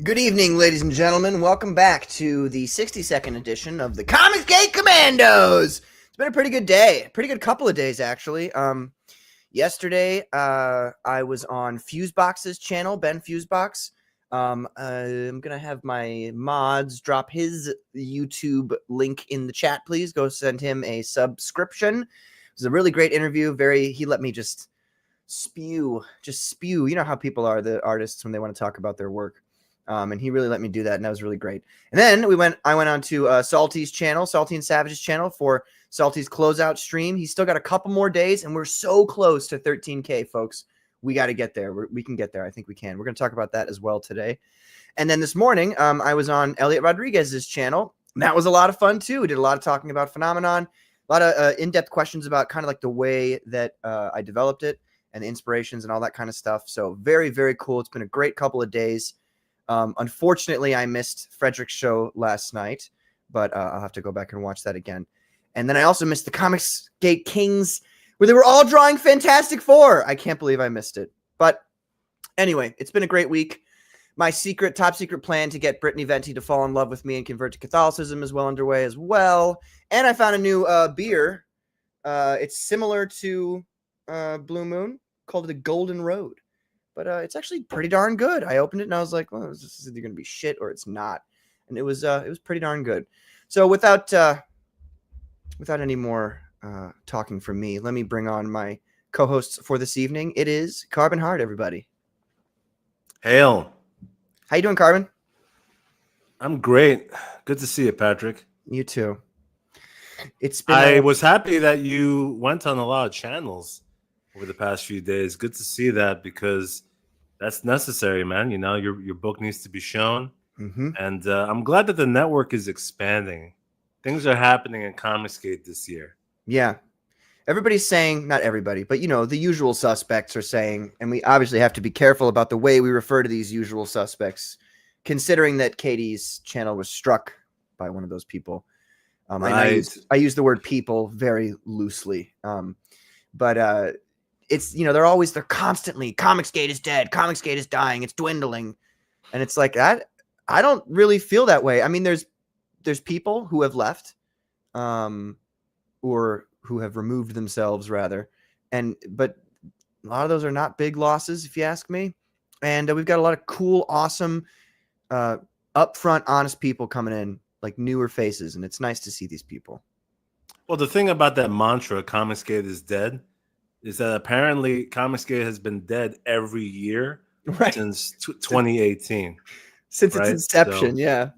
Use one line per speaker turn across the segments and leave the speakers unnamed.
Good evening, ladies and gentlemen. Welcome back to the 60-second edition of the Comicsgate Commandos. It's been a pretty good day, pretty good couple of days actually. Yesterday, I was on Fusebox's channel, Ben Fusebox. I'm gonna have my mods drop his YouTube link in the chat. Please go send him a subscription. It was a really great interview. He let me just spew. You know how people are, the artists, when they want to talk about their work. And he really let me do that, and that was really great. And then I went on to Salty's channel, Salty and Savage's channel, for Salty's closeout stream. He's still got a couple more days, and we're so close to 13K, folks. We got to get there. We can get there. I think we can. We're going to talk about that as well today. And then this morning, I was on Elliot Rodriguez's channel. And that was a lot of fun, too. We did a lot of talking about Phenomenon, a lot of in-depth questions about kind of like the way that I developed it and the inspirations and all that kind of stuff. So very, very cool. It's been a great couple of days. Unfortunately, I missed Frederick's show last night, but I'll have to go back and watch that again. And then I also missed the Comicsgate Kings, where they were all drawing Fantastic Four. I can't believe I missed it. But anyway, it's been a great week. My top secret plan to get Brittany Venti to fall in love with me and convert to Catholicism is well underway as well. And I found a new beer. It's similar to Blue Moon, called the Golden Road. But it's actually pretty darn good. I opened it and I was like, well, this is either going to be shit or it's not. And it was pretty darn good. So without any more talking from me, let me bring on my co-hosts for this evening. It is Carbon Hard, everybody.
Hail.
How you doing, Carbon?
I'm great. Good to see you, Patrick.
You too.
I was happy that you went on a lot of channels over the past few days. Good to see that, because that's necessary, man. You know, your book needs to be shown.
Mm-hmm.
And I'm glad that the network is expanding. Things are happening in Comicsgate this year.
Yeah. Everybody's saying, not everybody, but, you know, the usual suspects are saying, and we obviously have to be careful about the way we refer to these usual suspects, considering that Katie's channel was struck by one of those people.
Right.
I use the word people very loosely. But it's, you know, they're constantly, Comicsgate is dead, Comicsgate is dying, it's dwindling. And it's like, I don't really feel that way. I mean, there's people who have left, or who have removed themselves rather. But a lot of those are not big losses, if you ask me. And we've got a lot of cool, awesome, upfront, honest people coming in, like newer faces. And it's nice to see these people.
Well, the thing about that mantra, Comicsgate is dead, is that apparently Comicsgate has been dead every year since 2018.
Since its inception, so, yeah.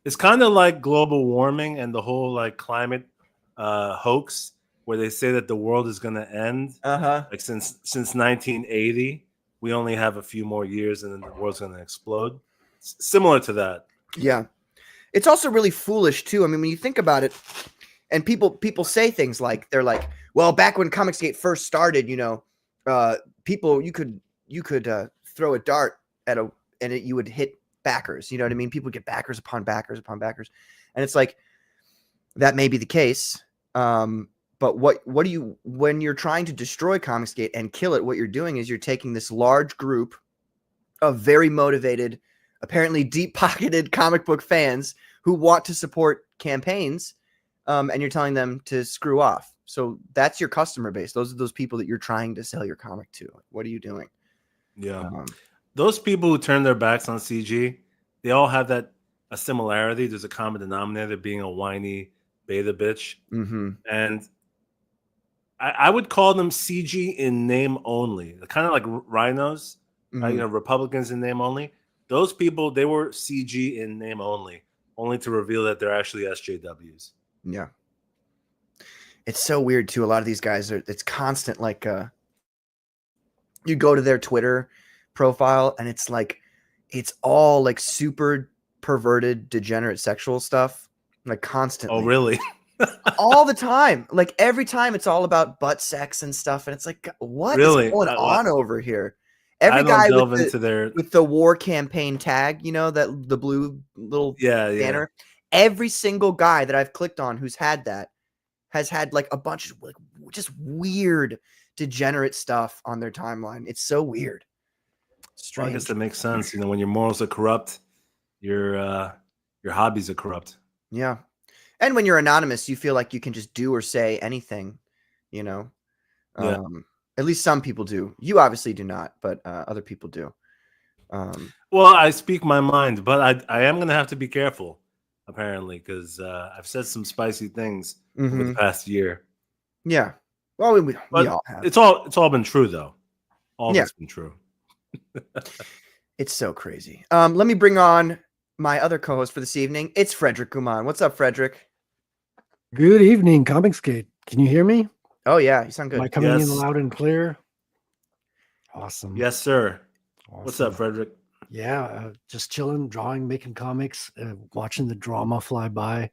It's kind of like global warming and the whole like climate hoax, where they say that the world is going to end. Like since 1980, we only have a few more years and then the world's going to explode. It's similar to that.
Yeah. It's also really foolish too. I mean, when you think about it, and people say things like, they're like, well, back when Comicsgate first started, you know, people, you could throw a dart at you would hit backers. You know what I mean? People get backers upon backers upon backers. And it's like, that may be the case. But what do you, when you're trying to destroy Comicsgate and kill it, what you're doing is you're taking this large group of very motivated, apparently deep-pocketed comic book fans who want to support campaigns, and you're telling them to screw off. So that's your customer base. Those are those people that you're trying to sell your comic to. What are you doing?
Yeah. Those people who turn their backs on CG, they all have a similarity. There's a common denominator, being a whiny beta bitch.
Mm-hmm.
And I would call them CG in name only. Kind of like rhinos,
Mm-hmm.
You know, Republicans in name only. Those people, they were CG in name only to reveal that they're actually SJWs.
Yeah. It's so weird too. A lot of these guys it's constant, like, you go to their Twitter profile and it's like, it's all like super perverted, degenerate sexual stuff, like constantly.
Oh, really?
All the time. Like every time it's all about butt sex and stuff. And it's like, what is going on over here? Every guy with the war campaign tag, you know, that the blue little banner. Yeah. Every single guy that I've clicked on who's had that has had like a bunch of like just weird, degenerate stuff on their timeline. It's so weird.
Strange. Well, I guess that makes sense. You know, when your morals are corrupt, your hobbies are corrupt.
Yeah. And when you're anonymous, you feel like you can just do or say anything, you know?
Yeah.
At least some people do. You obviously do not, but other people do.
Well, I speak my mind, but I am going to have to be careful, apparently, because I've said some spicy things over the past year.
Yeah. Well, we all have.
It's all been true, though. All of it's been true.
It's so crazy. Let me bring on my other co-host for this evening. It's Frederick Guman. What's up, Frederick?
Good evening, Comicsgate. Can you hear me?
Oh yeah, you sound good.
Am I coming in loud and clear? Awesome.
Yes, sir.
Awesome.
What's up, Frederick?
Yeah, just chilling, drawing, making comics, watching the drama fly by,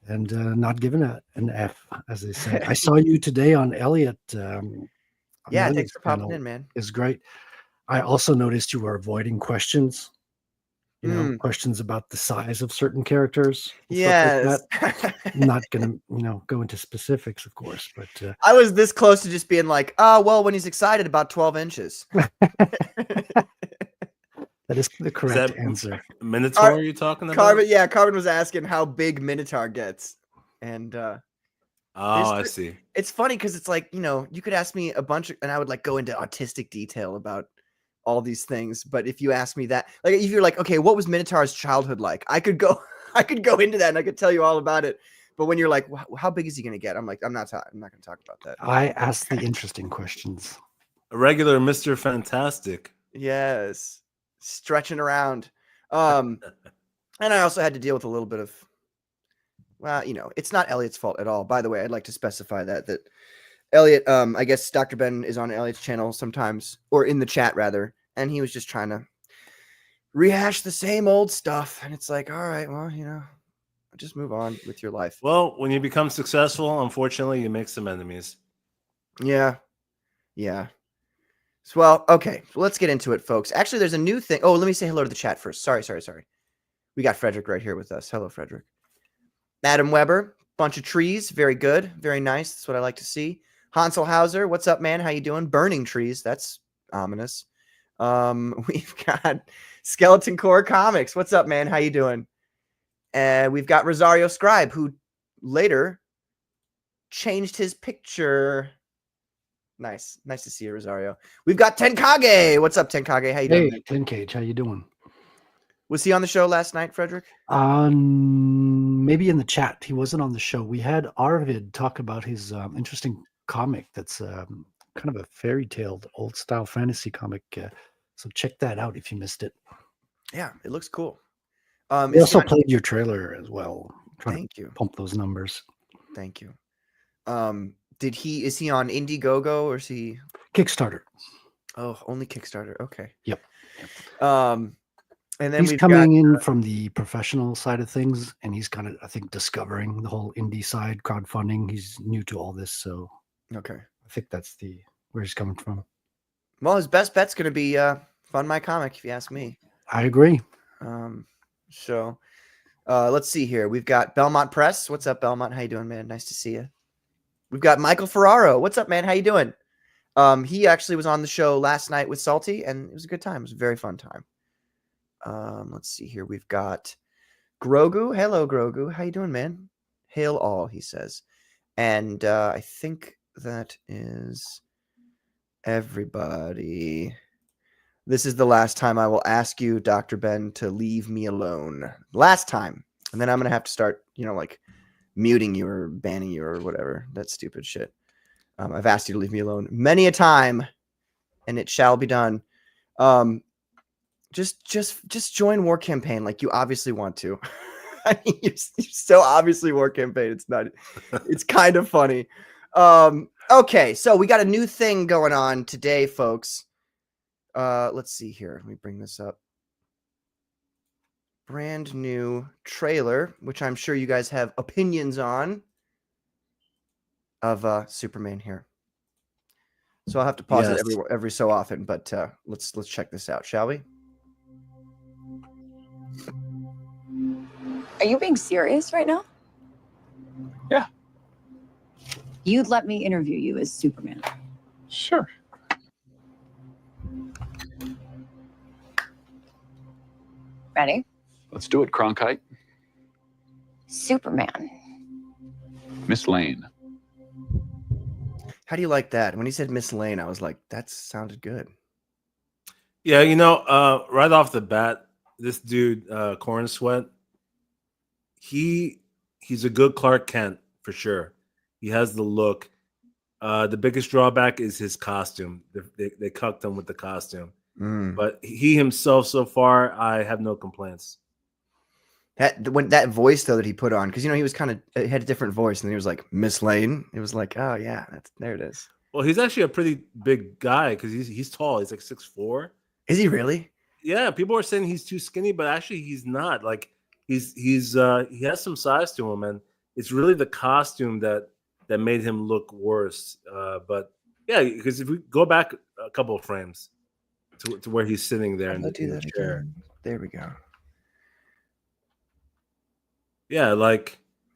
and not giving an F, as they say. I saw you today on Elliot.
Yeah, thanks for popping in, man.
It's great. I also noticed you were avoiding questions. You know, questions about the size of certain characters.
Yes.
Like I'm not gonna, go into specifics, of course, but
I was this close to just being like, oh, well, when he's excited, about 12 inches.
That is the correct answer.
Minotaur you're talking about?
Carbon was asking how big Minotaur gets. And
I see.
It's funny because it's like, you could ask me a bunch and I would like go into autistic detail about all these things. But if you ask me that, like if you're like, okay, what was Minotaur's childhood like? I could go into that and I could tell you all about it. But when you're like, how big is he gonna get? I'm like, I'm not going to talk about that.
I ask the interesting questions.
A regular Mr. Fantastic.
Yes. Stretching around. And I also had to deal with a little bit of, well, it's not Elliot's fault at all. By the way, I'd like to specify that Elliot, I guess Dr. Ben is on Elliot's channel sometimes, or in the chat rather, and he was just trying to rehash the same old stuff. And it's like, all right, well, just move on with your life.
Well, when you become successful, unfortunately, you make some enemies.
Yeah. Yeah. So, well, okay, so let's get into it, folks. Actually, there's a new thing. Oh, let me say hello to the chat first. Sorry. We got Frederick right here with us. Hello, Frederick. Adam Weber, bunch of trees. Very good. Very nice. That's what I like to see. Hansel Hauser, what's up, man? How you doing? Burning trees. That's ominous. We've got Skeleton Core Comics. What's up, man? How you doing? And we've got Rosario Scribe, who later changed his picture. Nice to see you, Rosario. We've got Tenkage. What's up, Tenkage? How you doing?
Hey, Tenkage, how you doing?
Was he on the show last night, Frederick?
Maybe in the chat. He wasn't on the show. We had Arvid talk about his interesting comic that's kind of a fairy tale, old style fantasy comic. So check that out if you missed it.
Yeah, it looks cool.
We also played your trailer as well.
Thank you.
Pump those numbers.
Thank you. Is he on Indiegogo or is he
Kickstarter?
Oh, only Kickstarter. Okay.
Yep.
And then
he's coming in from the professional side of things, and he's kind of, I think, discovering the whole indie side, crowdfunding. He's new to all this, so
okay.
I think that's where he's coming from.
Well, his best bet's going to be Fund My Comic, if you ask me.
I agree.
So let's see here. We've got Belmont Press. What's up, Belmont? How you doing, man? Nice to see you. We've got Michael Ferraro. What's up, man? How you doing? He actually was on the show last night with Salty, and it was a good time. It was a very fun time. Let's see here. We've got Grogu. Hello, Grogu. How you doing, man? Hail all, he says. And I think that is everybody. This is the last time I will ask you, Dr. Ben, to leave me alone. Last time. And then I'm going to have to start, like muting you or banning you or whatever. That stupid shit. I've asked you to leave me alone many a time, and it shall be done. Just join War Campaign like you obviously want to. I mean, you're so obviously War Campaign. It's kind of funny. Okay, so we got a new thing going on today, folks. Let's see here. Let me bring this up. Brand new trailer, which I'm sure you guys have opinions on, of Superman here. So I'll have to pause it every so often, but let's check this out, shall we?
Are you being serious right now?
Yeah.
You'd let me interview you as Superman.
Sure.
Ready?
Let's do it, Cronkite.
Superman.
Miss Lane.
How do you like that? When he said Miss Lane, I was like, that sounded good.
Yeah, right off the bat, this dude, Corn Sweat, he's a good Clark Kent for sure. He has the look. The biggest drawback is his costume. They cucked him with the costume. But he himself, so far, I have no complaints.
That voice though that he put on, because he was had a different voice, and then he was like Miss Lane. It was like, oh yeah, there it is.
Well, he's actually a pretty big guy because he's tall. He's like 6'4".
Is he really?
Yeah, people are saying he's too skinny, but actually he's not. Like he has some size to him, and it's really the costume that made him look worse. But yeah, because if we go back a couple of frames to where he's sitting there in the chair.
Again. There we go.
Yeah,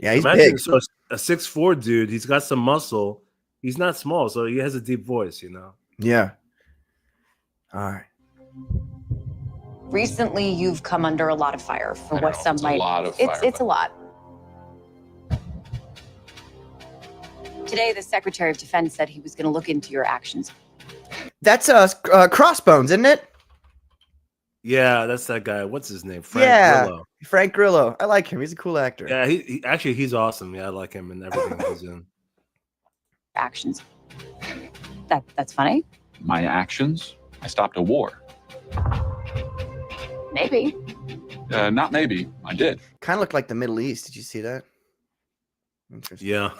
he's big.
So a 6'4" dude, he's got some muscle. He's not small, so he has a deep voice,
Yeah. All right.
Recently, you've come under a lot of fire for what some might.
A lot of fire.
It's a lot. Today, the Secretary of Defense said he was going to look into your actions.
That's Crossbones, isn't it?
Yeah, that's that guy. What's his name? Frank Grillo.
Frank Grillo. I like him. He's a cool actor.
Yeah, he's awesome. Yeah, I like him and everything he's in.
Actions. That's funny.
My actions? I stopped a war.
Maybe.
Not maybe. I did.
Kind of looked like the Middle East. Did you see that? Interesting.
Yeah.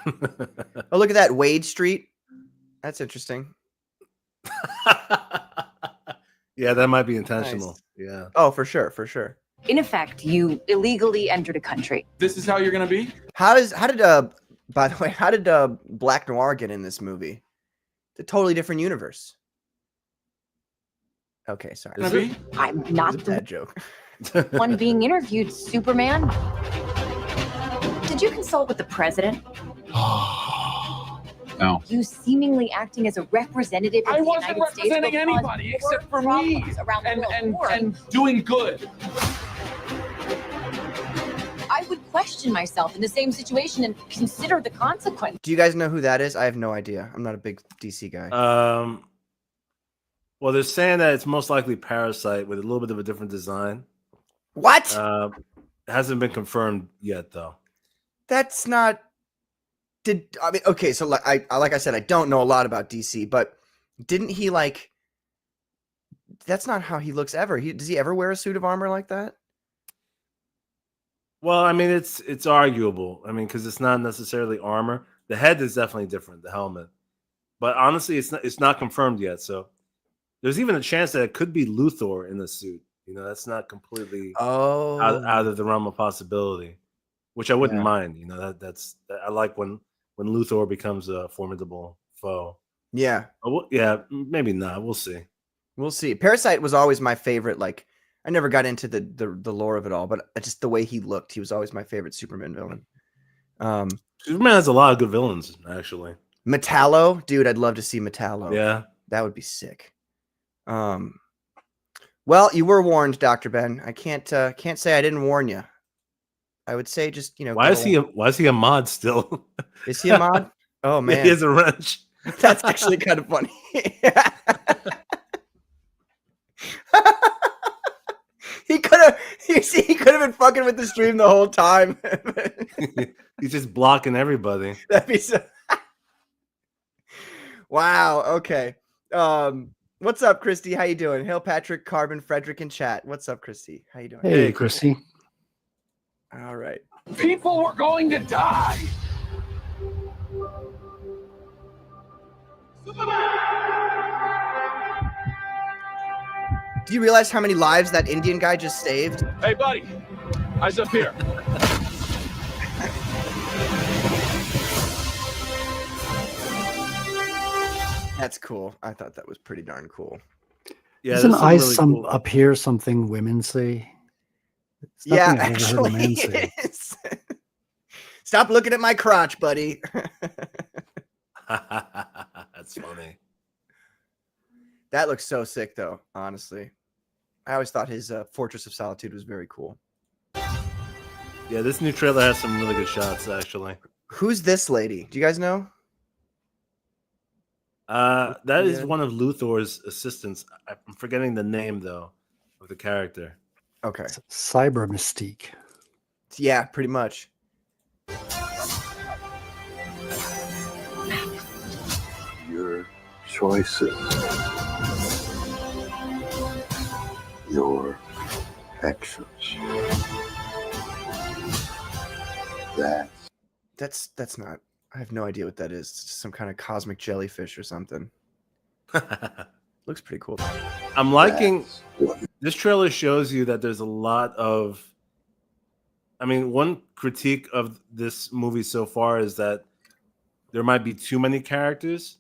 Oh, look at that. Wade Street. That's interesting.
Yeah, that might be intentional.
Nice.
Yeah.
Oh, for sure. For sure.
In effect, you illegally entered a country.
This is how you're going to be?
How did by the way, how did Black Noir get in this movie? It's a totally different universe. Okay, sorry.
I'm not the
bad joke.
one being interviewed, Superman. Did you consult with the president?
No.
You seemingly acting as a representative of
I
the
wasn't
United States
representing
will cause
anybody
more
except for me
problems around the world.
and doing good.
I would question myself in the same situation and consider the consequence.
Do you guys know who that is? I have no idea. I'm not a big DC guy.
Well, they're saying that it's most likely Parasite with a little bit of a different design.
What?
It hasn't been confirmed yet, though.
That's not. Okay, so like I said, I don't know a lot about DC, but didn't he that's not how he looks ever. Does he ever wear a suit of armor like that?
Well, I mean, it's arguable. I mean, because it's not necessarily armor. The head is definitely different, the helmet. But honestly, it's not confirmed yet. So there's even a chance that it could be Luthor in the suit. That's not completely out of the realm of possibility, which I wouldn't mind. That's I like when Luthor becomes a formidable foe. Yeah. Yeah, maybe not. We'll see.
We'll see. Parasite was always my favorite. I never got into the lore of it all, but just the way he looked, he was always my favorite Superman villain.
Superman has a lot of good villains, actually.
Metallo, dude, I'd love to see Metallo.
Yeah,
that would be sick. Well, you were warned, Dr. Ben. I can't say I didn't warn you. I would say just
why is he a mod still?
Is he a mod? Oh man,
he has a wrench.
That's actually kind of funny. He could have been fucking with the stream the whole time.
He's just blocking everybody.
That'd be so. Wow. Okay. What's up, Christy? How you doing? Hail, Patrick, Carbon, Frederick, in chat. What's up, Christy? How you doing?
Hey, Christy.
All right.
People were going to die.
Do you realize how many lives that Indian guy just saved?
Hey, buddy. Eyes up here.
That's cool. I thought that was pretty darn cool.
Yeah, isn't eyes really cool. Up here something women say?
Yeah, actually it is. Stop looking at my crotch, buddy.
That's funny.
That looks so sick, though, honestly. I always thought his Fortress of Solitude was very cool.
Yeah, this new trailer has some really good shots, actually.
Who's this lady? Do you guys know?
That is one of Luthor's assistants. I'm forgetting the name though of the character.
Okay.
Cyber Mystique.
Yeah, pretty much.
Your choices, your actions.
That's not. I have no idea what that is. It's just some kind of cosmic jellyfish or something. Looks pretty cool.
I'm liking this trailer. Shows you that there's a lot of. I mean, one critique of this movie so far is that there might be too many characters,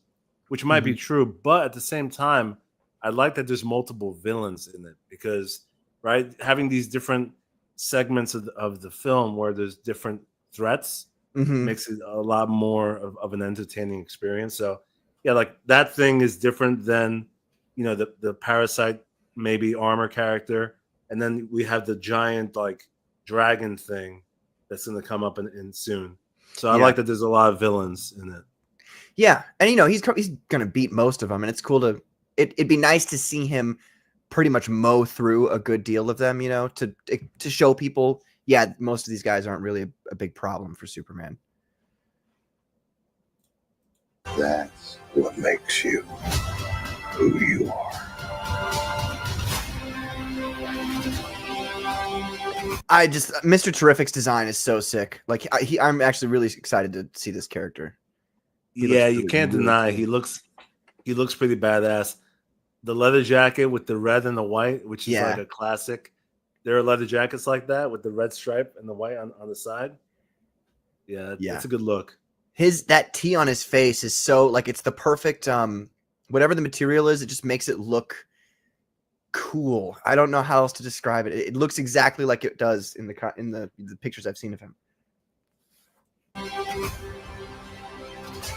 which might be true. But at the same time, I like that there's multiple villains in it because, right, having these different segments of the film where there's different threats makes it a lot more of an entertaining experience. So, yeah, like that thing is different than, you know, the Parasite maybe armor character, and then we have the giant like dragon thing that's going to come up in soon. So I like that there's a lot of villains in it.
Yeah, and you know he's going to beat most of them, and it's cool to. It'd be nice to see him pretty much mow through a good deal of them. You know, to show people, yeah, most of these guys aren't really a big problem for Superman.
That's what makes you who you are.
Mr. Terrific's design is so sick. Like I'm actually really excited to see this character.
Yeah, you can't deny he looks pretty badass. The leather jacket with the red and the white, which is like a classic. There are leather jackets like that with the red stripe and the white on the side. Yeah, it's a good look.
That T on his face is so like it's the perfect whatever the material is, it just makes it look cool. I don't know how else to describe it. It looks exactly like it does in the pictures I've seen of him.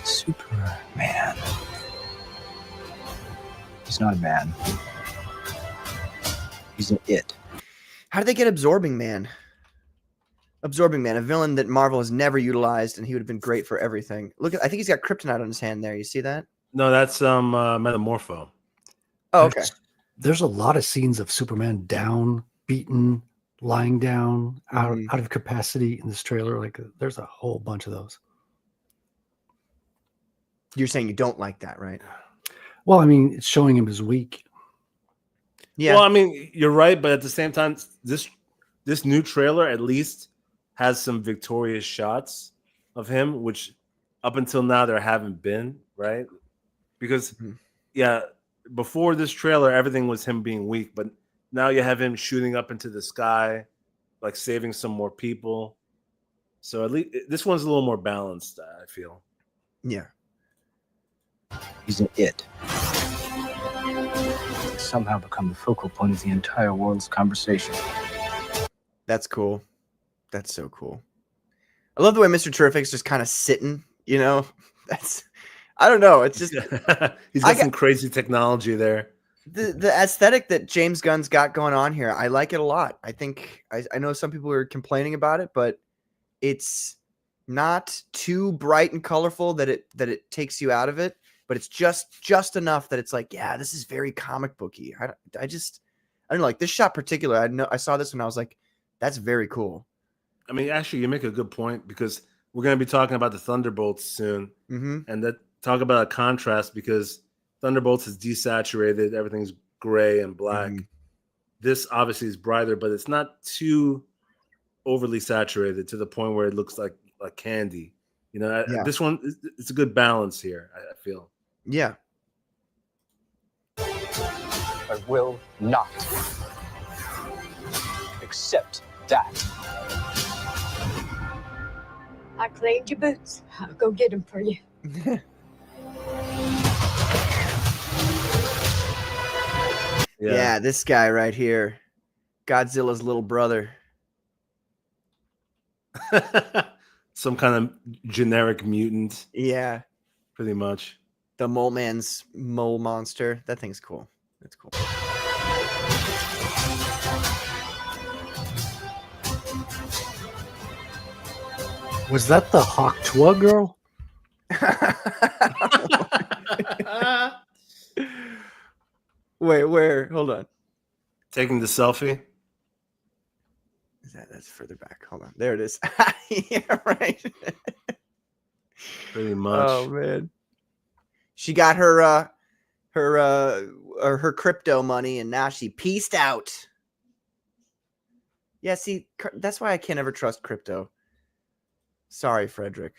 Superman. He's not a man. He's an it.
How did they get Absorbing Man? Absorbing Man, a villain that Marvel has never utilized, and he would have been great for everything. Look, I think he's got kryptonite on his hand there. You see that?
No, that's Metamorpho.
Oh, okay.
There's a lot of scenes of Superman down, beaten, lying down, out of capacity in this trailer. Like, there's a whole bunch of those.
You're saying you don't like that, right?
Well, I mean, it's showing him as weak.
Yeah.
Well, I mean, you're right, but at the same time, this new trailer at least has some victorious shots of him, which up until now there haven't been, right? Because, before this trailer, everything was him being weak, but now you have him shooting up into the sky, like saving some more people. So at least this one's a little more balanced, I feel.
Yeah.
He's an it. He's somehow become the focal point of the entire world's conversation. That's
cool. That's so cool. I love the way Mr. Terrific's just kind of sitting, you know? I don't know. It's just
he's got some crazy technology there.
The aesthetic that James Gunn's got going on here, I like it a lot. I think I know some people are complaining about it, but it's not too bright and colorful that it takes you out of it, but it's just enough that it's like, yeah, this is very comic booky. I don't know, like this shot particular. I saw this and I was like, that's very cool.
I mean, actually, you make a good point because we're going to be talking about the Thunderbolts soon, and that talk about a contrast because Thunderbolts is desaturated, everything's gray and black. This obviously is brighter, but it's not too overly saturated to the point where it looks like candy. You know, this one, it's a good balance here, I feel.
Yeah.
I will not accept that.
I cleaned your boots. I'll go get them for you.
Yeah, this guy right here. Godzilla's little brother.
Some kind of generic mutant.
Yeah.
Pretty much.
The Mole Man's mole monster. That thing's cool. That's cool.
Was that the Hawk Tua girl?
Wait, where? Hold on.
Taking the selfie.
That's further back. Hold on. There it is. Yeah, right.
Pretty much.
Oh man. She got her crypto money, and now she pieced out. Yeah, see, that's why I can't ever trust crypto. Sorry, Frederick.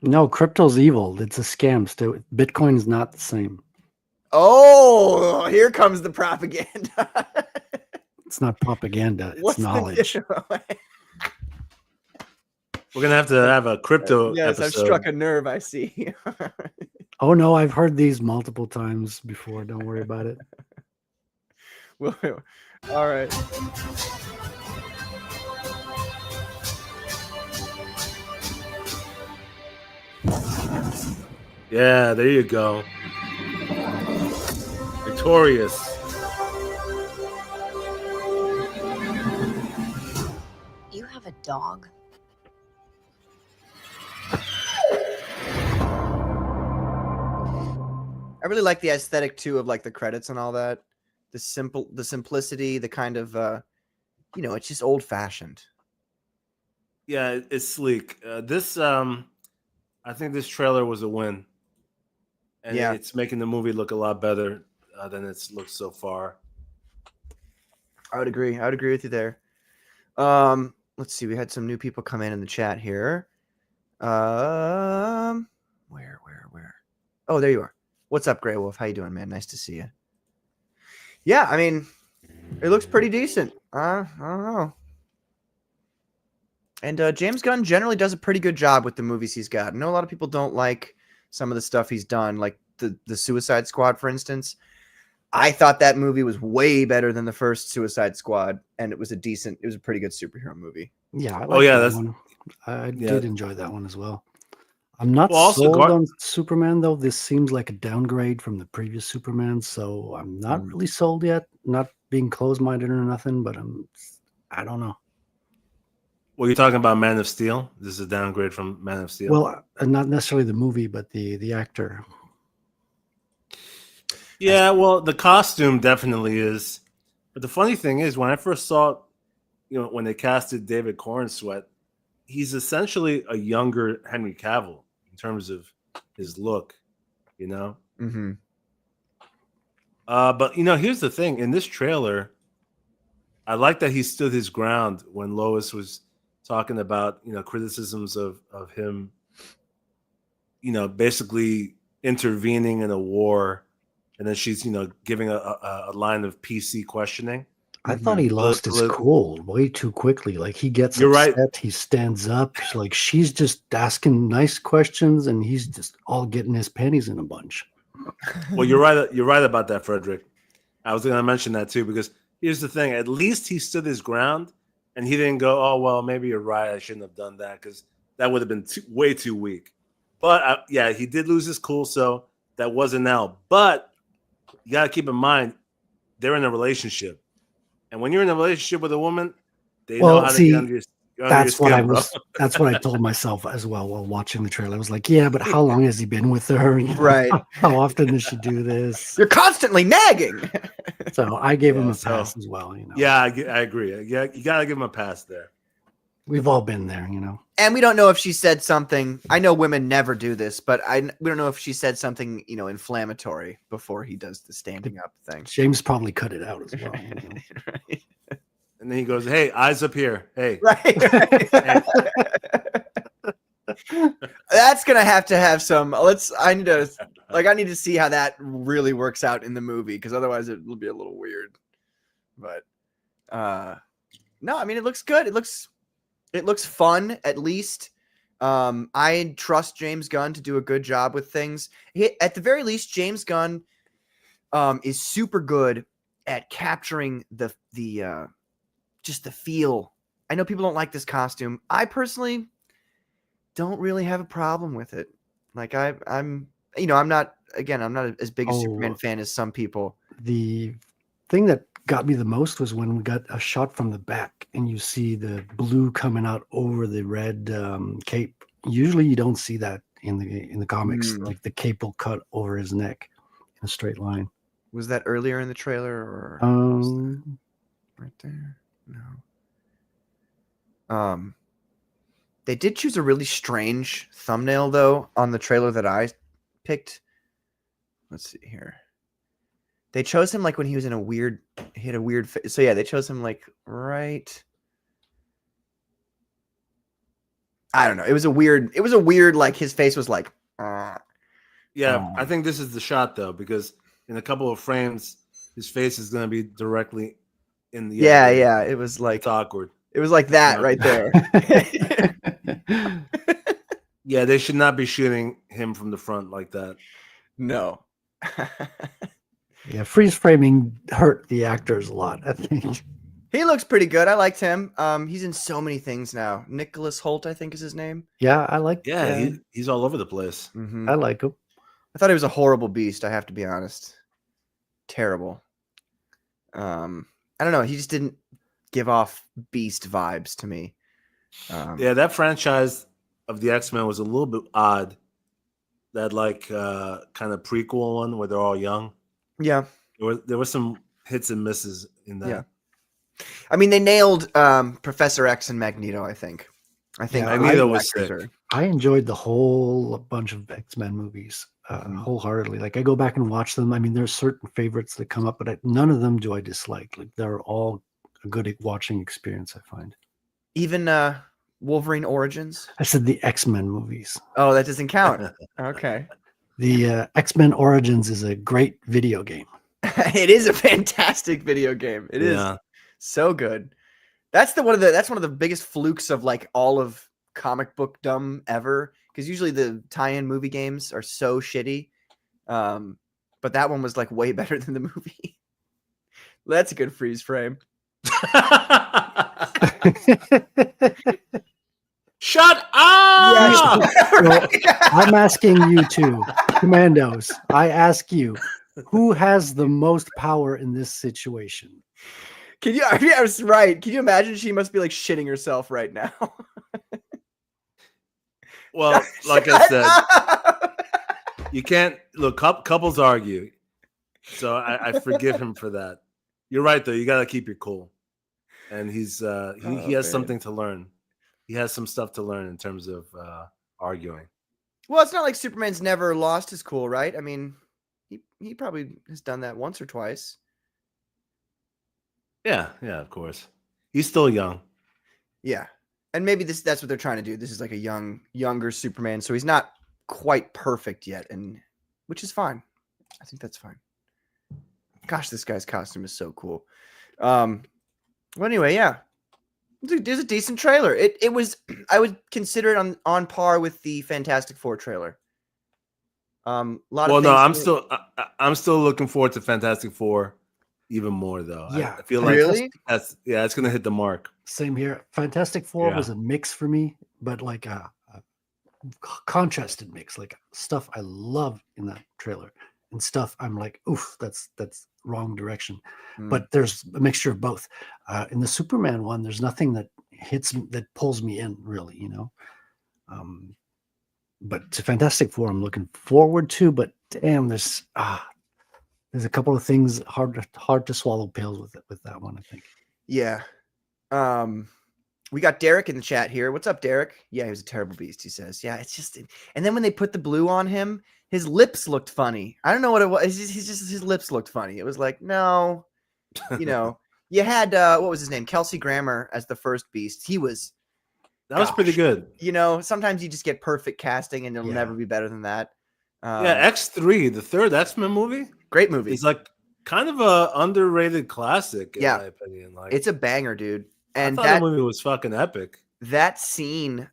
No, crypto's evil. It's a scam. Still, Bitcoin's not the same.
Oh, here comes the propaganda.
It's not propaganda. It's knowledge.
We're gonna have to have a crypto
yes,
episode.
I've struck a nerve. I see.
Oh no, I've heard these multiple times before. Don't worry about it.
Well, all right.
Yeah, there you go. Victorious.
You have a dog?
I really like the aesthetic too of like the credits and all that. The simplicity, the kind of it's just old fashioned.
Yeah, it's sleek. I think this trailer was a win, and it's making the movie look a lot better than it's looked so far.
I would agree. I would agree with you there. Let's see. We had some new people come in the chat here. Where? Oh, there you are. What's up, Grey Wolf? How you doing, man? Nice to see you. Yeah, I mean, it looks pretty decent. I don't know. And James Gunn generally does a pretty good job with the movies he's got. I know a lot of people don't like some of the stuff he's done, like the Suicide Squad, for instance. I thought that movie was way better than the first Suicide Squad, and it was a pretty good superhero movie.
Yeah, I like that one. I did enjoy that one as well. I'm not sold on Superman, though. This seems like a downgrade from the previous Superman, so I'm not really sold yet. Not being closed-minded or nothing, but I don't know.
Well, you're talking about Man of Steel? This is a downgrade from Man of Steel?
Well, not necessarily the movie, but the actor.
Yeah, well, the costume definitely is. But the funny thing is, when I first saw, when they casted David Corenswet, he's essentially a younger Henry Cavill in terms of his look,
Mm-hmm.
But here's the thing: in this trailer, I like that he stood his ground when Lois was talking about criticisms of him, basically intervening in a war, and then she's giving a line of PC questioning.
I thought he lost his cool way too quickly. Like he gets upset, right. He stands up. Like she's just asking nice questions, and he's just all getting his panties in a bunch.
Well, you're right. You're right about that, Frederick. I was going to mention that too, because here's the thing: at least he stood his ground, and he didn't go, "Oh well, maybe you're right. I shouldn't have done that," because that would have been way too weak. But he did lose his cool, so that was an L. But you got to keep in mind they're in a relationship. And when you're in a relationship with a woman, they know how to get under your skin.
That's what I told myself as well while watching the trailer. I was like, yeah, but how long has he been with her?
Right.
How often does she do this?
You're constantly nagging.
So I gave him a pass as well.
Yeah, I agree. Yeah, you got to give him a pass there.
We've all been there,
And we don't know if she said something. I know women never do this, but we don't know if she said something, inflammatory before he does the standing up thing.
James probably cut it out as well.
Right.
And then he goes, "Hey, eyes up here. Hey."
Right. That's gonna have to have some. I need to see how that really works out in the movie, because otherwise it will be a little weird. But no, I mean it looks good. It looks fun, at least. I trust James Gunn to do a good job with things. At the very least, James Gunn is super good at capturing the just the feel. I know people don't like this costume. I personally don't really have a problem with it. Like I'm not as big a Superman fan as some people.
The thing that got me the most was when we got a shot from the back and you see the blue coming out over the red cape. Usually you don't see that in the comics. Like the cape will cut over his neck in a straight line.
Was that earlier in the trailer or right there? No. They did choose a really strange thumbnail though on the trailer that I picked. Let's see here. They chose him like when he was in he had a weird face. So yeah, they chose him like right. I don't know. It was a weird like his face was like
Yeah, I think this is the shot though, because in a couple of frames his face is going to be directly in the
Yeah, it was like
it's awkward.
It was like that right there.
Yeah, they should not be shooting him from the front like that.
No.
Yeah, freeze framing hurt the actors a lot, I think.
He looks pretty good. I liked him. He's in so many things now. Nicholas Hoult, I think is his name.
Yeah, I like.
Yeah, he's all over the place.
Mm-hmm.
I like him.
I thought he was a horrible beast. I have to be honest. Terrible. I don't know. He just didn't give off beast vibes to me.
Yeah, that franchise of the X-Men was a little bit odd. That like kind of prequel one where they're all young.
Yeah,
there were some hits and misses in that.
Yeah, I mean they nailed Professor X and Magneto. I think
Magneto was sick.
I enjoyed the whole bunch of X-Men movies wholeheartedly. Like I go back and watch them. I mean, there's certain favorites that come up, but none of them do I dislike. Like they're all a good watching experience, I find.
Even Wolverine Origins?
I said the X-Men movies.
Oh, that doesn't count. Okay.
The X-Men Origins is a great video game.
It is a fantastic video game. It is so good. That's one of the biggest flukes of like all of comic book dumb ever. Because usually the tie-in movie games are so shitty. But that one was like way better than the movie. That's a good freeze frame.
Shut up!
Well, I'm asking you two, Commandos. I ask you, who has the most power in this situation?
Can you? I was right. Can you imagine? She must be like shitting herself right now.
Well, like I said, you can't look. Couples argue, so I forgive him for that. You're right, though. You got to keep your cool, and he has something to learn. He has some stuff to learn in terms of arguing.
Well, it's not like Superman's never lost his cool, right? I mean, he probably has done that once or twice.
Yeah, of course. He's still young.
Yeah. And maybe that's what they're trying to do. This is like a younger Superman, so he's not quite perfect yet, and which is fine. I think that's fine. Gosh, this guy's costume is so cool. Well, anyway, yeah. There's a decent trailer. It was, I would consider it on par with the Fantastic Four trailer. I'm still looking forward to Fantastic Four even more though.
Yeah,
I feel like really?
It's gonna hit the mark.
Same here. Fantastic Four was a mix for me, but like a contrasted mix, like stuff I love in that trailer and stuff I'm like, oof, that's wrong direction. But there's a mixture of both. In the Superman one, there's nothing that pulls me in really, you know. But to Fantastic Four, I'm looking forward to. But damn, there's a couple of things hard to swallow pills with that one, I think.
Yeah. We got Derek in the chat here. What's up, Derek? Yeah, he was a terrible beast, he says. Yeah, it's just, and then when they put the blue on him, his lips looked funny. I don't know what it was. His lips looked funny. It was like, no, you know, you had, what was his name? Kelsey Grammer as the first beast. That
was pretty good.
You know, sometimes you just get perfect casting and it'll never be better than that.
X3, the third X-Men movie.
Great movie.
It's like kind of a underrated classic in my opinion. Like,
it's a banger, dude. And
I thought that movie was fucking epic.
That scene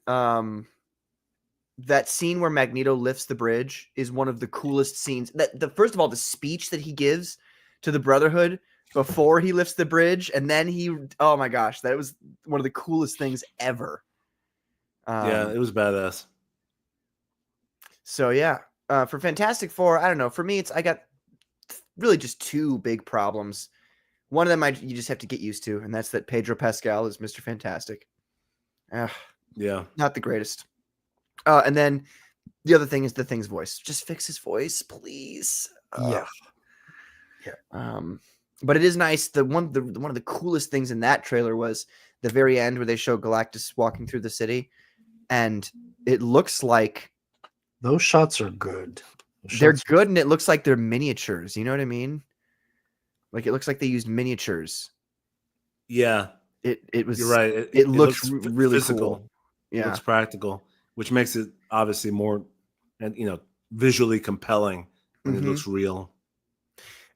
where Magneto lifts the bridge is one of the coolest scenes. First of all, the speech that he gives to the Brotherhood before he lifts the bridge, and then oh my gosh, that was one of the coolest things ever.
It was badass.
So yeah, for Fantastic Four, I don't know. For me, I got really just two big problems. One of them you just have to get used to, and that's that Pedro Pascal is Mr. Fantastic.
Yeah.
Not the greatest. And then the other thing is the Thing's voice. Just fix his voice, please.
Yeah.
But it is nice. One of the coolest things in that trailer was the very end where they show Galactus walking through the city, and it looks like
those shots are good.
They're good, and it looks like they're miniatures. You know what I mean? Like it looks like they used miniatures.
Yeah,
it was.
You're right.
It looks really
physical.
Cool. Yeah,
it looks practical, which makes it obviously more, and visually compelling when it looks real.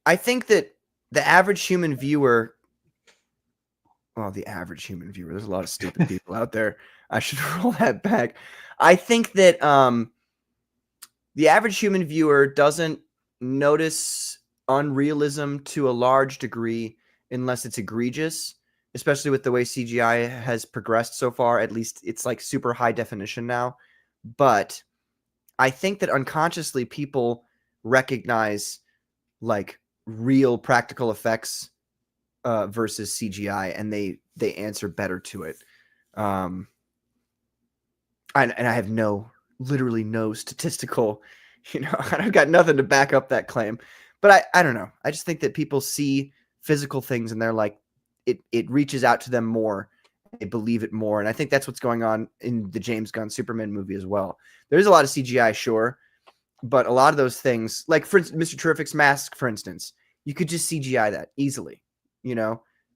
I think that the average human viewer. Well, the average human viewer. There's a lot of stupid people out there. I should roll that back. I think that the average human viewer doesn't notice unrealism to a large degree unless it's egregious, especially with the way CGI has progressed so far. At least it's like super high definition now. But I think that unconsciously people recognize like real practical effects versus CGI, and they answer better to it. And I have literally no statistical, I've got nothing to back up that claim, but I don't know. I just think that people see physical things and they're like, it reaches out to them more. They believe it more. And I think that's what's going on in the James Gunn Superman movie as well. There's a lot of CGI, sure, but a lot of those things, like for instance, Mr. Terrific's mask, for instance, you could just CGI that easily.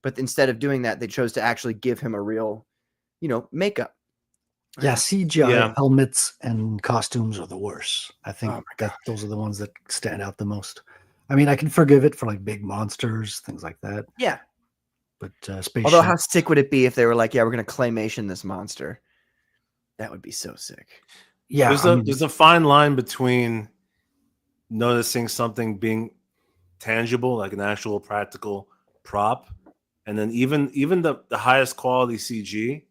But instead of doing that, they chose to actually give him a real, makeup.
Yeah, CGI helmets and costumes are the worst. I think those are the ones that stand out the most. I mean, I can forgive it for like big monsters, things like that.
Yeah.
But
although how sick would it be if they were like, yeah, we're going to claymation this monster? That would be so sick.
Yeah.
There's a fine line between noticing something being tangible, like an actual practical prop, and then even the highest quality CG,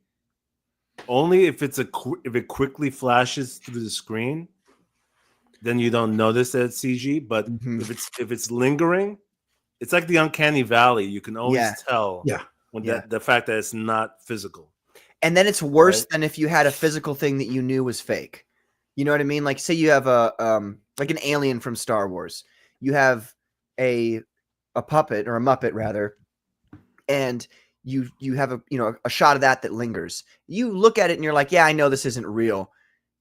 only if if it quickly flashes through the screen, then you don't notice that it's CG. But if it's lingering, it's like the uncanny valley. You can always tell when the fact that it's not physical.
And then it's worse than if you had a physical thing that you knew was fake. You know what I mean? Like say you have like an alien from Star Wars. You have a puppet or a Muppet rather, and you have a shot of that lingers. You look at it and you're like, yeah, I know this isn't real,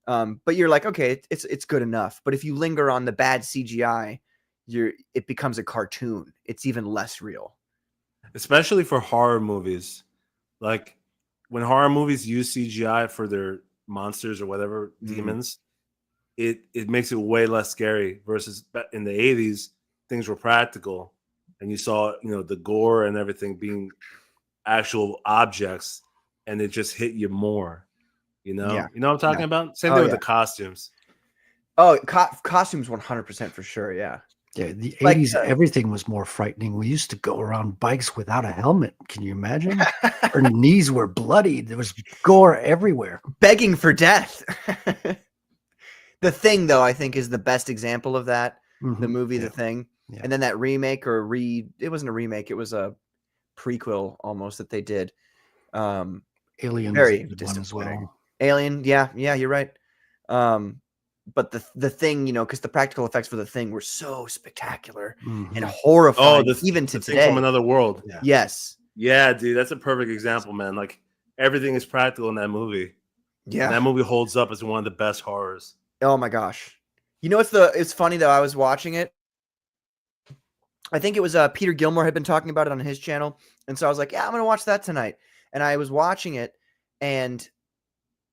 but you're like, okay, it's good enough. But if you linger on the bad CGI, it becomes a cartoon. It's even less real.
Especially for horror movies, like when horror movies use CGI for their monsters or whatever demons, it makes it way less scary. Versus in the 80s, things were practical. And you saw, the gore and everything being actual objects, and it just hit you more.
Yeah.
You know what I'm talking about? Same thing with the costumes.
Oh, costumes 100% for sure. Yeah.
Yeah, the 80s, everything was more frightening. We used to go around bikes without a helmet. Can you imagine? Our knees were bloody. There was gore everywhere.
Begging for death. The Thing, though, I think is the best example of that. The movie, The Thing. Yeah. And then that remake it wasn't a remake. It was a prequel almost that they did.
Alien
very
was a good one as well.
Alien. Yeah, you're right. But the Thing, because the practical effects for The Thing were so spectacular and horrifying, even to today.
Thing from another world.
Yeah. Yes.
Yeah, dude, that's a perfect example, man. Like everything is practical in that movie.
Yeah,
and that movie holds up as one of the best horrors.
Oh my gosh! It's funny though. I was watching it. I think it was Peter Gilmore had been talking about it on his channel, and so I was like, yeah, I'm gonna watch that tonight. And I was watching it, and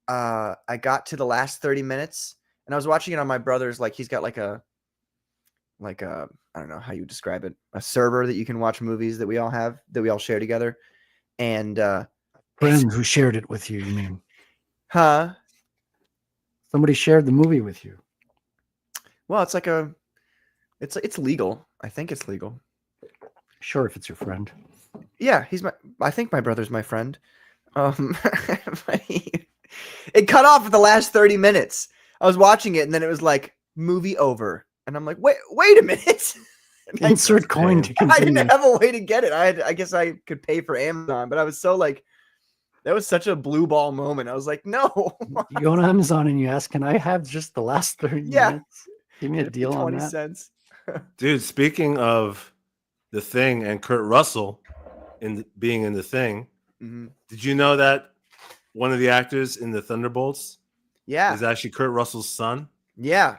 I got to the last 30 minutes. And I was watching it on my brother's, like he's got like a I don't know how you would describe it, a server that you can watch movies that we all have, that we all share together. And
friend who shared it with you mean?
Huh?
Somebody shared the movie with you.
Well, it's like it's legal. I think it's legal.
Sure, if it's your friend.
Yeah, I think my brother's my friend. It cut off at the last 30 minutes. I was watching it, and then it was like movie over, and I'm like, wait a minute.
Insert coin to continue.
I didn't have a way to get it. I guess I could pay for Amazon, but I was so like, that was such a blue ball moment. I was like, no.
You go on Amazon and you ask, can I have just the last 30 minutes? Give me a deal on
20
that.
cents.
Dude, speaking of The Thing and Kurt Russell being in The Thing, did you know that one of the actors in the Thunderbolts is actually Kurt Russell's son?
Yeah.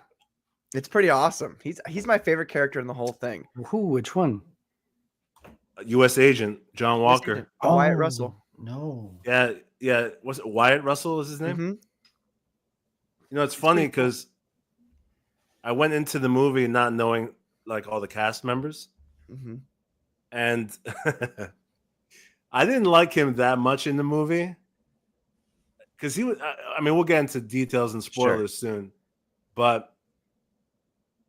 It's pretty awesome. He's my favorite character in the whole thing.
Who? Which one?
U.S. Agent John Walker.
Wyatt Russell.
No.
Yeah. Was it Wyatt Russell is his name?
Mm-hmm.
You know, it's funny because I went into the movie not knowing like all the cast members.
Mm-hmm.
And I didn't like him that much in the movie. Because he was, I mean, we'll get into details and spoilers soon. But,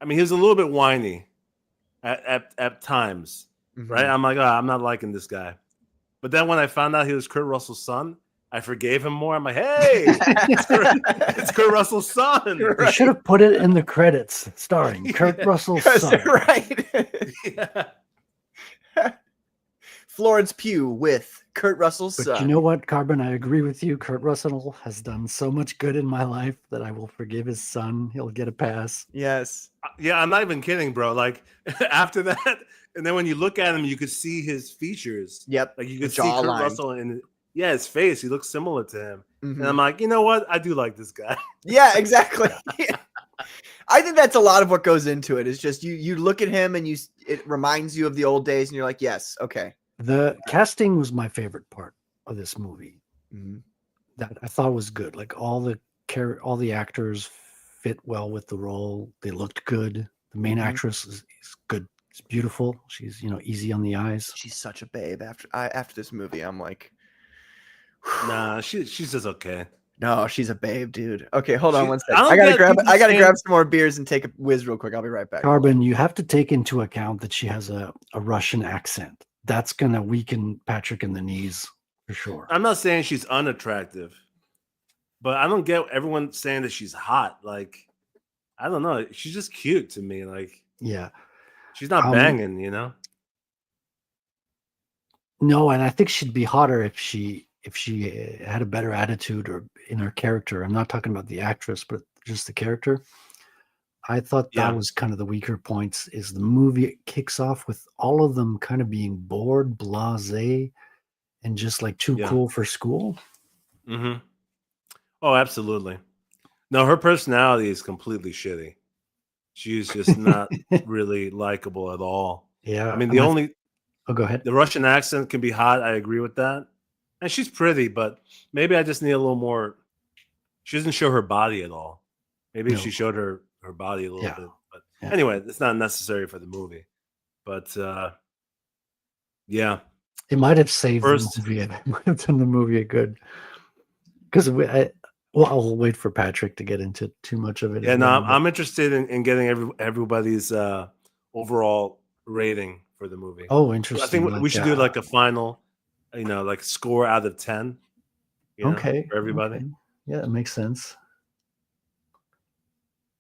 I mean, he was a little bit whiny at times, right? I'm like, I'm not liking this guy. But then when I found out he was Kurt Russell's son, I forgave him more. I'm like, hey, it's Kurt Russell's son.
You should have put it in the credits, starring Kurt Russell's son.
Right. Florence Pugh with Kurt Russell's son.
But you know what, Carbon? I agree with you. Kurt Russell has done so much good in my life that I will forgive his son. He'll get a pass.
Yes.
Yeah, I'm not even kidding, bro. Like after that, and then when you look at him, you could see his features.
Yep.
Like you could see Kurt Russell in his face. He looks similar to him. And I'm like, you know what? I do like this guy.
Yeah, exactly. I think that's a lot of what goes into it. It's just you look at him and it reminds you of the old days, and you're like, yes, okay.
The casting was my favorite part of this movie. That I thought was good. Like all the actors fit well with the role. They looked good. The main actress is good. She's beautiful. She's easy on the eyes.
She's such a babe. After this movie, I'm like,
nah, she's just okay.
No, she's a babe, dude. Okay, hold on one second. I gotta grab some more beers and take a whiz real quick. I'll be right back.
Carbon, you have to take into account that she has a Russian accent. That's gonna weaken Patrick in the knees for sure.
I'm not saying she's unattractive, but I don't get everyone saying that she's hot. Like, I don't know. She's just cute to me. Like,
yeah,
she's not banging,
No, and I think she'd be hotter if she had a better attitude or in her character. I'm not talking about the actress, but just the character. I thought that was kind of the weaker points. Is the movie kicks off with all of them kind of being bored, blasé, and just like too cool for school.
Oh, absolutely. No, her personality is completely shitty. She's just not really likable at all.
Yeah,
I mean,
Oh, go ahead.
The Russian accent can be hot. I agree with that. And she's pretty, but maybe I just need a little more. She doesn't show her body at all. Maybe if she showed her body a little bit. But anyway, it's not necessary for the movie. But yeah.
It might have saved the movie. It might have done the movie a good. Because I'll wait for Patrick to get into too much of it.
Yeah, no, I'm interested in getting everybody's overall rating for the movie.
Oh, interesting.
I think we should do like a final, like score out of 10.
Okay.
For everybody.
Okay. Yeah, it makes sense.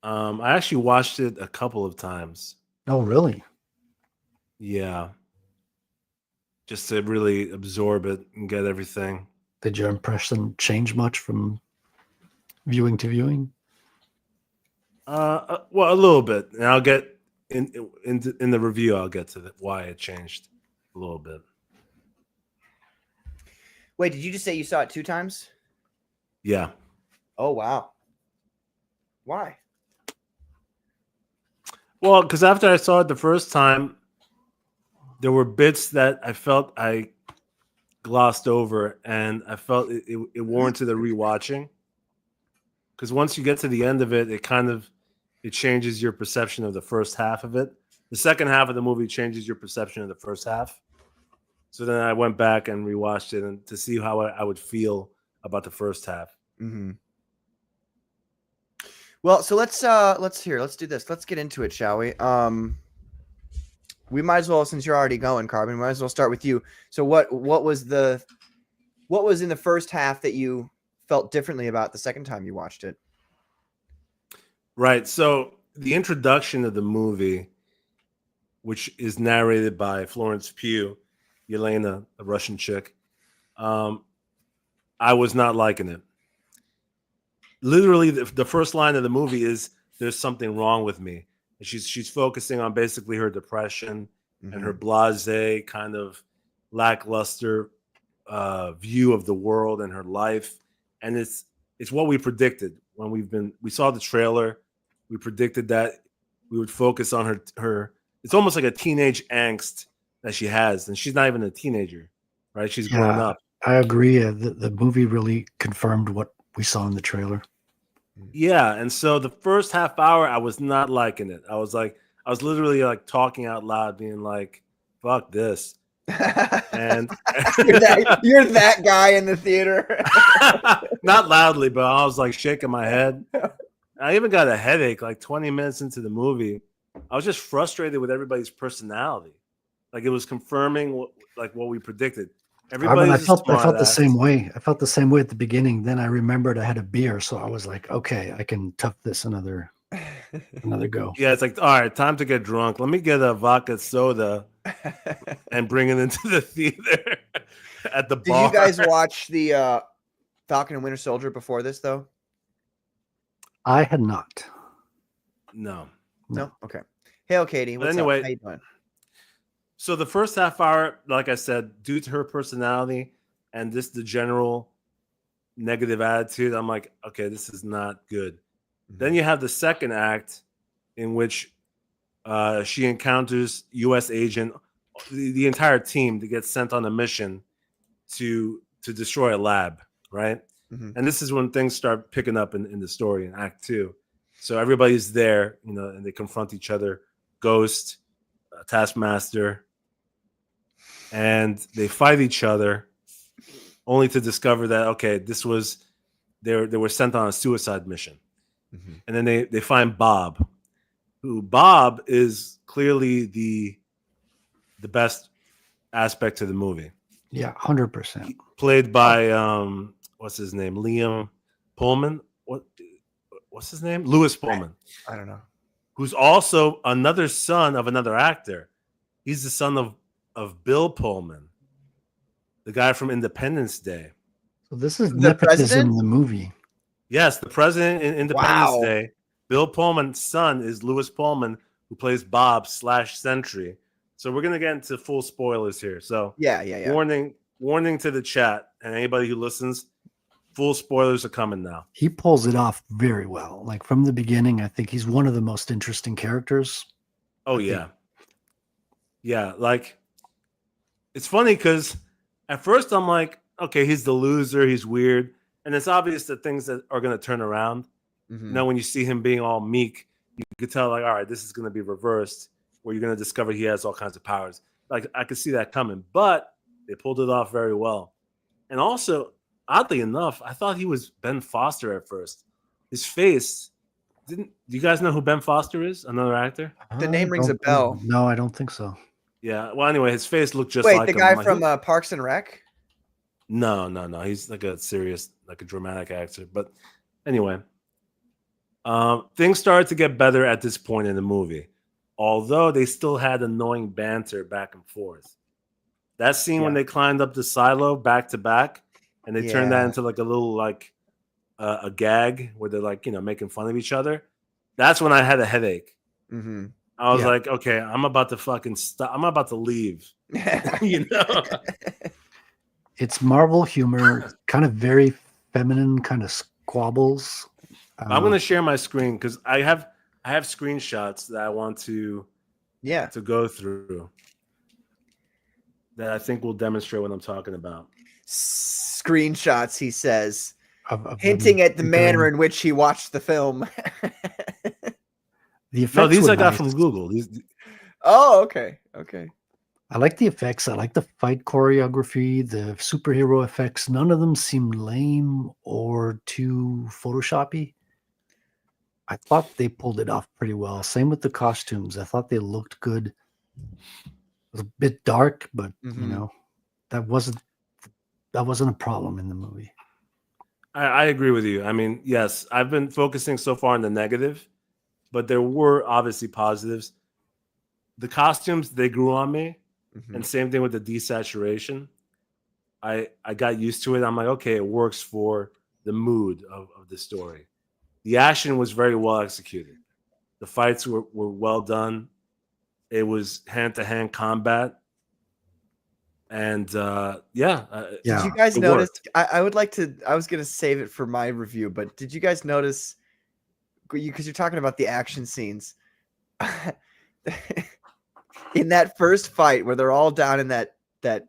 I actually watched it a couple of times.
Oh, really?
Yeah. Just to really absorb it and get everything.
Did your impression change much from viewing to viewing?
Well, a little bit. And I'll get in the review. I'll get to why it changed a little bit.
Wait, did you just say you saw it 2 times?
Yeah.
Oh, wow. Why?
Well, because after I saw it the first time, there were bits that I felt I glossed over, and I felt it warranted a rewatching. Because once you get to the end of it, it changes your perception of the first half of it. The second half of the movie changes your perception of the first half. So then I went back and rewatched it and to see how I would feel about the first half.
Well, so let's do this. Let's get into it, shall we? We might as well, since you're already going, Carbon, we might as well start with you. So what was in the first half that you felt differently about the second time you watched it?
Right. So the introduction of the movie which is narrated by Florence Pugh, Yelena, the Russian chick. I was not liking it. Literally, the first line of the movie is "There's something wrong with me." And she's focusing on basically her depression and her blasé kind of lackluster view of the world and her life, and it's what we predicted when we saw the trailer. We predicted that we would focus on her. It's almost like a teenage angst that she has, and she's not even a teenager, right? She's grown up.
I agree. The movie really confirmed what we saw in the trailer.
Yeah, and so the first half hour, I was not liking it. I was literally like talking out loud, being like, "Fuck this." And
you're that guy in the theater.
Not loudly, but I was like shaking my head. I even got a headache like 20 minutes into the movie. I was just frustrated with everybody's personality. Like it was confirming what we predicted.
I felt the same way. I felt the same way at the beginning. Then I remembered I had a beer, so I was like, okay, I can tough this another go.
Yeah, it's like, all right, time to get drunk. Let me get a vodka soda and bring it into the theater at the bar.
Did you guys watch the Falcon and Winter Soldier before this, though?
I had not.
No.
Okay. Hail, Katie. What's
anyway,
up? How you doing?
So the first half hour, like I said, due to her personality and the general negative attitude, I'm like, okay, this is not good. Then you have the second act in which she encounters U.S. agent, the entire team that gets sent on a mission to destroy a lab, right? And this is when things start picking up in the story in Act 2. So everybody's there, and they confront each other, Ghost, Taskmaster, and they fight each other, only to discover that okay, they were sent on a suicide mission. And then they find Bob, who Bob is clearly the best aspect to the movie.
Yeah, 100%.
Played by what's his name, Liam Pullman. What's his name? Lewis Pullman.
I don't know.
Who's also another son of another actor. He's the son of Bill Pullman, the guy from Independence Day.
So this is nepotism in the movie.
Yes, the president in Independence Day. Bill Pullman's son is Lewis Pullman, who plays Bob / Sentry. So we're gonna get into full spoilers here. So
yeah.
Warning to the chat and anybody who listens. Full spoilers are coming now.
He pulls it off very well. Like from the beginning, I think he's one of the most interesting characters.
Oh, yeah. Yeah, like, it's funny because at first I'm like, okay, he's the loser, he's weird. And it's obvious that things that are going to turn around. When you see him being all meek, you could tell, like, all right, this is going to be reversed, where you're going to discover he has all kinds of powers. Like, I could see that coming. But they pulled it off very well. And also, oddly enough, I thought he was Ben Foster at first. His face do you guys know who Ben Foster is? Another actor?
The name rings a bell.
No, I don't think so.
Yeah. Well, anyway, his face looked just like
the
him.
guy from Parks and Rec?
No. He's like a serious, like a dramatic actor. But anyway, things started to get better at this point in the movie, although they still had annoying banter back and forth. That scene when they climbed up the silo back to back, and they turned that into like a little like a gag where they're like making fun of each other. That's when I had a headache. I was like, okay, I'm about to fucking stop. I'm about to leave.
It's Marvel humor, kind of very feminine, kind of squabbles.
I'm gonna share my screen because I have screenshots that I want to go through that I think will demonstrate what I'm talking about.
Screenshots, he says, hinting at the manner in which he watched the film.
The effects
no, these I got
nice.
from Google.
Oh, okay.
I like the effects. I like the fight choreography, the superhero effects. None of them seem lame or too Photoshoppy. I thought they pulled it off pretty well. Same with the costumes. I thought they looked good. It was a bit dark, but that wasn't a problem in the movie.
I agree with you. I mean, yes, I've been focusing so far on the negative, but there were obviously positives. the costumes, they grew on me.
Mm-hmm.
And same thing with the desaturation. I got used to it. I'm like, okay, it works for the mood of the story. The action was very well executed. The fights were well done. It was hand-to-hand combat. And
Did you guys notice? I would like to. I was going to save it for my review, but did you guys notice? Because you're talking about the action scenes. In that first fight where they're all down in that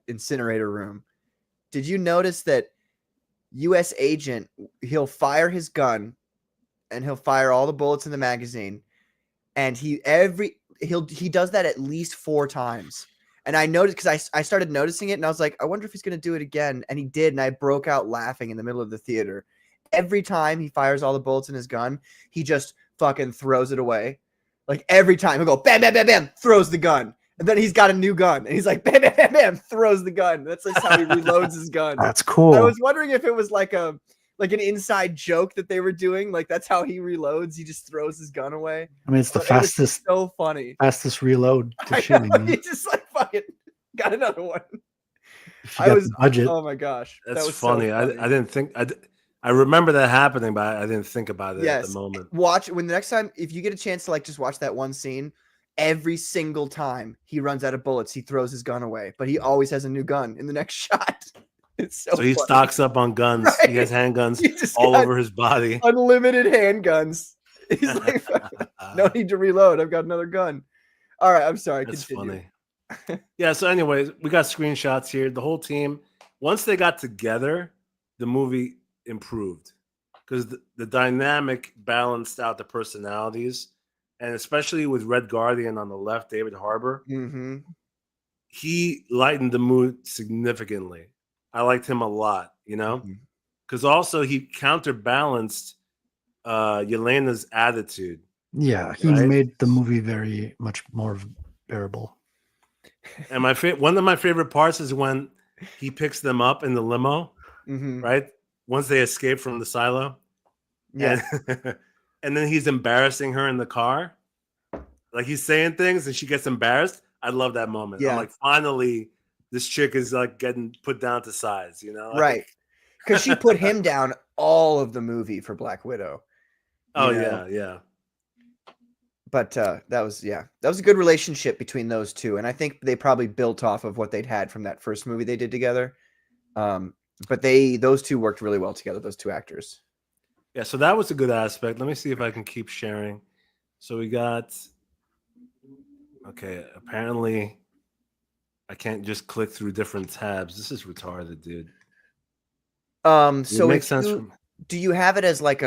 incinerator room, did you notice that U.S. agent, he'll fire his gun and he'll fire all the bullets in the magazine, and he does that at least 4 times. And I noticed, because I started noticing it, and I was like, I wonder if he's going to do it again. And he did, and I broke out laughing in the middle of the theater. Every time he fires all the bullets in his gun, he just fucking throws it away. Like, every time he'll go, bam, bam, bam, bam, throws the gun. And then he's got a new gun. And he's like, bam, bam, bam, bam, throws the gun. That's just how he reloads his gun.
That's cool.
I was wondering if it was like an inside joke that they were doing. Like, that's how he reloads. He just throws his gun away.
I mean, it's the fastest.
So funny.
Fastest reload to shooting.
He just like fucking got another one.
Budget.
Oh my gosh.
That's
was
funny.
So funny.
I didn't think I remember that happening, but I didn't think about it at the moment.
Watch when the next time, if you get a chance to like just watch that one scene, every single time he runs out of bullets, he throws his gun away, but he always has a new gun in the next shot. It's so
he
funny.
stocks up on guns. Right? He has handguns all over his body.
Unlimited handguns. He's like, no need to reload. I've got another gun. All right, I'm sorry.
That's
continue.
funny. Yeah, so anyways, we got screenshots here. The whole team, once they got together, the movie improved because the dynamic balanced out the personalities, and especially with Red Guardian on the left, David Harbour, he lightened the mood significantly. I liked him a lot, because also he counterbalanced Yelena's attitude.
Yeah, he made the movie very much more bearable.
And one of my favorite parts is when he picks them up in the limo, right? Once they escape from the silo.
Yeah.
And then he's embarrassing her in the car. Like he's saying things and she gets embarrassed. I love that moment.
Yeah.
I'm like, finally, this chick is like getting put down to size,
Right. Because she put him down all of the movie for Black Widow.
Yeah.
But that was a good relationship between those two. And I think they probably built off of what they'd had from that first movie they did together. But those two worked really well together, those two actors.
Yeah, so that was a good aspect. Let me see if I can keep sharing. So we got, okay, apparently I can't just click through different tabs. This is retarded, dude.
So
it makes sense.
Do you have it as like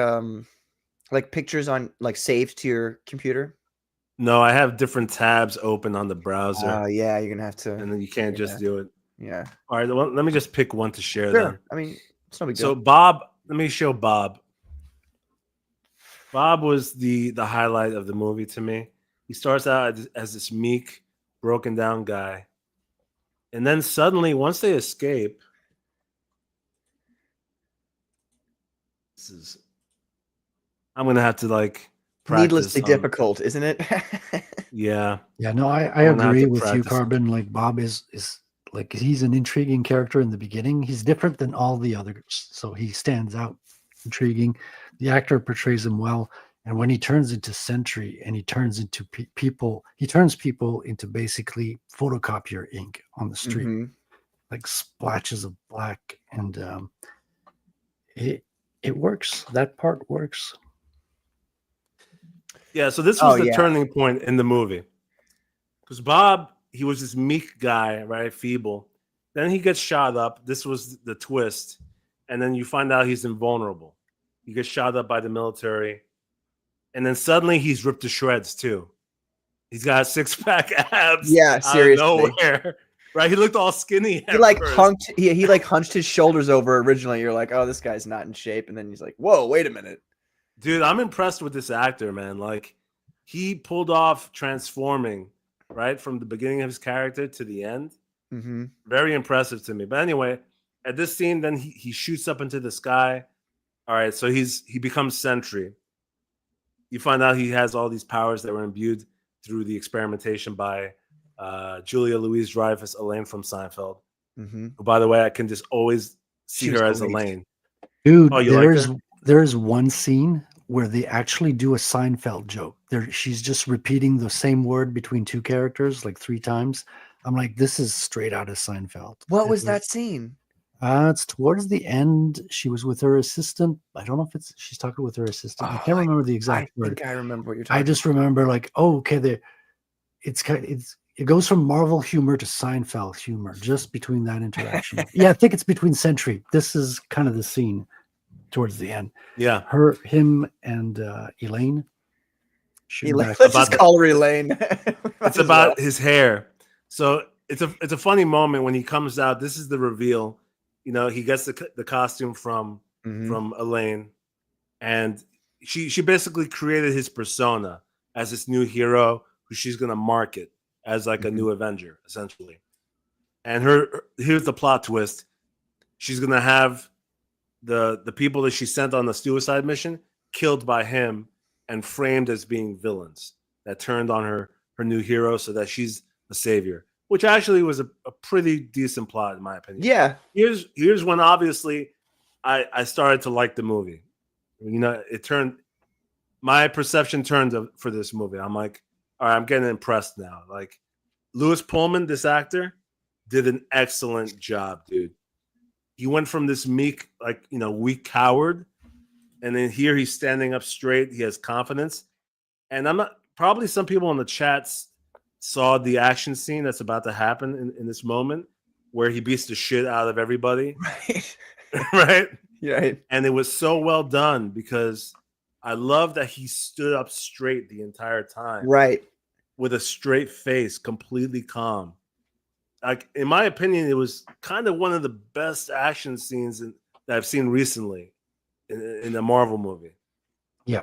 pictures on like saved to your computer?
No, I have different tabs open on the browser.
Oh, yeah, you're gonna have to.
And then you can't just do it.
Yeah.
All right, well, let me just pick one to share.
Sure.
Then.
I mean, it's no big deal.
So Bob, let me show Bob. Bob was the highlight of the movie to me. He starts out as this meek, broken down guy. And then suddenly, once they escape, I'm going to have to like practice.
Needlessly difficult, isn't it?
Yeah.
Yeah, no, I agree with you, Carbon. Like Bob is like, he's an intriguing character in the beginning. He's different than all the others. So he stands out, intriguing. The actor portrays him well. And when he turns into Sentry and he turns into people, he turns people into basically photocopier ink on the street, like splashes of black. And it works. That part works.
Yeah, so this was the turning point in the movie. Because Bob, he was this meek guy, right? Feeble. Then he gets shot up. This was the twist. And then you find out he's invulnerable. He gets shot up by the military. And then suddenly he's ripped to shreds too. He's got 6-pack abs.
Yeah, seriously.
Out of nowhere. Right? He looked all skinny.
He like hunched. He like hunched his shoulders over originally. You're like, oh, this guy's not in shape. And then he's like, whoa, wait a minute.
Dude, I'm impressed with this actor, man. Like, he pulled off transforming, right? From the beginning of his character to the end. Very impressive to me. But anyway, at this scene, then he shoots up into the sky. All right, so he becomes Sentry. You find out he has all these powers that were imbued through the experimentation by Julia Louis-Dreyfus, Elaine from Seinfeld. Who, by the way, I can just always see her as Elaine.
Dude,
oh,
there's one scene where they actually do a Seinfeld joke. She's just repeating the same word between two characters like 3 times. I'm like, this is straight out of Seinfeld.
What was that scene?
It's towards the end. She was with her assistant. I don't know if she's talking with her assistant. I can't remember the exact word.
I think I remember what you're talking
about. I just remember like, oh, okay, it goes from Marvel humor to Seinfeld humor just between that interaction. Yeah, I think it's between Sentry. This is kind of the scene towards the end.
Yeah,
him, and Elaine.
Let's just call her Elaine.
It's about his hair. So it's a funny moment when he comes out. This is the reveal. You know, he gets the costume from Elaine, and she basically created his persona as this new hero who she's gonna market as like a new Avenger, essentially. And here's the plot twist: she's gonna have the people that she sent on the suicide mission killed by him and framed as being villains that turned on her new hero, so that she's the savior. Which actually was a pretty decent plot, in my opinion.
Yeah.
Here's when obviously I started to like the movie. You know, my perception turned for this movie. I'm like, all right, I'm getting impressed now. Like, Louis Pullman, this actor, did an excellent job, dude. He went from this meek, like, you know, weak coward, and then here he's standing up straight. He has confidence. And probably some people in the chats saw the action scene that's about to happen in this moment where he beats the shit out of everybody.
Right.
Right?
Yeah.
And it was so well done because I love that he stood up straight the entire time.
Right.
With a straight face, completely calm. Like, in my opinion, it was kind of one of the best action scenes that I've seen recently in a Marvel movie.
Yeah.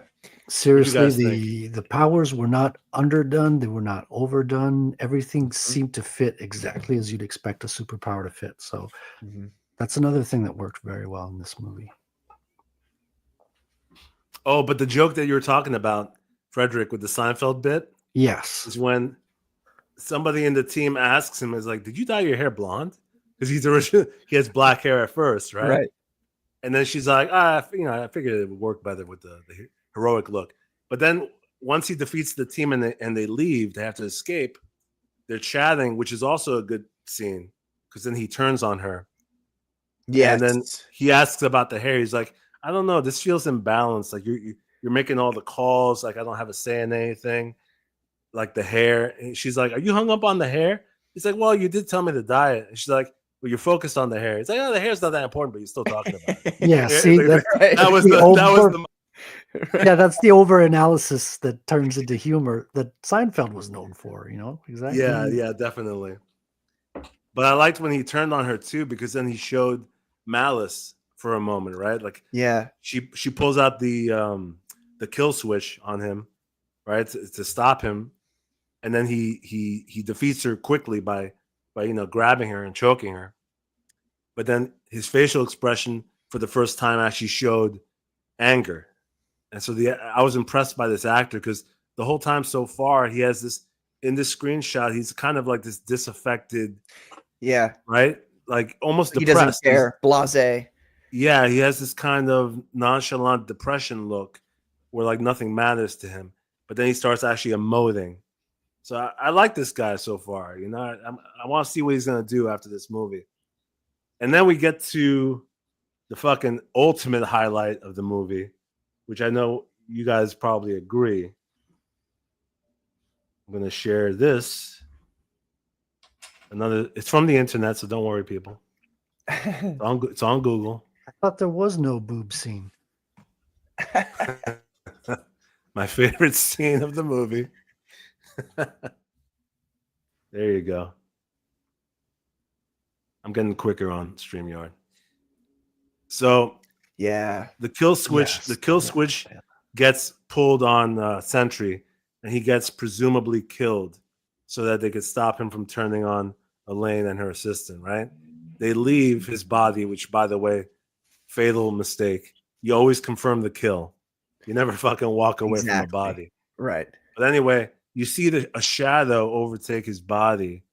Seriously, the powers were not underdone. They were not overdone. Everything seemed to fit exactly as you'd expect a superpower to fit. So that's another thing that worked very well in this movie.
Oh, but the joke that you were talking about, Frederick, with the Seinfeld bit,
yes,
is when somebody in the team asks him, "Is like, did you dye your hair blonde?" Because he has black hair at first, right?
Right.
And then she's like, I figured it would work better with the heroic look. But then once he defeats the team and they leave, they have to escape. They're chatting, which is also a good scene because then he turns on her. Yeah, and then he asks about the hair. He's like, I don't know, this feels imbalanced. Like you're making all the calls. Like I don't have a say in anything. Like the hair. And she's like, are you hung up on the hair? He's like, well, you did tell me to dye it. And she's like, well, you're focused on the hair. It's like, oh, the hair's not that important, but you're still talking about it.
Yeah, see,
that was the
yeah, that's the over analysis that turns into humor that Seinfeld was known for, you know? Exactly.
Yeah, definitely. But I liked when he turned on her too, because then he showed malice for a moment, right? Like,
yeah,
she pulls out the kill switch on him, right, to stop him, and then he defeats her quickly by grabbing her and choking her. But then his facial expression for the first time actually showed anger. And so I was impressed by this actor because the whole time so far, he has this, in this screenshot, he's kind of like this disaffected.
Yeah.
Right? Like almost
he
depressed.
Doesn't care. Blasé.
Yeah, he has this kind of nonchalant depression look where like nothing matters to him. But then he starts actually emoting. So I like this guy so far. You know, I want to see what he's going to do after this movie. And then we get to the fucking ultimate highlight of the movie, which I know you guys probably agree. I'm going to share this. It's from the internet, so don't worry, people. It's on Google.
I thought there was no boob scene.
My favorite scene of the movie. There you go. I'm getting quicker on StreamYard. So
yeah,
the kill switch gets pulled on Sentry, and he gets presumably killed so that they could stop him from turning on Elaine and her assistant, right? They leave his body, which, by the way, fatal mistake. You always confirm the kill. You never fucking walk away from a body.
Right.
But anyway, you see a shadow overtake his body,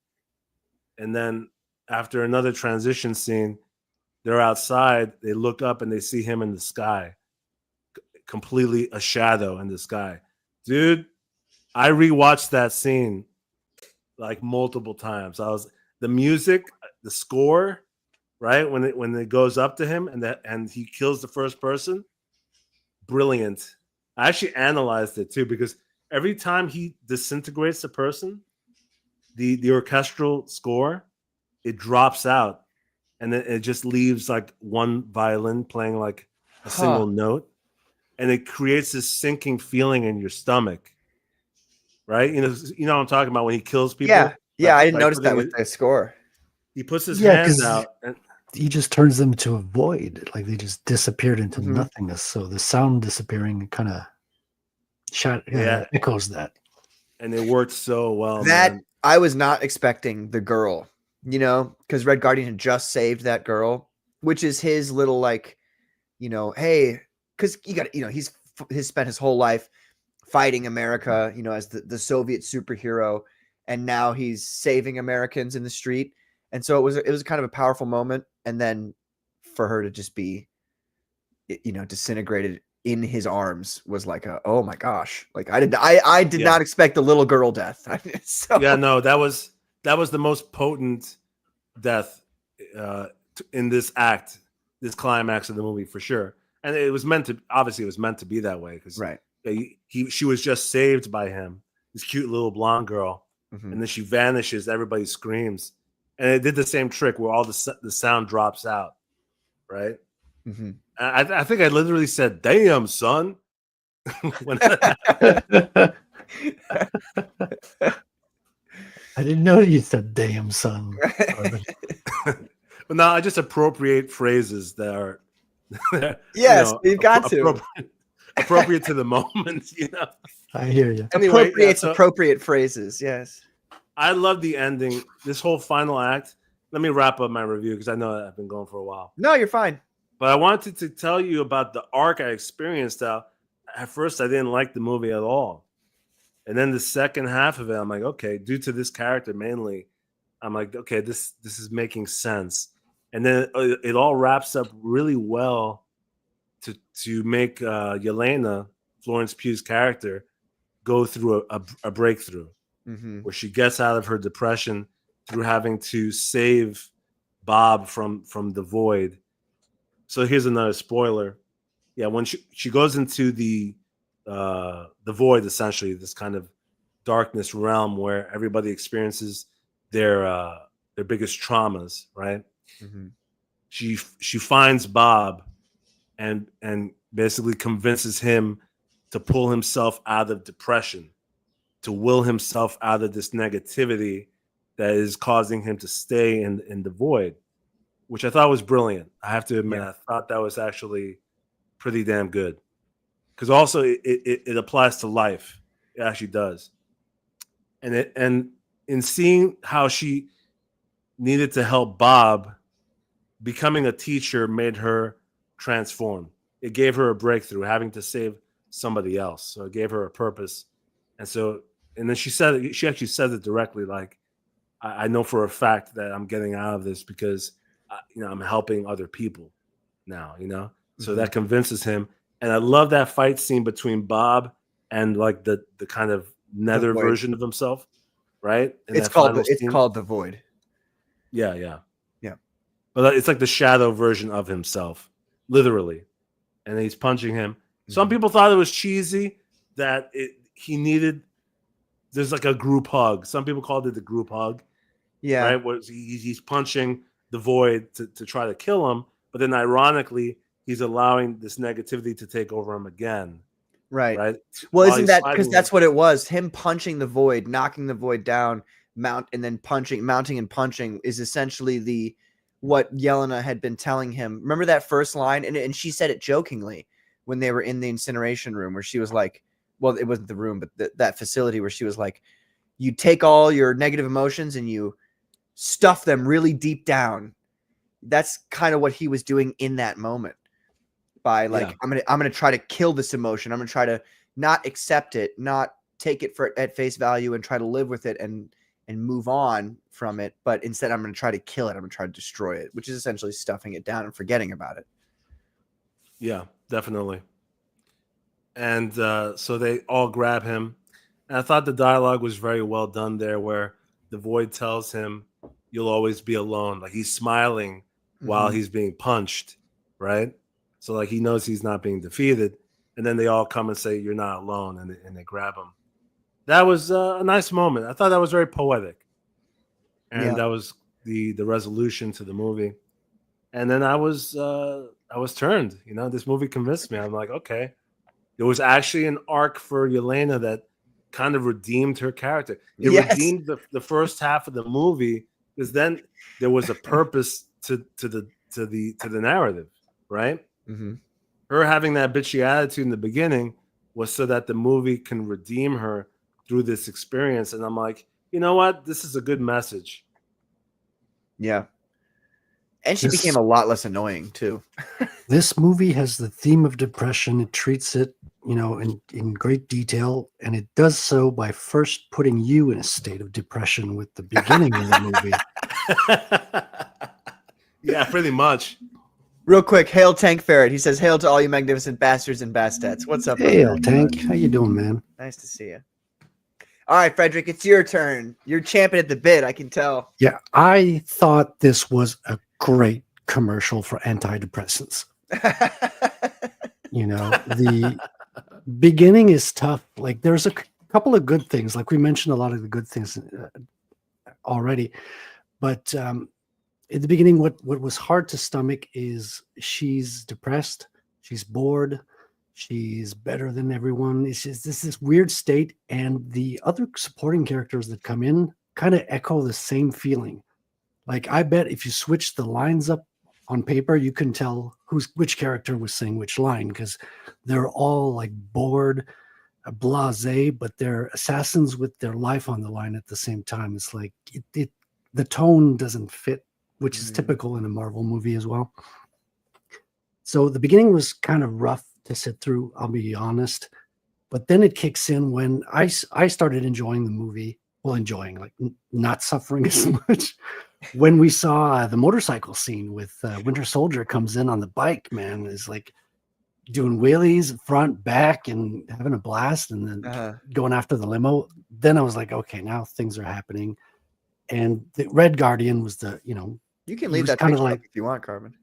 and then after another transition scene, they're outside. They look up and they see him in the sky, completely a shadow in the sky. Dude, I rewatched that scene like multiple times. The music, the score, right when it goes up to him and he kills the first person, brilliant. I actually analyzed it too, because every time he disintegrates the person, the orchestral score, it drops out, and then it just leaves like one violin playing like a single note, and it creates this sinking feeling in your stomach, right? You know what I'm talking about when he kills people.
Yeah, I didn't notice that with the score.
He puts his hand
'cause
out, and
he just turns them to a void, like they just disappeared into nothingness. So the sound disappearing kind of echoes that,
and it worked so well.
That
man.
I was not expecting the girl, because Red Guardian had just saved that girl, which is his little like, hey, because he's spent his whole life fighting America, as the Soviet superhero, and now he's saving Americans in the street. And so it was kind of a powerful moment. And then for her to just be, disintegrated in his arms was like oh my gosh. Like I did not expect the little girl death.
Yeah, no, that was the most potent death in this act, this climax of the movie for sure. And it was meant to be that way, because
right.
She was just saved by him, this cute little blonde girl, and then she vanishes. Everybody screams, and it did the same trick where all the sound drops out, right? I think I literally said, "Damn, son."
I didn't know you said "damn, son."
But no, I just appropriate phrases that are
yes, you've got to
appropriate to the moment.
I hear you.
Anyway,
appropriate phrases. Yes,
I love the ending. This whole final act. Let me wrap up my review, because I know I've been going for a while.
No, you're fine.
But I wanted to tell you about the arc I experienced. At first, I didn't like the movie at all. And then the second half of it, I'm like, okay, due to this character mainly, I'm like, okay, this is making sense. And then it all wraps up really well to make Yelena, Florence Pugh's character, go through a breakthrough where she gets out of her depression through having to save Bob from the void. So here's another spoiler. Yeah, when she goes into the void, essentially this kind of darkness realm where everybody experiences their biggest traumas, right? She finds Bob and basically convinces him to pull himself out of depression, to will himself out of this negativity that is causing him to stay in the void, which I thought was brilliant. I have to admit, I thought that was actually pretty damn good, because also it applies to life. It actually does. And in seeing how she needed to help Bob, becoming a teacher made her transform. It gave her a breakthrough, having to save somebody else. So it gave her a purpose. And then she actually said it directly, like, I know for a fact that I'm getting out of this because I'm helping other people now, So that convinces him. And I love that fight scene between Bob and like the kind of nether version of himself, right?
It's called the Void.
Yeah. But it's like the shadow version of himself, literally. And he's punching him. Some people thought it was cheesy that there's like a group hug. Some people called it the group hug.
Yeah.
Right? Where he's punching the void to try to kill him. But then ironically, he's allowing this negativity to take over him again.
Right. Well, isn't that because that's what it was? Him punching the void, knocking the void down, mounting and punching is essentially what Yelena had been telling him. Remember that first line? And she said it jokingly when they were in the incineration room, where she was like, well, it wasn't the room, but that facility where she was like, you take all your negative emotions and you stuff them really deep down. That's kind of what he was doing in that moment. By like, I'm gonna try to kill this emotion. I'm gonna try to not accept it, not take it at face value and try to live with it and move on from it. But instead, I'm going to try to kill it. I'm going to try to destroy it, which is essentially stuffing it down and forgetting about it.
Yeah, definitely. And so they all grab him. And I thought the dialogue was very well done there, where the Void tells him, "You'll always be alone." Like he's smiling while he's being punched, right? So like he knows he's not being defeated. And then they all come and say, "You're not alone," and they grab him. That was a nice moment. I thought that was very poetic. And that was the resolution to the movie. And then I was turned. You know, this movie convinced me. I'm like, okay. There was actually an arc for Yelena that kind of redeemed her character. It redeemed the first half of the movie, because then there was a purpose to the narrative, right?
Mm-hmm.
Her having that bitchy attitude in the beginning was so that the movie can redeem her through this experience. And I'm like, you know what? This is a good message.
Yeah. And she became a lot less annoying too.
This movie has the theme of depression. It treats it, you know, in great detail, and it does so by first putting you in a state of depression with the beginning of the movie.
Yeah, pretty much.
Real quick, hail Tank Ferret. He says, "Hail to all you magnificent bastards and bastettes." What's up?
Hail Tank. How you doing, man?
Nice to see you. All right, Frederick, it's your turn. You're champing at the bit, I can tell.
Yeah, I thought this was a great commercial for antidepressants. You know, the beginning is tough. Like, there's a couple of good things. Like, we mentioned a lot of the good things already. But in the beginning, what was hard to stomach is she's depressed. She's bored. She's better than everyone. It's just this weird state. And the other supporting characters that come in kind of echo the same feeling. Like, I bet if you switch the lines up on paper, you can tell which character was saying which line, because they're all like bored, blasé, but they're assassins with their life on the line at the same time. It's like the tone doesn't fit, which is typical in a Marvel movie as well. So the beginning was kind of rough to sit through, I'll be honest. But then it kicks in when I started enjoying the movie. Well, enjoying, like not suffering as much. When we saw the motorcycle scene with Winter Soldier comes in on the bike, man, is like doing wheelies front, back, and having a blast, and then going after the limo. Then I was like, okay, now things are happening. And the Red Guardian was
you can leave that
kind of
picture
like,
up if you want, Carmen.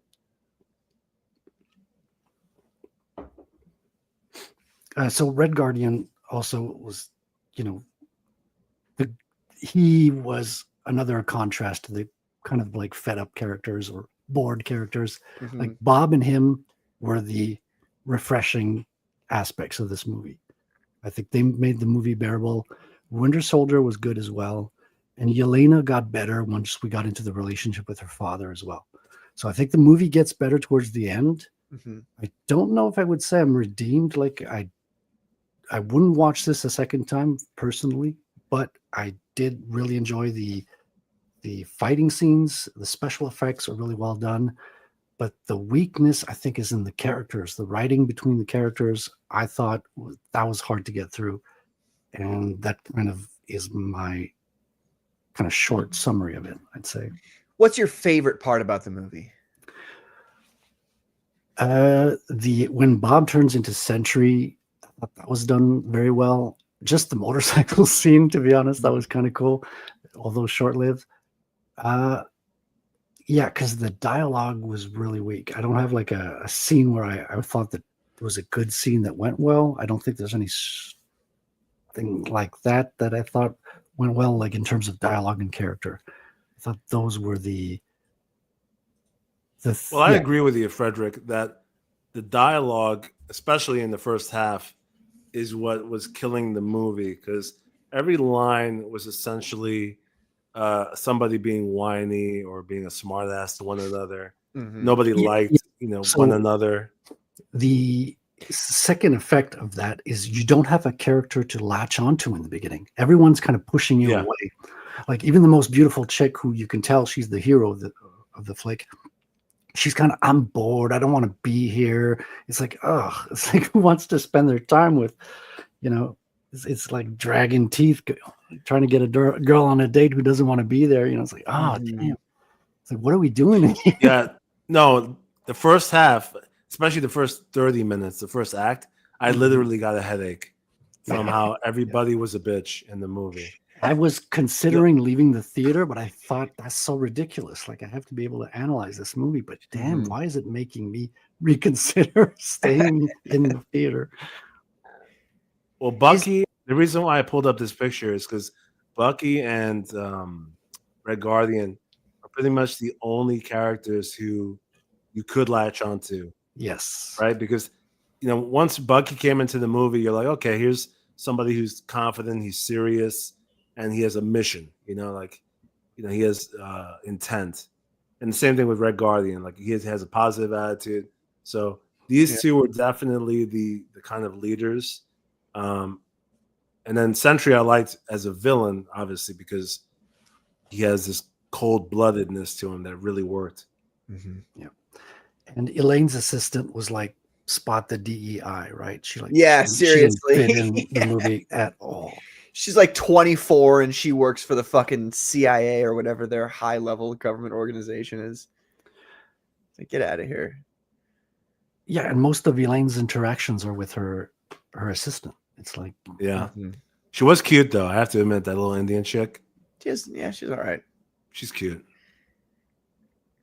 So Red Guardian also was, he was another contrast to the kind of like fed up characters or bored characters.
Mm-hmm.
Like Bob and him were the refreshing aspects of this movie. I think they made the movie bearable. Winter Soldier was good as well. And Yelena got better once we got into the relationship with her father as well. So I think the movie gets better towards the end.
Mm-hmm.
I don't know if I would say I'm redeemed. Like I wouldn't watch this a second time personally, but I did really enjoy the fighting scenes. The special effects are really well done, but the weakness I think is in the characters. The writing between the characters, I thought that was hard to get through, and that kind of is my kind of short summary of it, I'd say.
What's your favorite part about the movie?
When Bob turns into Sentry, I thought that was done very well. Just the motorcycle scene, to be honest, that was kind of cool, although short-lived. Yeah, because the dialogue was really weak. I don't have like a scene where I thought that it was a good scene that went well. I don't think there's any thing like that I thought went well, like in terms of dialogue and character. I thought those were
I agree with you, Frederick, that the dialogue, especially in the first half, is what was killing the movie, because every line was essentially somebody being whiny or being a smartass to one another. Mm-hmm. Nobody liked, one another.
The second effect of that is you don't have a character to latch onto in the beginning. Everyone's kind of pushing you away. Like even the most beautiful chick, who you can tell she's the hero of the flick, she's kind of, I'm bored. I don't want to be here. It's like, it's like, who wants to spend their time with, it's like dragging teeth, trying to get a girl on a date who doesn't want to be there. It's like, oh damn. It's like, what are we doing here?
Yeah, no, the first half, especially the first 30 minutes, the first act, I literally got a headache from how everybody was a bitch in the movie.
I was considering leaving the theater, but I thought that's so ridiculous. Like, I have to be able to analyze this movie, but damn, why is it making me reconsider staying in the theater?
Well, Bucky, the reason why I pulled up this picture is because Bucky and Red Guardian are pretty much the only characters who you could latch onto.
Yes.
Right? Because, once Bucky came into the movie, you're like, okay, here's somebody who's confident, he's serious, and he has a mission, he has intent. And the same thing with Red Guardian, like he has a positive attitude. So these two were definitely the kind of leaders. And then Sentry I liked as a villain, obviously, because he has this cold-bloodedness to him that really worked.
Yeah. And Elaine's assistant was like spot the DEI, right? She
seriously,
she didn't fit in the movie at all.
She's like 24 and she works for the fucking CIA or whatever their high-level government organization is. Like, get out of here.
Yeah, and most of Elaine's interactions are with her assistant. It's like,
she was cute though. I have to admit, that little Indian chick.
She's all right.
She's cute.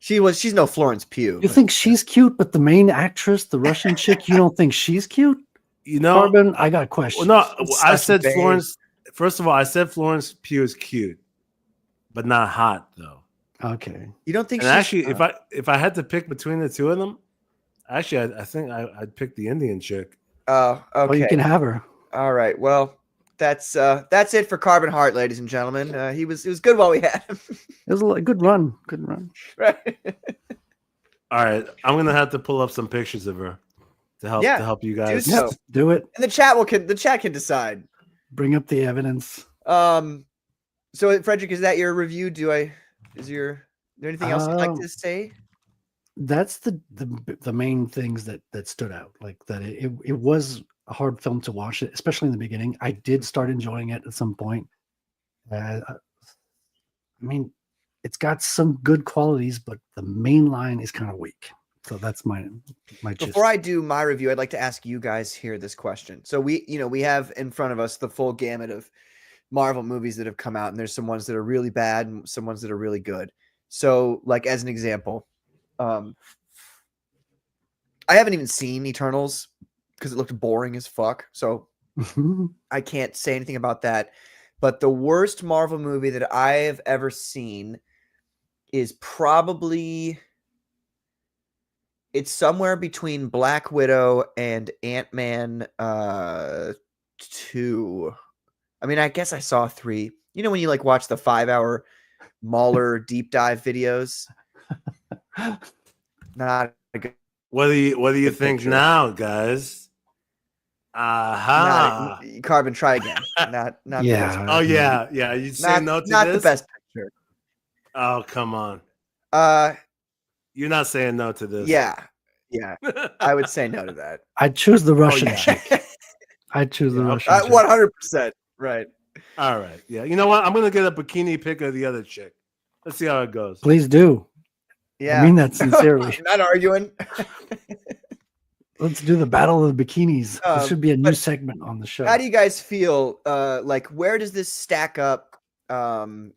She's no Florence Pugh.
You think she's cute, but the main actress, the Russian chick, you don't think she's cute? Carbon, I got questions.
Well, no, I said Florence. First of all, I said Florence Pugh is cute, but not hot though.
Okay.
You don't think?
And actually, if I had to pick between the two of them, actually, I think I'd pick the Indian chick.
Oh, okay.
Well, you can have her.
All right. Well, that's it for Carbon Heart, ladies and gentlemen. It was good while we had him.
It was a good run. Good run.
Right.
All right, I'm gonna have to pull up some pictures of her to help you guys.
Do it.
And the chat can decide.
Bring up the evidence.
So Frederick, is that your review? Is there anything else you'd like to say?
That's the main things that stood out. Like that it was a hard film to watch, especially in the beginning. I did start enjoying it at some point. I mean, it's got some good qualities, but the main line is kind of weak. So that's my gist.
Before I do my review, I'd like to ask you guys here this question. So we have in front of us the full gamut of Marvel movies that have come out, and there's some ones that are really bad and some ones that are really good. So, like, as an example, I haven't even seen Eternals because it looked boring as fuck. So I can't say anything about that. But the worst Marvel movie that I have ever seen is probably, it's somewhere between Black Widow and Ant-Man 2. I mean, I guess I saw 3. You know when you like watch the 5-hour Mauler deep dive videos? Not a good.
What do you think
picture.
now, guys? Aha.
Carbon, try again. Not
Yeah.
Oh yeah. You say no to
not
this?
the best picture.
Oh, come on. You're not saying no to this.
Yeah. I would say no to that.
I'd choose the Russian chick. I'd choose the Russian chick.
100%. Right.
All right. Yeah. You know what? I'm gonna get a bikini pic of the other chick. Let's see how it goes.
Please do.
Yeah.
I mean that sincerely.
I'm not arguing.
Let's do the battle of the bikinis. This should be a new segment on the show.
How do you guys feel? Like, where does this stack up in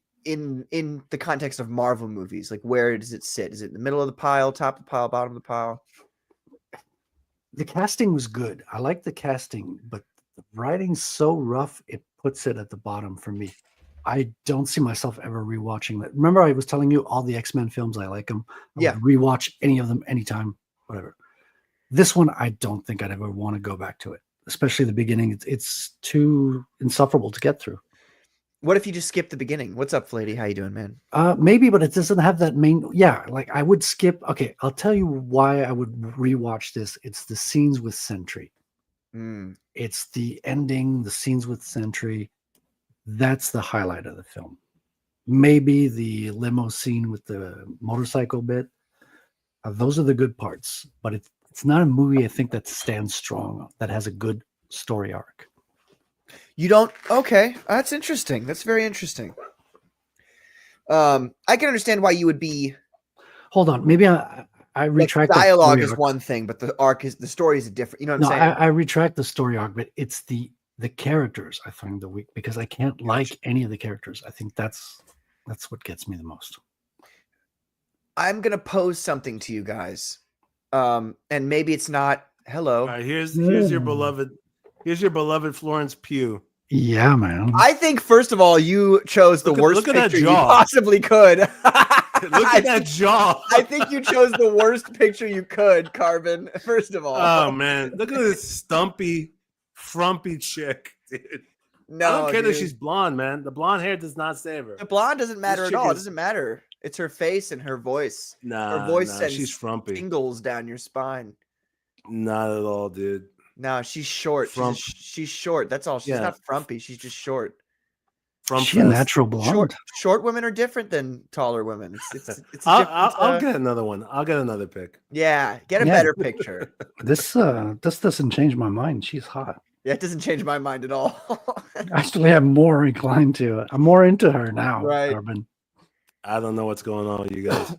the context of Marvel movies? Like, where does it sit? Is it in the middle of the pile, top of the pile, bottom of the pile?
The casting was good. I like the casting, but the writing's so rough, it puts it at the bottom for me. I don't see myself ever rewatching that. Remember, I was telling you all the X-Men films, I like them. I would rewatch any of them anytime, whatever. This one, I don't think I'd ever want to go back to it, especially the beginning. It's too insufferable to get through.
What if you just skip the beginning? What's up, Flady? How you doing, man?
Maybe, but it doesn't have that main. Yeah, like I would skip. Okay, I'll tell you why I would rewatch this. It's the scenes with Sentry. It's the ending, the scenes with Sentry. That's the highlight of the film. Maybe the limo scene with the motorcycle bit. Those are the good parts, but it's not a movie I think that stands strong, that has a good story arc.
You don't? Okay, that's interesting. That's very interesting. I can understand why you would be.
Hold on, maybe I retract.
Like dialogue is one thing, but the story is different. You know what I'm saying?
I retract the story arc, but it's the characters I find the weak because I can't like any of the characters. I think that's what gets me the most.
I'm gonna pose something to you guys, and maybe it's not. Hello.
All right, here's your beloved. Here's your beloved Florence Pugh.
Yeah, man.
I think first of all, you chose the worst picture you possibly could.
Look at that jaw.
I think you chose the worst picture you could, Carbon. First of all.
Oh man, look at this stumpy, frumpy chick, dude.
No,
I don't care that she's blonde, man. The blonde hair does not save her.
The blonde doesn't matter at all. It doesn't matter. It's her face and her voice. Her voice sends
she's frumpy.
tingles down your spine.
Not at all, dude.
No, she's short. She's short. That's all. She's not frumpy. She's just short.
She's a natural blonde.
Short women are different than taller women.
I'll get another one. I'll get another pick.
Yeah, get a better picture.
This doesn't change my mind. She's hot.
Yeah, it doesn't change my mind at all.
Actually, I'm more inclined to it. I'm more into her now,
right.
Carbon.
I don't know what's going on with you guys.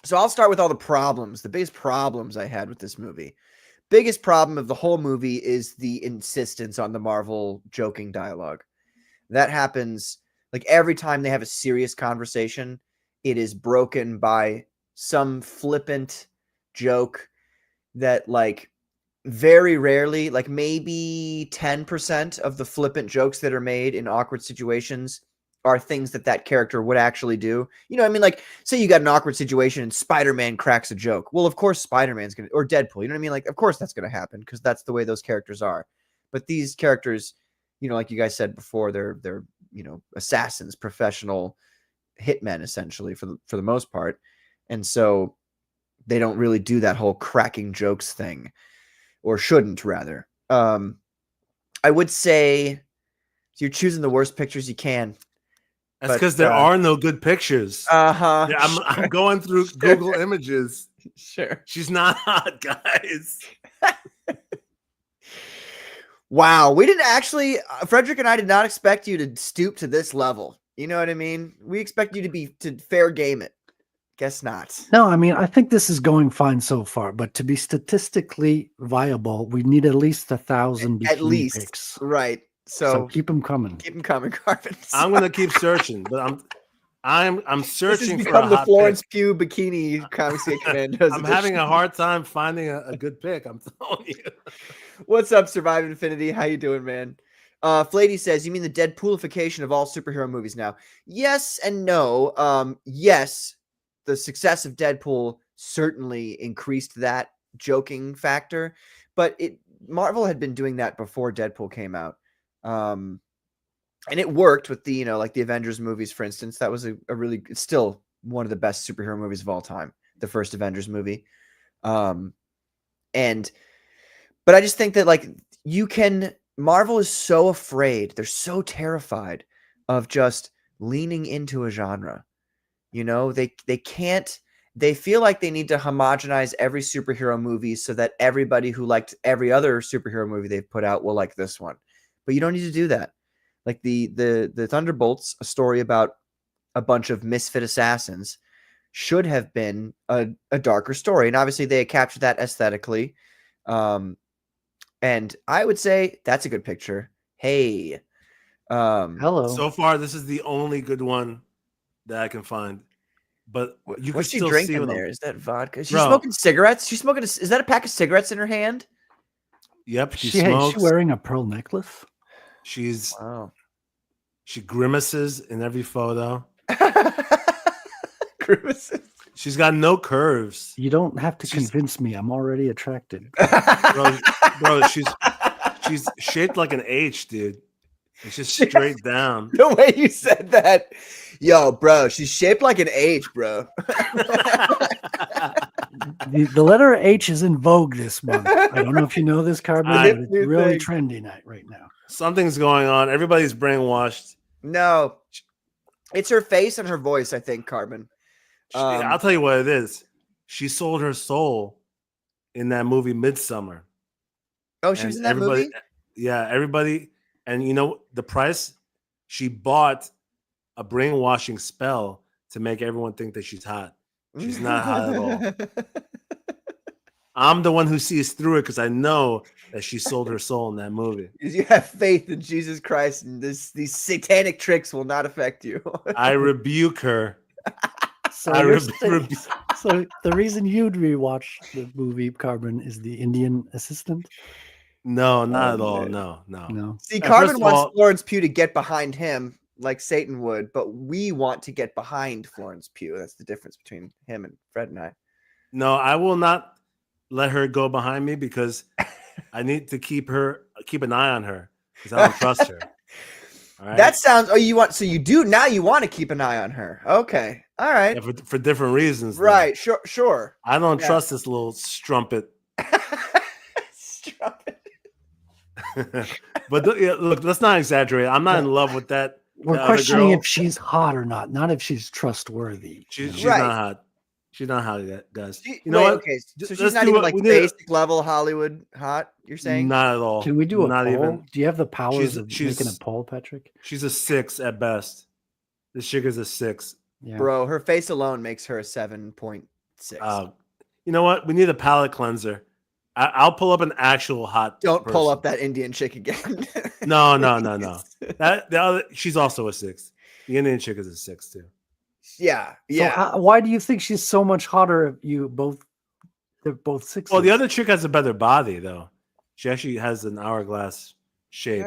So I'll start with all the problems. The biggest problems I had with this movie. Biggest problem of the whole movie is the insistence on the Marvel joking dialogue. That happens like every time they have a serious conversation, it is broken by some flippant joke that like very rarely, like maybe 10% of the flippant jokes that are made in awkward situations are things that character would actually do. You know what I mean? Like, say you got an awkward situation and Spider-Man cracks a joke. Well, of course Spider-Man's going to, or Deadpool, you know what I mean? Like, of course that's going to happen because that's the way those characters are. But these characters, you know, like you guys said before, they're you know, assassins, professional hitmen, essentially, for the most part. And so they don't really do that whole cracking jokes thing, or shouldn't, rather. I would say you're choosing the worst pictures you can.
That's because there are no good pictures.
Uh-huh.
Yeah, I'm going through Google Images.
Sure.
She's not hot, guys.
Wow. We didn't actually, Frederick and I did not expect you to stoop to this level. You know what I mean? We expect you to fair game it. Guess not.
No, I mean, I think this is going fine so far, but to be statistically viable, we need at least 1,000
at least
picks.
Right. So
keep them coming.
Keep them coming, Carbon.
I'm gonna keep searching, but I'm searching for
the Florence Pugh bikini Comicsgate Commandos.
I'm having a hard time finding a good pick. I'm telling you.
What's up, Survive Infinity? How you doing, man? Flady says, you mean the Deadpoolification of all superhero movies now? Yes and no. Yes, the success of Deadpool certainly increased that joking factor, but Marvel had been doing that before Deadpool came out. And it worked with the, you know, like the Avengers movies, for instance. That was it's still one of the best superhero movies of all time, the first Avengers movie. But I just think that like Marvel is so afraid, they're so terrified of just leaning into a genre. You know, they feel like they need to homogenize every superhero movie so that everybody who liked every other superhero movie they've put out will like this one. But you don't need to do that. Like the Thunderbolts, a story about a bunch of misfit assassins, should have been a darker story. And obviously they captured that aesthetically. And I would say that's a good picture. Hey.
Hello.
So far, this is the only good one that I can find. But you
what's
can
she
still
drinking
see
there? Is that vodka? She's smoking cigarettes? Is that a pack of cigarettes in her hand?
Yep.
Is she wearing a pearl necklace?
She grimaces in every photo.
Grimaces.
She's got no curves.
You don't have to convince me. I'm already attracted.
Bro, she's shaped like an H, dude. It's just straight down.
The way you said that. Yo, bro, she's shaped like an H, bro.
The letter H is in vogue this month. I don't know if you know this, Carbon, but it's really trendy right now.
Something's going on. Everybody's brainwashed.
No. It's her face and her voice, I think, Carbon.
I'll tell you what it is. She sold her soul in that movie Midsummer.
Oh, she was in that movie?
Yeah, everybody. And you know the price? She bought a brainwashing spell to make everyone think that she's hot. She's not hot at all. I'm the one who sees through it because I know that she sold her soul in that movie.
You have faith in Jesus Christ, and these satanic tricks will not affect you.
I rebuke her.
So, so the reason you'd rewatch the movie Carbon is the Indian assistant?
No, not at all. No.
See, Carbon wants Florence Pugh to get behind him like Satan would, but we want to get behind Florence Pugh. That's the difference between him and Fred and I.
No, I will not let her go behind me because I need to keep an eye on her because I don't trust her. All right?
That sounds. Oh, you want? So you do now? You want to keep an eye on her? Okay, all right.
Yeah, for different reasons,
right? Though. Sure.
I don't trust this little strumpet.
Strumpet.
But look, let's not exaggerate. I'm not in love with that.
We're questioning if she's hot or not if she's trustworthy.
She's not hot. She's not hot, guys. You know what?
Okay, so she's not even like basic level Hollywood hot. You're saying?
Not at all.
Can we do
not
poll?
Even?
Do you have the powers of making a poll, Patrick?
She's a 6 at best. This chick is a 6.
Yeah.
Bro, her face alone makes her a 7.6.
You know what? We need a palate cleanser. I'll pull up an actual hot.
Don't pull up that Indian chick again.
No. She's also a 6. The Indian chick is a 6 too.
Yeah.
So why do you think she's so much hotter? They're both 6.
Well, the other chick has a better body though. She actually has an hourglass shape.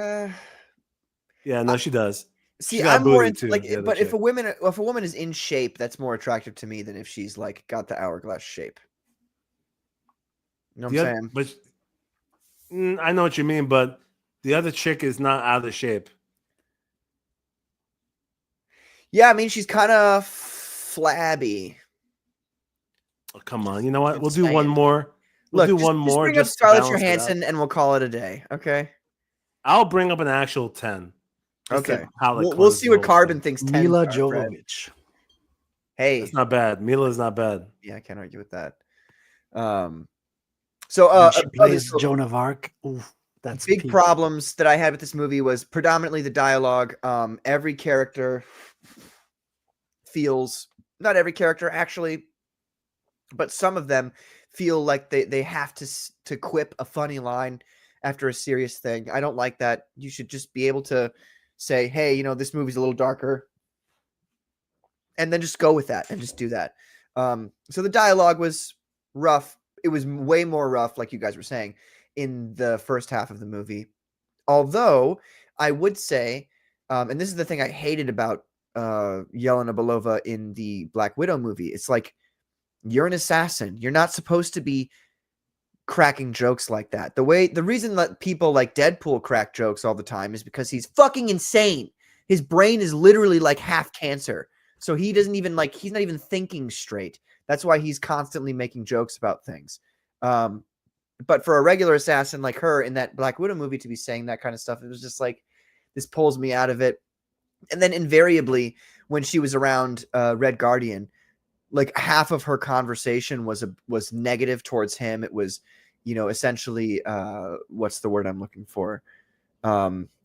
Yeah, no, she does.
See, I'm more into but if a woman is in shape, that's more attractive to me than if she's like got the hourglass shape. You know what I'm saying?
But I know what you mean, but the other chick is not out of shape.
Yeah, I mean she's kind of flabby.
Oh, come on, you know what? We'll do one more. We'll do one more.
Bring up Scarlett Johansson, and we'll call it a day. Okay.
I'll bring up an actual 10.
Okay. We'll see what Carbon thinks. 10
Mila Jovovich.
Hey,
it's not bad. Mila's not bad.
Yeah, I can't argue with that. So
she plays Joan of Arc. Oof, that's
big problems that I had with this movie was predominantly the dialogue. Every character feels, not every character actually, but some of them feel like they have to quip a funny line after a serious thing. I don't like that. You should just be able to say, hey, you know, this movie's a little darker, and then just go with that and just do that. So the dialogue was rough. It was way more rough, like you guys were saying, in the first half of the movie. Although I would say, and this is the thing I hated about Yelena Belova in the Black Widow movie. It's like, you're an assassin. You're not supposed to be cracking jokes like that. The reason that people like Deadpool crack jokes all the time is because he's fucking insane. His brain is literally like half cancer. So he doesn't even he's not even thinking straight. That's why he's constantly making jokes about things. But for a regular assassin like her in that Black Widow movie to be saying that kind of stuff, it was just like, this pulls me out of it. And then invariably, when she was around Red Guardian, like half of her conversation was negative towards him. It was, you know, essentially, what's the word I'm looking for?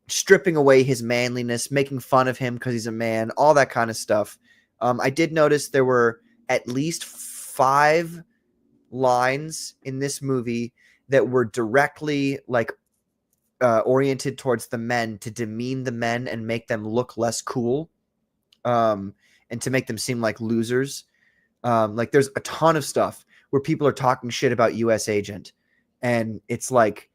Stripping away his manliness, making fun of him because he's a man, all that kind of stuff. I did notice there were at least 5 lines in this movie that were directly oriented towards the men to demean the men and make them look less cool, and to make them seem like losers. Like there's a ton of stuff where people are talking shit about US Agent, and it's like,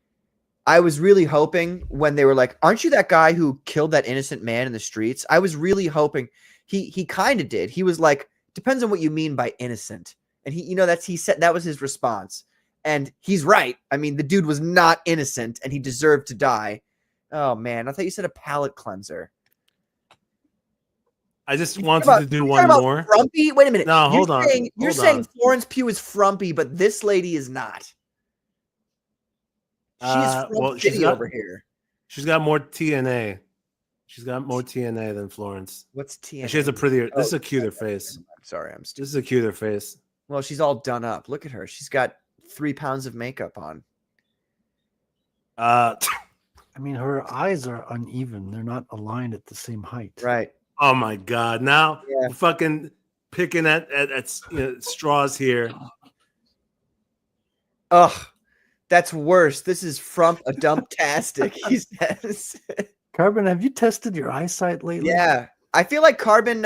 I was really hoping when they were like, aren't you that guy who killed that innocent man in the streets? I was really hoping he kind of did. He was like, depends on what you mean by innocent. And he said that was his response. And he's right. I mean, the dude was not innocent and he deserved to die. Oh man, I thought you said a palate cleanser.
I just wanted to do one more.
Frumpy? Wait a minute.
No, hold on.
You're saying Florence Pugh is frumpy, but this lady is not. She's over here.
She's got more TNA. She's got more TNA than Florence.
What's TNA?
And she has a prettier. This is a cuter face.
I'm sorry, I'm stupid.
This is a cuter face.
Well, she's all done up. Look at her. She's got 3 pounds of makeup on.
I mean, her eyes are uneven. They're not aligned at the same height.
Right.
Oh my God! Now we're fucking picking at straws here.
Ugh, that's worse. This is frump a dumptastic. He says.
Carbon, have you tested your eyesight lately?
Yeah. I feel like Carbon,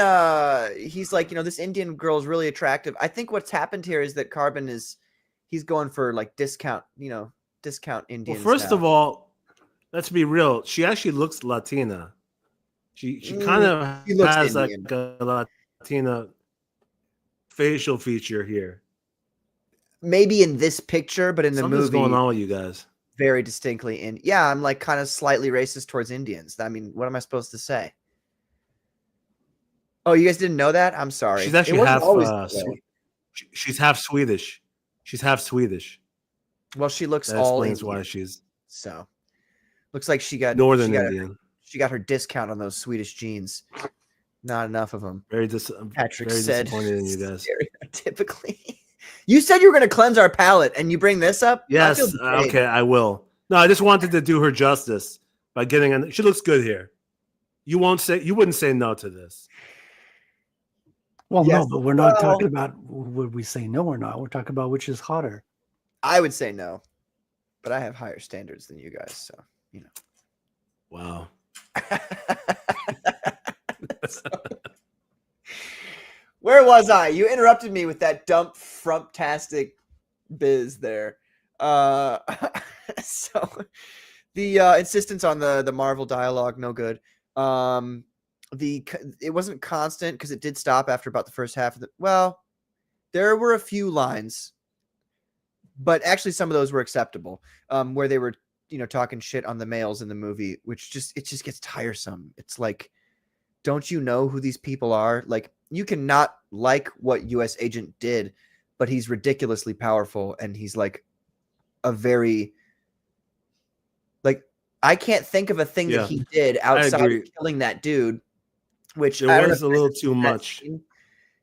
he's like, this Indian girl is really attractive. I think what's happened here is that Carbon he's going for like discount Indians.
Well, first of all, let's be real. She actually looks Latina. She kind of has like a Latina facial feature here.
Maybe in this picture, but in the
Something's
movie,
going on with you guys.
Very distinctly yeah, I'm like kind of slightly racist towards Indians. I mean, what am I supposed to say? Oh, you guys didn't know that? I'm sorry.
She's actually half. She's half Swedish. She's half Swedish.
Well, she looks
that
all
explains
Indian.
Why she's
so. Looks like she got
Northern Indian.
She got her discount on those Swedish jeans. Not enough of them.
Patrick said. Disappointed in you guys.
Stereotypically. You said you were going to cleanse our palate, and you bring this up?
Yes. Okay, I will. No, I just wanted to do her justice by getting. She looks good here. You wouldn't say no to this.
Well, yes, no, but we're not talking about would we say no or not. We're talking about which is hotter.
I would say no, but I have higher standards than you guys, so
Wow.
Where was I? You interrupted me with that dump frumptastic biz there. So the insistence on the Marvel dialogue, no good. It wasn't constant because it did stop after about the first half of there were a few lines, but actually some of those were acceptable, where they were talking shit on the males in the movie, which just gets tiresome. It's like, don't you know who these people are? Like, you cannot like what US Agent did, but he's ridiculously powerful, and he's like a very I can't think of a thing that he did outside of killing that dude. Which
there was a little too much.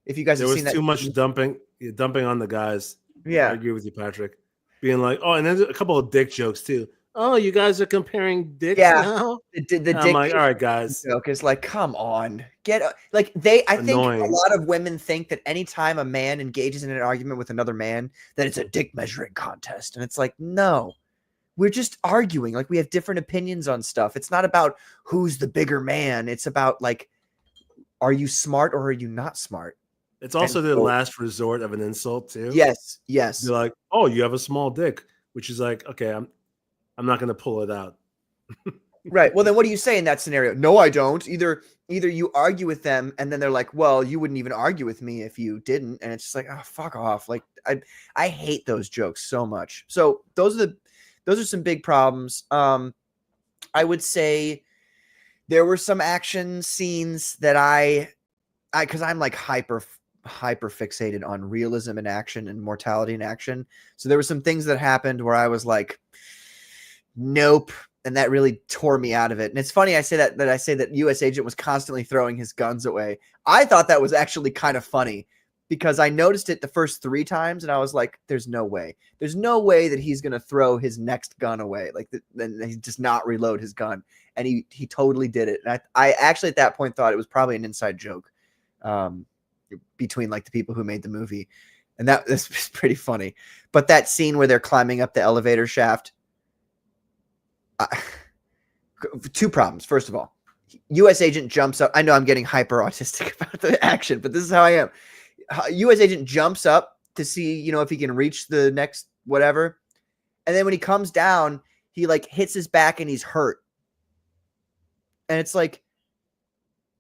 If you guys have seen that,
there was too much dumping on the guys.
Yeah,
I agree with you, Patrick. Being like, and then a couple of dick jokes too. Oh, you guys are comparing dicks now?
The dick
I'm like, all right, guys.
Joke is like, come on, I think a lot of women think that anytime a man engages in an argument with another man, that it's a dick measuring contest, and it's like, no. We're just arguing. Like, we have different opinions on stuff. It's not about who's the bigger man. It's about like, are you smart or are you not smart?
It's also the last resort of an insult too.
Yes.
You're like, oh, you have a small dick, which is like, okay, I'm not going to pull it out.
Right. Well, then what do you say in that scenario? No, I don't. Either you argue with them, and then they're like, well, you wouldn't even argue with me if you didn't, and it's just like, oh, fuck off. Like, I hate those jokes so much. So those are some big problems. I would say there were some action scenes that because I'm like hyper fixated on realism in action and mortality in action. So there were some things that happened where I was like, nope. And that really tore me out of it. And it's funny I say that US Agent was constantly throwing his guns away. I thought that was actually kind of funny, because I noticed it the first 3 times, and I was like, there's no way. There's no way that he's going to throw his next gun away. Like, then he just not reload his gun. And he totally did it. And I actually at that point thought it was probably an inside joke between like the people who made the movie. And that's pretty funny. But that scene where they're climbing up the elevator shaft, 2 problems. First of all, US Agent jumps up. I know I'm getting hyper autistic about the action, but this is how I am. US Agent jumps up to see, if he can reach the next whatever. And then when he comes down, he like hits his back and he's hurt. And it's like,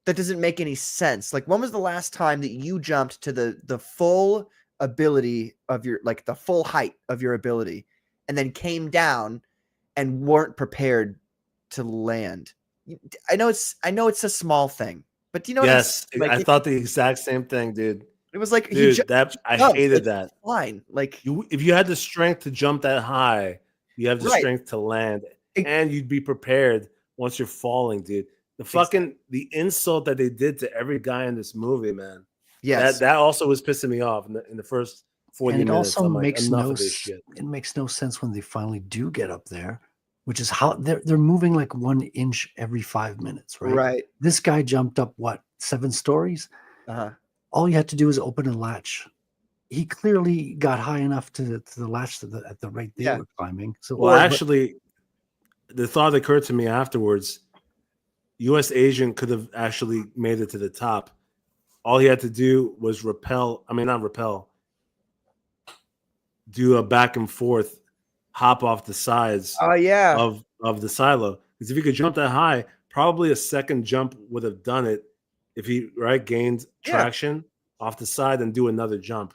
that doesn't make any sense. Like, when was the last time that you jumped to the full ability of your, like the full height of your ability, and then came down and weren't prepared to land? I know it's a small thing, but do you know?
Yes, I thought the exact same thing, dude.
It was like,
dude, I hated that.
Fine, like
if you had the strength to jump that high, you have the strength to land, and you'd be prepared once you're falling, dude. The insult that they did to every guy in this movie, man.
Yes,
that also was pissing me off in the first 40
and it
minutes.
also
I'm like,
makes
enough
no
of this shit.
it makes no sense when they finally do get up there, which is how they're moving like 1 inch every 5 minutes, right?
Right.
This guy jumped up what, 7 stories?
Uh-huh.
All you had to do is open a latch. He clearly got high enough to the latch at the rate they were climbing. So,
well, actually, the thought occurred to me afterwards. U.S. agent could have actually made it to the top. All he had to do was not rappel, do a back and forth, hop off the sides of the silo. Because if he could jump that high, probably a second jump would have done it if he gained traction off the side and do another jump.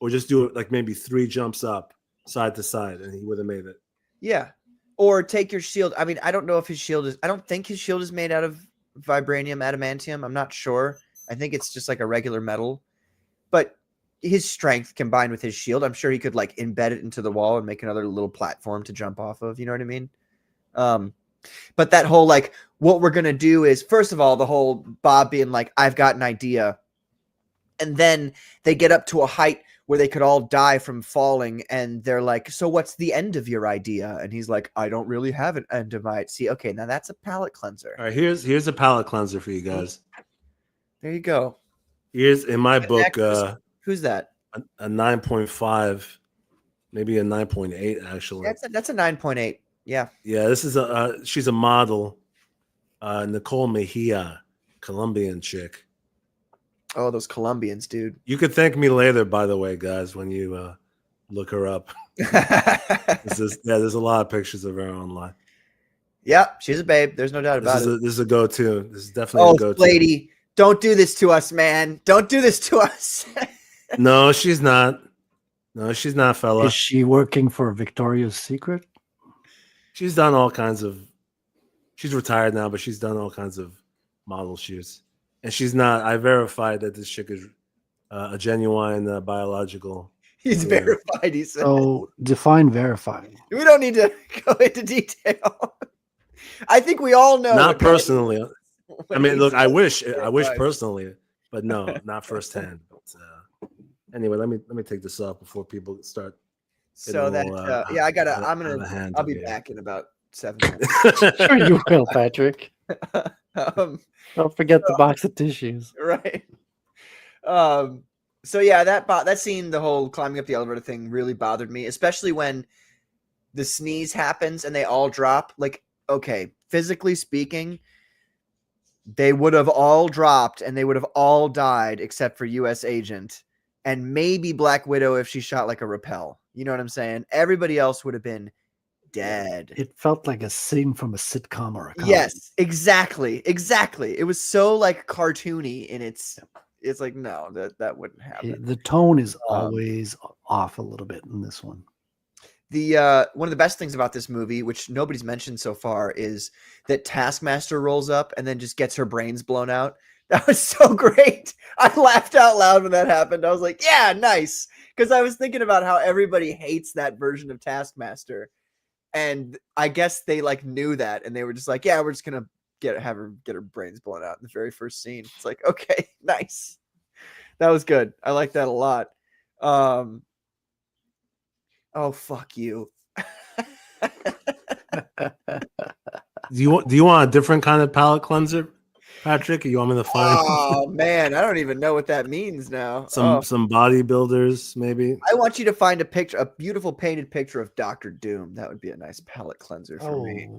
Or just do it like maybe 3 jumps up side to side and he would have made it.
Yeah. Or take your shield. I mean, I don't know if his shield is, I don't think his shield is made out of vibranium, adamantium. I'm not sure. I think it's just like a regular metal. But his strength combined with his shield, I'm sure he could like embed it into the wall and make another little platform to jump off of. You know what I mean? But that whole like, what we're going to do is, first of all, the whole Bob being like, I've got an idea. And then they get up to a height where they could all die from falling. And they're like, so what's the end of your idea? And he's like, I don't really have an end of my... See, okay, now that's a palate cleanser.
All right, here's a palate cleanser for you guys.
There you go.
Here's, in my book...
who's that?
A 9.5, maybe a 9.8, actually.
That's a 9.8. Yeah.
Yeah, this is she's a model. Nicole Mejia, Colombian chick.
Oh, those Colombians, dude.
You could thank me later, by the way, guys, when you look her up. There's a lot of pictures of her online.
Yep, she's a babe. There's no doubt about it.
This is a go-to. This is definitely a go-to.
Lady, don't do this to us, man. Don't do this to us.
No, she's not. No, she's not, fella.
Is she working for Victoria's Secret?
She's done all kinds of... She's retired now, but she's done all kinds of model shoots. And she's not... I verified that this chick is a genuine biological...
He's verified, he said.
So, define verify.
We don't need to go into detail. I think we all know.
Not personally. I mean, look, I wish personally, but no, not firsthand. But, anyway, let me take this off before people start.
So that I'll be back in about 7 minutes.
Sure you will, Patrick. Don't forget the box of tissues.
Right. So yeah, that scene, the whole climbing up the elevator thing really bothered me, especially when the sneeze happens and they all drop. Like, okay, physically speaking, they would have all dropped and they would have all died except for U.S. Agent and maybe Black Widow if she shot like a rappel. You know what I'm saying? Everybody else would have been dead.
It felt like a scene from a sitcom or a comedy.
Yes, exactly. It was so like cartoony in its like, no, that wouldn't happen.
The tone is always off a little bit in this one.
The one of the best things about this movie, which nobody's mentioned so far, is that Taskmaster rolls up and then just gets her brains blown out. That was so great. I laughed out loud when that happened. I was like, yeah, nice. Because I was thinking about how everybody hates that version of Taskmaster. And I guess they like knew that and they were just like, yeah, we're just gonna have her get her brains blown out in the very first scene. It's like, okay, nice. That was good. I like that a lot. Oh, fuck you.
Do you want a different kind of palate cleanser, Patrick? Or you want me to find?
Oh man, I don't even know what that means now.
Some bodybuilders, maybe.
I want you to find a beautiful painted picture of Dr. Doom. That would be a nice palate cleanser for me.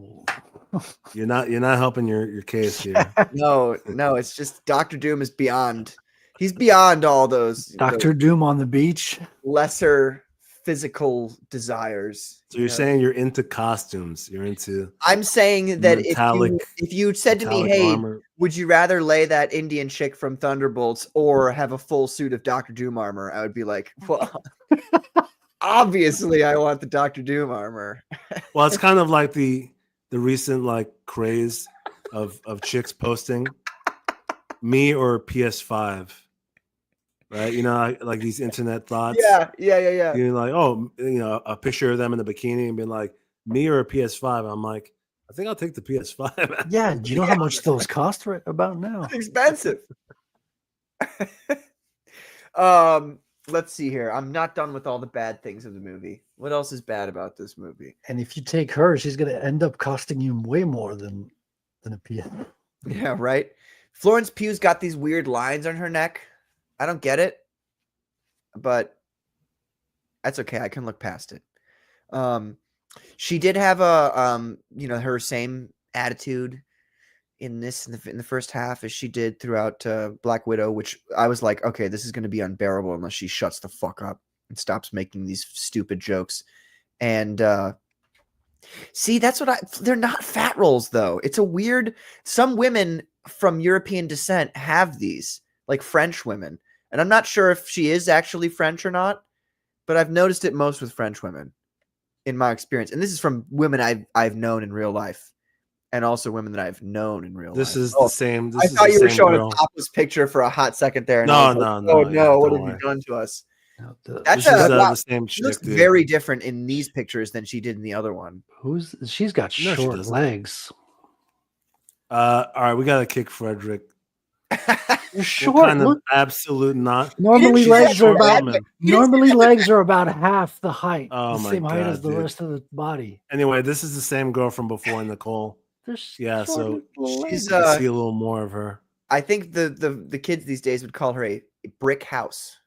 You're not helping your case here.
No, it's just Dr. Doom is beyond. He's beyond all those
Dr. Doom on the beach.
Lesser physical desires.
So you're saying you're into costumes. You're into...
I'm saying that if you said to me, hey, would you rather lay that Indian chick from Thunderbolts or have a full suit of Dr. Doom armor? I would be like, well, obviously I want the Dr. Doom armor.
Well, it's kind of like the recent like craze of chicks posting me or PS5. Right, you know, like these internet thoughts.
Yeah.
You're like, oh, you know, a picture of them in the bikini and being like, me or a PS5. I'm like, I think I'll take the PS5.
Yeah, do you know how much those cost right about now?
It's expensive. let's see here. I'm not done with all the bad things of the movie. What else is bad about this movie?
And if you take her, she's going to end up costing you way more than a PS.
Yeah, right. Florence Pugh's got these weird lines on her neck. I don't get it, but that's okay. I can look past it. She did have a her same attitude in the first half as she did throughout Black Widow, which I was like, okay, this is going to be unbearable unless she shuts the fuck up and stops making these stupid jokes. And see, that's what they're not fat rolls though. It's a weird, some women from European descent have these, like French women. And I'm not sure if she is actually French or not, but I've noticed it most with French women in my experience. And this is from women I've known in real life. And also women that I've known in real life.
This is the same.
I thought you were showing a topless picture for a hot second there. And
no.
What have you done to us?
No,
That's
the same
she
chick,
looks
dude.
very different in these pictures than she did in the other one.
She's got short legs.
All right, we got to kick Frederick.
You're short.
What kind of absolute not.
Normally legs are about half the height.
Oh
the
my
same height
God,
as the
dude.
rest of the body.
Anyway, this is the same girl from before, Nicole. Yeah, so
She's
see a little more of her.
I think the kids these days would call her a brick house.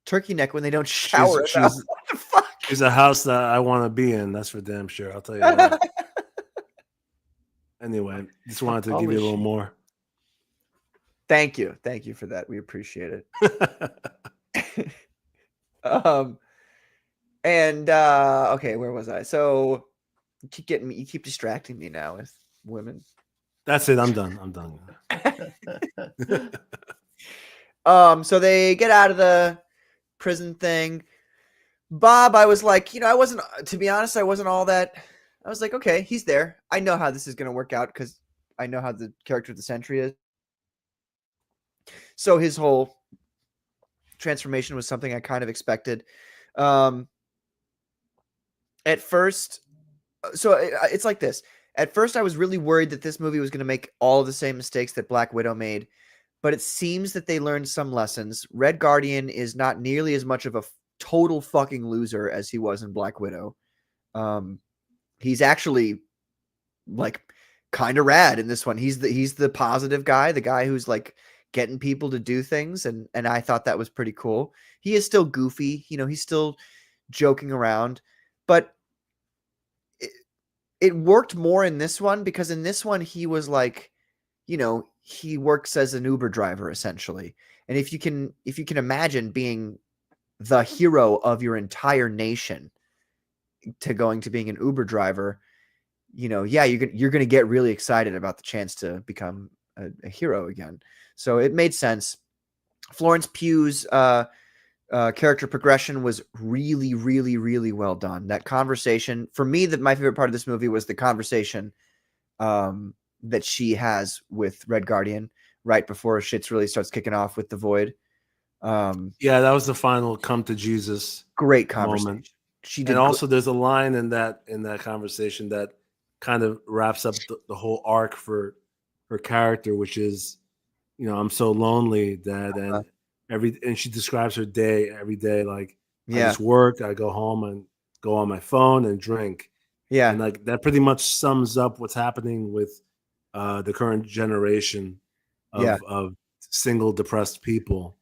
Turkey neck when they don't shower.
She's
what the fuck?
She's a house that I want to be in. That's for damn sure. I'll tell you that. Anyway, just wanted to give you a little more.
Thank you for that. We appreciate it. Okay, where was I? So you keep distracting me now with women.
That's it. I'm done.
So they get out of the prison thing. Bob, I was like, I wasn't, to be honest, I wasn't all that. I was like, okay, he's there. I know how this is going to work out because I know how the character of the century is. So his whole transformation was something I kind of expected. At first, so it's like this. At first, I was really worried that this movie was going to make all of the same mistakes that Black Widow made, but it seems that they learned some lessons. Red Guardian is not nearly as much of a total fucking loser as he was in Black Widow. He's actually like kind of rad in this one. He's the positive guy, the guy who's like getting people to do things, and I thought that was pretty cool. He is still goofy, he's still joking around, but it worked more in this one because in this one he was like, he works as an Uber driver essentially. And if you can imagine being the hero of your entire nation to going to being an Uber driver, you're going to get really excited about the chance to become a hero again. So it made sense. Florence Pugh's character progression was really, really, really well done. That conversation, for me, my favorite part of this movie was the conversation that she has with Red Guardian right before shit really starts kicking off with the Void.
Yeah, that was the final come to Jesus.
Great conversation.
Moment. And also there's a line in that conversation that kind of wraps up the whole arc for her character, which is, I'm so lonely, Dad, and she describes her day every day like, I just work, I go home and go on my phone and drink.
Yeah,
and like that pretty much sums up what's happening with the current generation of single depressed people,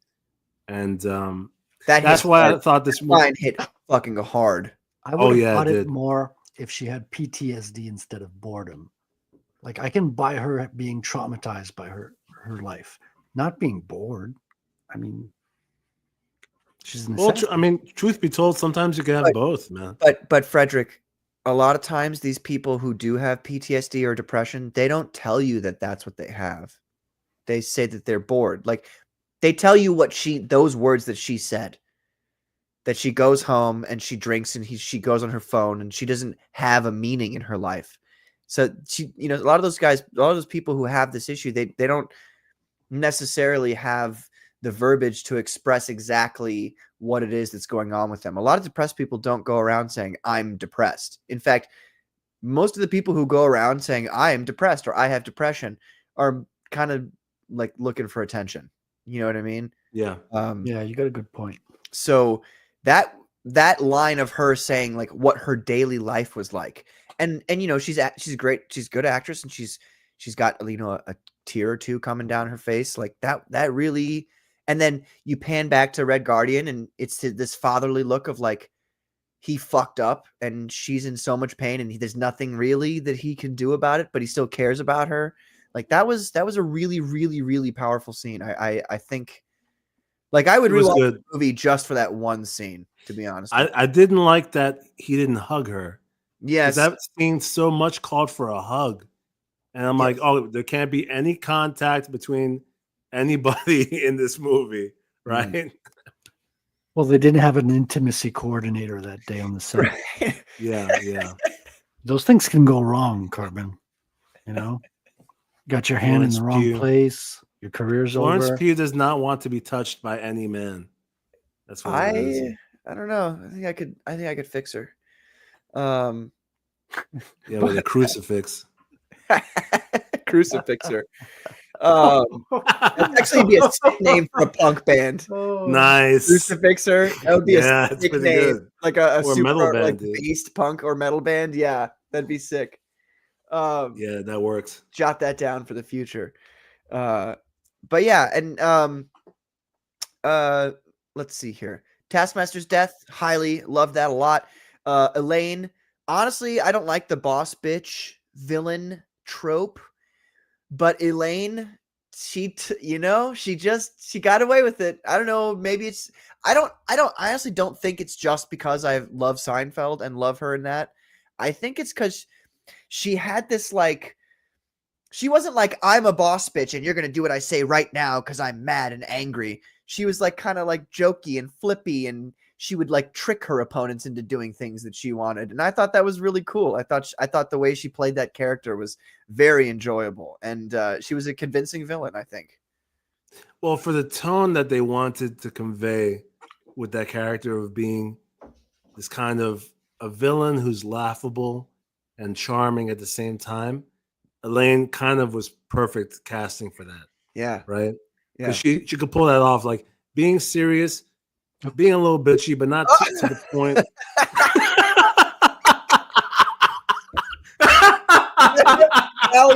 and that's why I thought this
line hit fucking hard.
I would have thought it more if she had PTSD instead of boredom. Like I can buy her being traumatized by her life, not being bored. I mean, she's
truth be told, sometimes you can have both, man.
But Frederick, a lot of times these people who do have PTSD or depression, they don't tell you that that's what they have. They say that they're bored. Like they tell you those words that she said, that she goes home and she drinks and she goes on her phone and she doesn't have a meaning in her life. So she, a lot of those guys, a lot of those people who have this issue, they don't necessarily have the verbiage to express exactly what it is that's going on with them. A lot of depressed people don't go around saying, I'm depressed. In fact, most of the people who go around saying, I am depressed or I have depression are kind of like looking for attention. You know what I mean?
Yeah.
Yeah, you got a good point.
So that line of her saying like what her daily life was like, and you know, she's great, she's a good actress, and she's got, you know, a tear or two coming down her face, like that really. And then you pan back to Red Guardian, and it's this fatherly look of like, he fucked up and she's in so much pain, and there's nothing really that he can do about it, but he still cares about her. Like that was a really, really, really powerful scene. I think, like, I would rewatch the movie just for that one scene, to be honest.
I didn't like that he didn't hug her.
Yes.
That scene so much called for a hug. And I'm like, oh, there can't be any contact between anybody in this movie, right? Mm.
Well, they didn't have an intimacy coordinator that day on the set.
Right.
Yeah.
Those things can go wrong, Carbon. You know? Got your hand in the wrong place. Your career's over.
Florence Pugh does not want to be touched by any man. That's what it is.
I don't know. I think I could fix her.
Yeah, with a crucifix.
Crucifixer. That'd actually be a sick name for a punk band.
Nice.
Crucifixer. That would be a sick name.
Good.
Like a super
metal band,
like beast punk or metal band. Yeah, that'd be sick.
Yeah, that works.
Jot that down for the future. But yeah, and let's see here. Taskmaster's death, highly love that a lot. Elaine, honestly, I don't like the boss bitch villain trope, but Elaine, she got away with it. I don't know, maybe it's I honestly don't think it's just because I love Seinfeld and love her in that. I think it's because she had this, like, she wasn't like, I'm a boss bitch and you're going to do what I say right now because I'm mad and angry. She was like kind of like jokey and flippy, and she would like trick her opponents into doing things that she wanted. And I thought that was really cool. I thought the way she played that character was very enjoyable. And she was a convincing villain, I think.
Well, for the tone that they wanted to convey with that character of being this kind of a villain who's laughable and charming at the same time, Elaine kind of was perfect casting for that.
Yeah.
Right?
Yeah.
She could pull that off, like being serious, being a little bitchy, but not to the point.
Now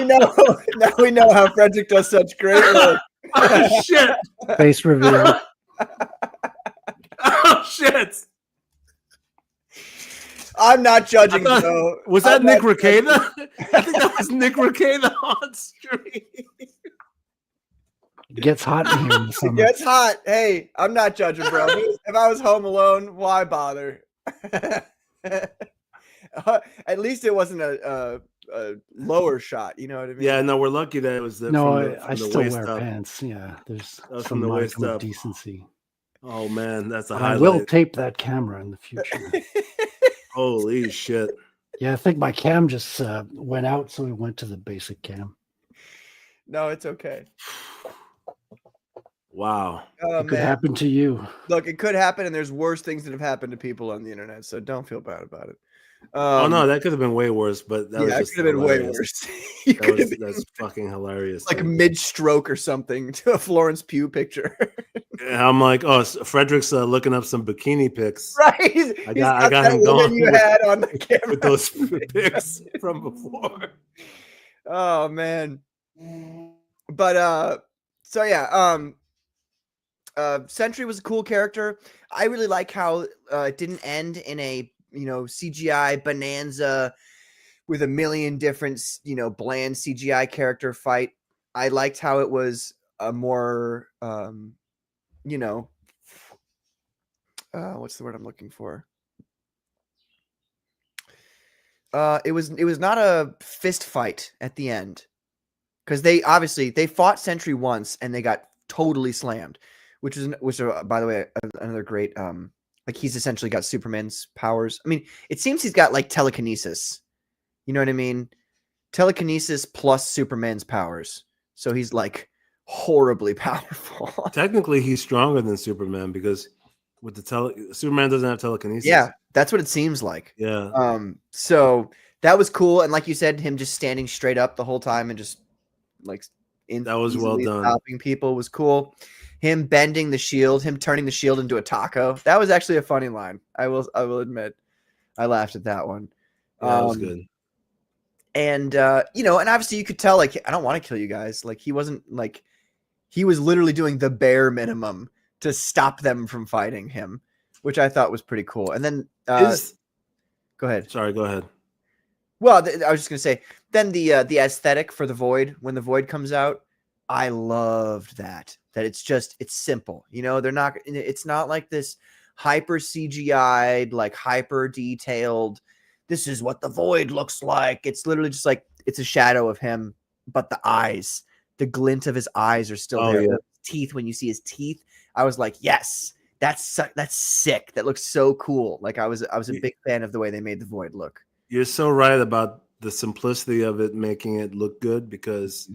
we know how Frederick does such great work.
Oh, shit.
Face reveal.
Oh, shit.
I'm not judging.
Was that Nick Requeda? I think that was Nick Requeda on stream.
It gets hot in here in the summer.
It gets hot. Hey, I'm not judging, bro. If I was home alone, why bother? At least it wasn't a lower shot. You know what I mean?
Yeah, no, we're lucky that it was the.
I still wear pants. Yeah, there's some modicum of decency.
Oh man, that's a
but
highlight.
I will tape that camera in the future.
Holy shit!
Yeah, I think my cam just went out, so we went to the basic cam.
No, it's okay.
Wow.
It could happen to you.
Look, it could happen, and there's worse things that have happened to people on the internet, so don't feel bad about it.
Oh no, that could have been way worse, but that was just
could have been way worse.
That's fucking hilarious.
Like mid-stroke or something to a Florence Pugh picture.
I'm like, oh, Frederick's looking up some bikini pics.
Right.
I got him going.
You had on the camera
with those pics from before.
Oh man. But so yeah, Sentry was a cool character. I really like how it didn't end in a CGI bonanza with a million different bland CGI character fight. I liked how it was a more what's the word I'm looking for? It was not a fist fight at the end, because they fought Sentry once and they got totally slammed, which by the way another great like, he's essentially got Superman's powers. I mean, it seems he's got like telekinesis. You know what I mean? Telekinesis plus Superman's powers. So he's like horribly powerful.
Technically, he's stronger than Superman because with Superman doesn't have telekinesis.
Yeah, that's what it seems like.
Yeah.
So that was cool, and like you said, him just standing straight up the whole time and just like
That was well done.
Stopping people was cool. Him bending the shield, him turning the shield into a taco. That was actually a funny line. I will admit, I laughed at that one.
Yeah, that was good.
And and obviously you could tell, like, I don't want to kill you guys. Like, he wasn't like, he was literally doing the bare minimum to stop them from fighting him, which I thought was pretty cool. And then go ahead.
Sorry, go ahead.
Well, I was just gonna say, then the aesthetic for the Void, when the Void comes out, I loved that. That it's simple. It's not like this hyper CGI'd, like hyper detailed. This is what the Void looks like. It's literally just like, it's a shadow of him, but the eyes, the glint of his eyes are still there. Yeah. The teeth, when you see his teeth, I was like, yes, that's sick. That looks so cool. Like, I was a big fan of the way they made the Void look.
You're so right about the simplicity of it, making it look good, because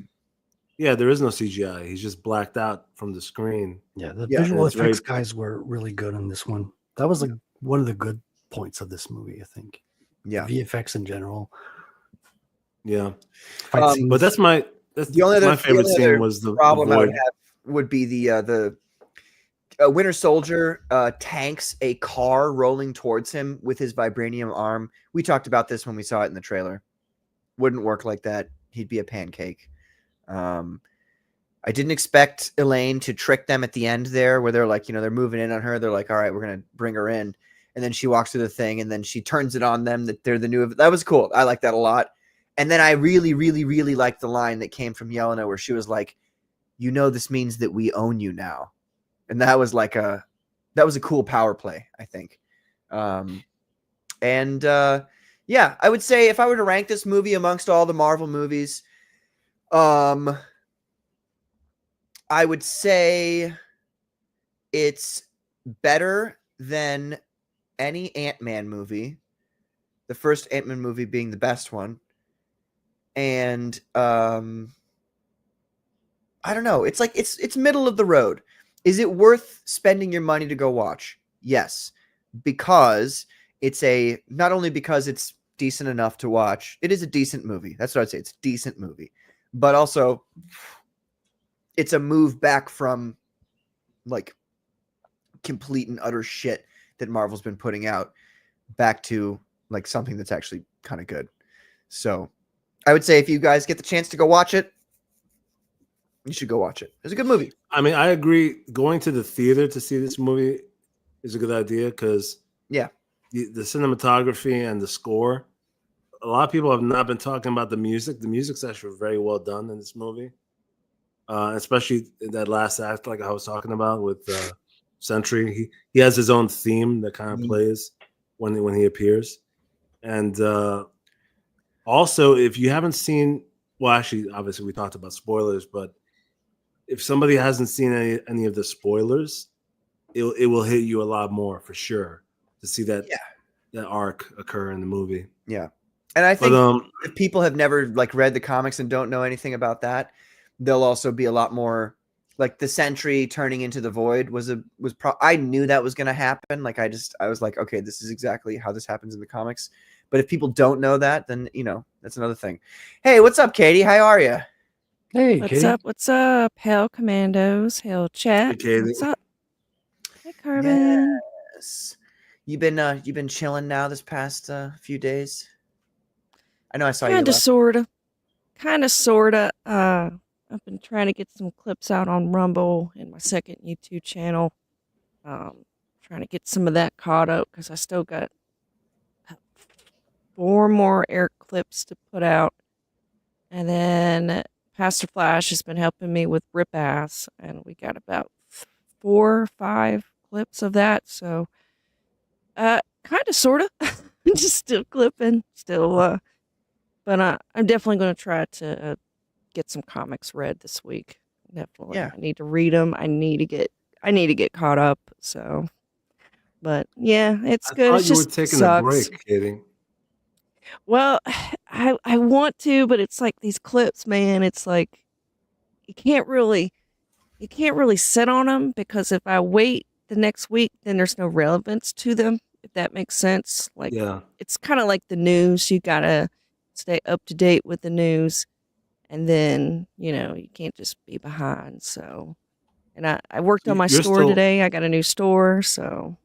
there is no CGI. He's just blacked out from the screen.
Yeah, the visual effects guys were really good on this one. That was like one of the good points of this movie, I think.
Yeah,
VFX in general.
Yeah, but that's my favorite scene was the
problem
Void.
I would have would be the Winter Soldier tanks a car rolling towards him with his vibranium arm. We talked about this when we saw it in the trailer. Wouldn't work like that. He'd be a pancake. I didn't expect Elaine to trick them at the end there, where they're like, they're moving in on her. They're like, all right, we're going to bring her in. And then she walks through the thing, and then she turns it on them that they're the new. That was cool. I like that a lot. And then I really, really, really liked the line that came from Yelena, where she was like, this means that we own you now. And that was like that was a cool power play, I think. I would say if I were to rank this movie amongst all the Marvel movies, I would say it's better than any Ant-Man movie. The first Ant-Man movie being the best one. And I don't know. It's like it's middle of the road. Is it worth spending your money to go watch? Yes, because not only because it's decent enough to watch, it is a decent movie. That's what I'd say. It's a decent movie, but also it's a move back from like complete and utter shit that Marvel's been putting out back to like something that's actually kind of good. So I would say if you guys get the chance to go watch it, you should go watch it. It's a good movie.
I mean, I agree. Going to the theater to see this movie is a good idea because the cinematography and the score. A lot of people have not been talking about the music. The music's actually very well done in this movie, especially in that last act, like I was talking about with Sentry. He has his own theme that kind of plays when he appears, and also if you haven't seen, well, actually, obviously we talked about spoilers, but if somebody hasn't seen any of the spoilers, it will hit you a lot more for sure to see that arc occur in the movie.
Yeah. And I think if people have never like read the comics and don't know anything about that, they'll also be a lot more like the Sentry turning into the Void I knew that was going to happen. Like I was like, okay, this is exactly how this happens in the comics. But if people don't know that, then that's another thing. Hey, what's up, Katie? How are you?
Hey,
what's
Katie.
up? What's up? Hail Commandos. Hail chat.
Hey, Katie.
What's up? Hey, Carbon.
Yes. You've been chilling now this past few days. I know I saw you.
Kind of, sorta. I've been trying to get some clips out on Rumble and my second YouTube channel. Trying to get some of that caught up because I still got 4 more air clips to put out, and then Pastor Flash has been helping me with Rip Ass, and we got about 4 or 5 clips of that. So, kind of, sorta, just still clipping, but I'm definitely going to try to get some comics read this week. Definitely, I need to read them. I need to get caught up. So, but yeah, it's good.
I thought you were taking a break, Katie.
Well, I want to, but it's like these clips, man. It's like you can't really sit on them because if I wait the next week, then there's no relevance to them. If that makes sense, it's kind of like the news. You gotta stay up to date with the news, And then, you can't just be behind. So, and I worked on my
You're
store
still
today. I got a new store. So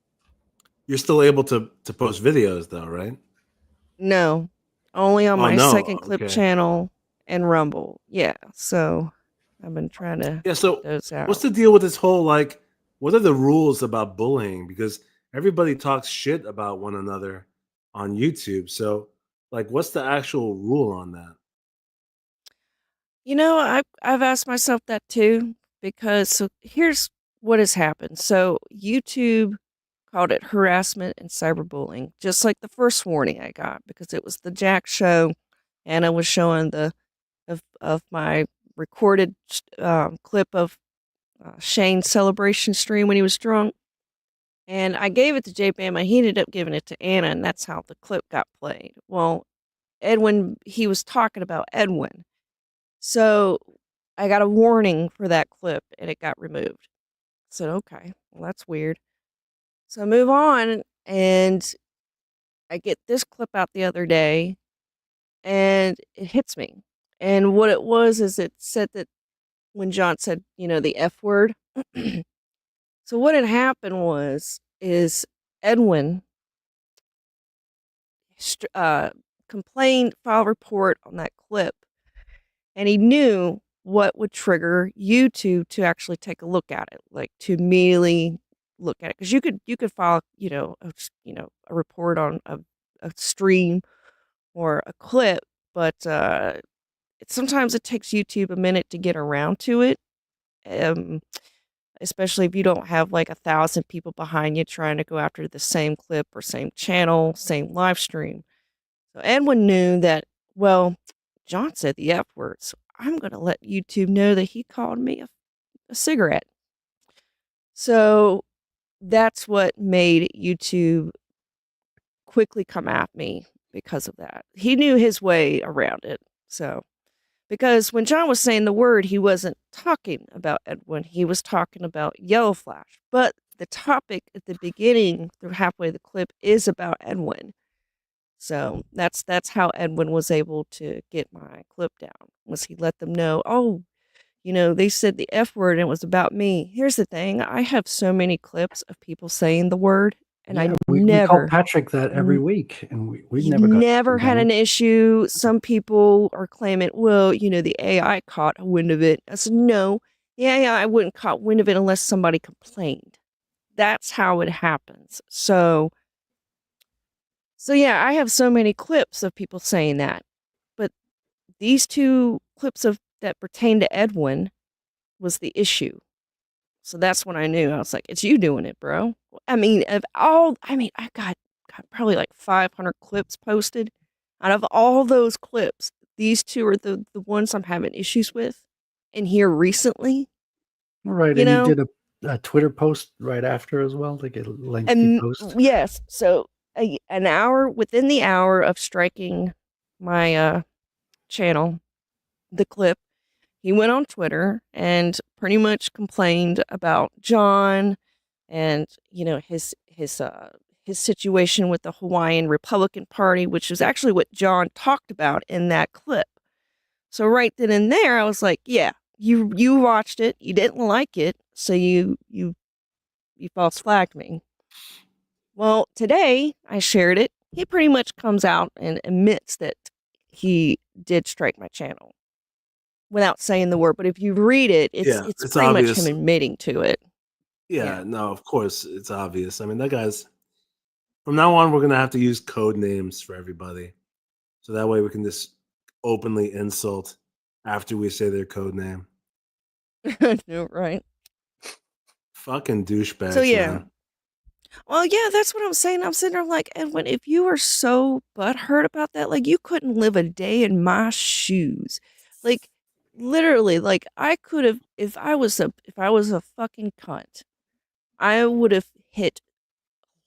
you're still able to post videos though, right?
no, only on
Oh
my
no.
second clip
Okay.
channel and Rumble. Yeah. So I've been trying to
Yeah.
get
So
those out.
what's the deal with this whole like? What are the rules about bullying? Because everybody talks shit about one another on YouTube. So like, what's the actual rule on that?
I've asked myself that too, because so here's what has happened. So YouTube called it harassment and cyberbullying, just like the first warning I got, because it was the Jack show, and I was showing of my recorded clip of Shane's celebration stream when he was drunk, and I gave it to J Bam, and he ended up giving it to Anna, and that's how the clip got played. Well, Edwin, he was talking about Edwin, so I got a warning for that clip, and it got removed. I said, okay, well, that's weird. So I move on, and I get this clip out the other day, and it hits me. And what it was is it said that when John said, the F word. So what had happened is Edwin complained, filed a report on that clip, and he knew what would trigger YouTube to actually take a look at it, like to immediately look at it, because you could file a report on a stream or a clip, but sometimes it takes YouTube a minute to get around to it, especially if you don't have like 1,000 people behind you trying to go after the same clip or same channel, same live stream. So Edwin knew that, well, John said the F word, so I'm going to let YouTube know that he called me a cigarette. So that's what made YouTube quickly come at me because of that. He knew his way around it. So, because when John was saying the word, he wasn't talking about Edwin. He was talking about Yellow Flash. But the topic at the beginning, through halfway the clip, is about Edwin. So that's how Edwin was able to get my clip down, was he let them know, oh, they said the F word and it was about me. Here's the thing. I have so many clips of people saying the word, and
Yeah,
I
we call Patrick that every week, and we've
never had an issue. Some people are claiming, well, the AI caught a wind of it. I said, no, the AI wouldn't caught wind of it unless somebody complained. That's how it happens. So yeah, I have so many clips of people saying that. But these two clips that pertain to Edwin was the issue. So that's when I knew. I was like, it's you doing it, bro. I mean, I've got probably like 500 clips posted. Out of all those clips, these two are the ones I'm having issues with. And here recently.
Right, and you did a Twitter post right after as well, like a lengthy post.
Yes. So an hour, within the hour of striking my channel, the clip, he went on Twitter and pretty much complained about John and his situation with the Hawaiian Republican Party, which is actually what John talked about in that clip. So right then and there, I was like, yeah, you watched it, you didn't like it, so you false flagged me. Well, today I shared it. He pretty much comes out and admits that he did strike my channel without saying the word. But if you read it, it's pretty
obvious.
much him admitting to it.
Yeah, no, of course it's obvious. I mean, that guy's. From now on, we're gonna have to use code names for everybody, so that way we can just openly insult after we say their code name.
No, right?
Fucking douchebags.
So yeah.
Man.
Well, yeah, that's what I'm saying. I'm sitting there like, Edwin, if you were so butthurt about that, like you couldn't live a day in my shoes. Like literally, like I could have, if I was a fucking cunt, I would have hit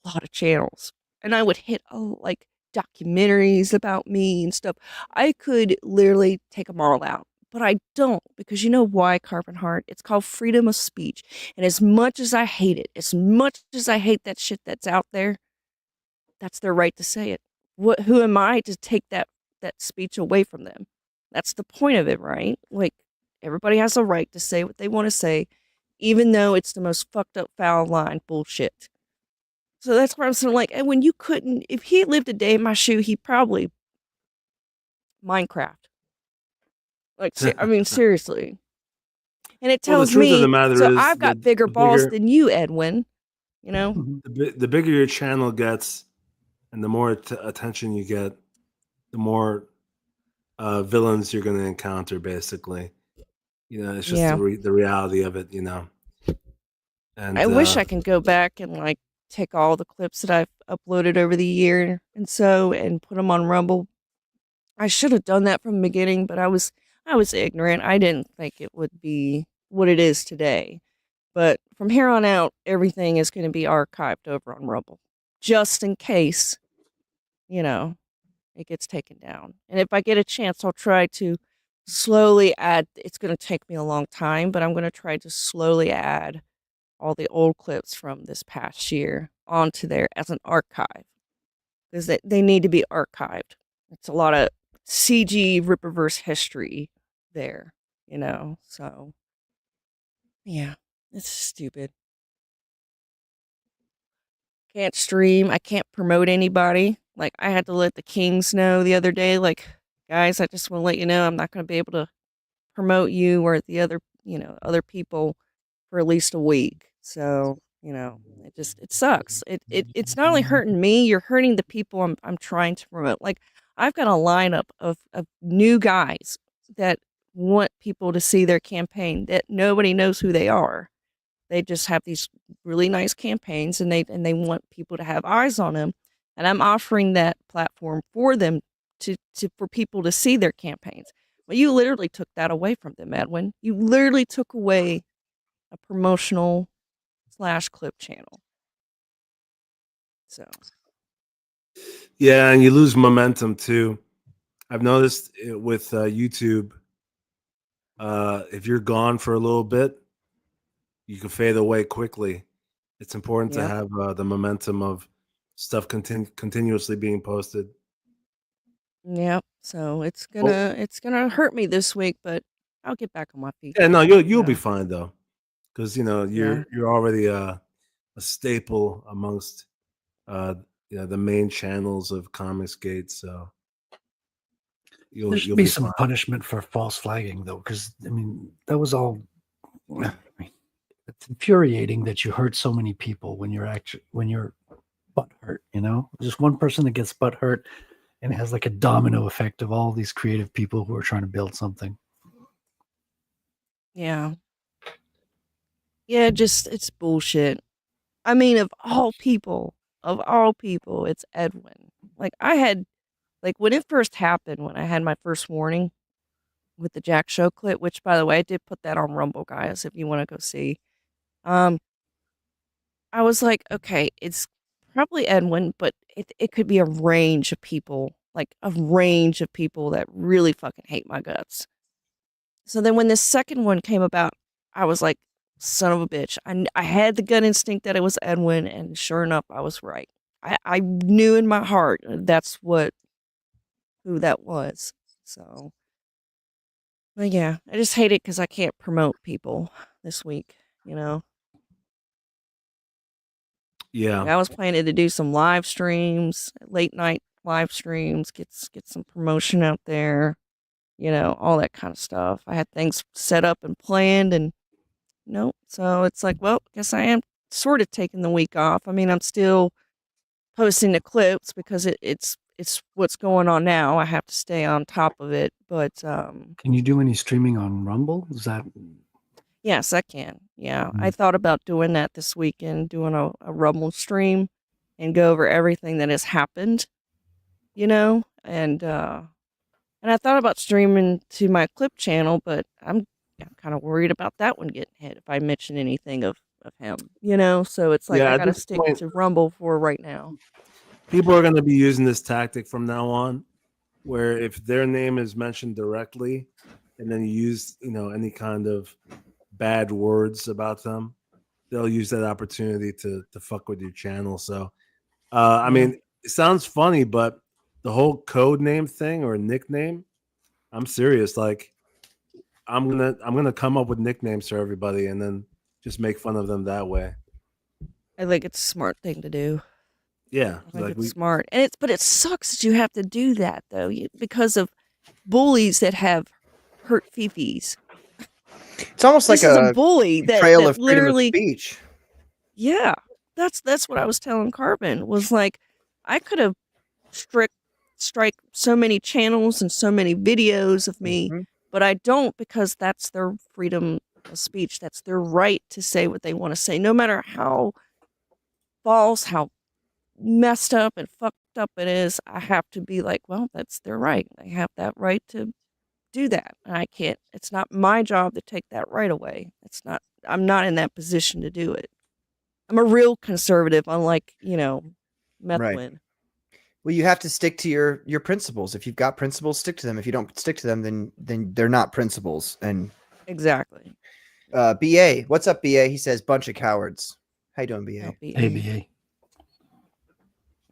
a lot of channels, and I would hit like documentaries about me and stuff. I could literally take them all out. But I don't, because you know why, Carbon Heart? It's called freedom of speech. And as much as I hate it, as much as I hate that shit that's out there, that's their right to say it. Who am I to take that speech away from them? That's the point of it, right? Like, everybody has a right to say what they want to say, even though it's the most fucked up foul line bullshit. So that's why I'm saying, like, and when you couldn't, if he lived a day in my shoe, he probably Minecraft. Like, I mean, seriously. And it
Well, the
tells
truth of
me,
the matter
so
is
I've got
the
bigger balls
bigger
than you, Edwin. You know?
the bigger your channel gets, and the more attention you get, the more villains you're going to encounter. Basically, you know, it's just
Yeah.
the reality of it. You know, and
I wish I can go back and like take all the clips that I've uploaded over the year and so and put them on Rumble. I should have done that from the beginning, but I was ignorant. I didn't think it would be what it is today. But from here on out, everything is going to be archived over on Rumble, just in case, you know, it gets taken down. And if I get a chance, I'll try to slowly add. It's going to take me a long time, but I'm going to try to slowly add all the old clips from this past year onto there as an archive, because they need to be archived. It's a lot of CG Rippaverse history there, you know. So yeah, it's stupid. Can't stream. I can't promote anybody. Like, I had to let the Kings know the other day, like, guys, I just want to let you know I'm not going to be able to promote you or the other, you know, other people for at least a week. So, you know, it sucks. It's not only hurting me, you're hurting the people I'm trying to promote. Like, I've got a lineup of new guys that want people to see their campaign that nobody knows who they are. They just have these really nice campaigns, and they want people to have eyes on them. And I'm offering that platform for them for people to see their campaigns. Well, you literally took that away from them, Edwin. You literally took away a promotional / clip channel. So
yeah, and you lose momentum too. I've noticed with YouTube, if you're gone for a little bit, you can fade away quickly. It's important to have the momentum of stuff continuously being posted.
Yep. So it's gonna hurt me this week, but I'll get back on my feet.
Yeah, no, you'll be fine though, because you know you're already a staple amongst you know, the main channels of Comicsgate. So
there should be some punishment for false flagging though, because I mean that was all. I mean, it's infuriating that you hurt so many people when you're butt hurt. You know, just one person that gets butt hurt, and it has like a domino effect of all these creative people who are trying to build something.
Yeah. Yeah, it's bullshit. I mean, of all people, it's Edwin. Like, when it first happened, when I had my first warning with the Jack Show clip, which, by the way, I did put that on Rumble, guys, if you want to go see. I was like, okay, it's probably Edwin, but it could be a range of people, like a range of people that really fucking hate my guts. So then when this second one came about, I was like, son of a bitch. I had the gut instinct that it was Edwin, and sure enough, I was right. I knew in my heart that's who that was. So, but yeah, I just hate it because I can't promote people this week, you know?
Yeah.
Like, I was planning to do some live streams, late night live streams, get some promotion out there, you know, all that kind of stuff. I had things set up and planned, and nope. So it's like, well, I guess I am sort of taking the week off. I mean, I'm still posting the clips because it's what's going on now. I have to stay on top of it. But
can you do any streaming on Rumble? Is that?
Yes, I can. Yeah, I thought about doing that this weekend, doing a Rumble stream and go over everything that has happened, you know, and I thought about streaming to my clip channel, but I'm kind of worried about that one getting hit if I mention anything of him, you know? So it's like, I got to stick to Rumble for right now.
People are going to be using this tactic from now on, where if their name is mentioned directly and then you use, you know, any kind of bad words about them, they'll use that opportunity to fuck with your channel. So, I mean, it sounds funny, but the whole code name thing or nickname, I'm serious. Like, I'm gonna come up with nicknames for everybody and then just make fun of them that way.
I think it's a smart thing to do.
Yeah,
I think it's smart, but it sucks that you have to do that though, because of bullies that have hurt fifis.
It's almost
this
like
is a bully that
trail of freedom
literally
of speech.
Yeah, that's what I was telling Carbon, was like, I could have strike so many channels and so many videos of me, but I don't, because that's their freedom of speech. That's their right to say what they want to say, no matter how false, how messed up and fucked up it is. I have to be like, well, that's their right. They have that right to do that. And I can't, it's not my job to take that right away. I'm not in that position to do it. I'm a real conservative, unlike, Methwin.
Well, you have to stick to your principles. If you've got principles, stick to them. If you don't stick to them, then they're not principles. And
exactly.
BA, what's up, BA? He says, bunch of cowards. How you doing, BA?
Oh, BA. Hey, BA.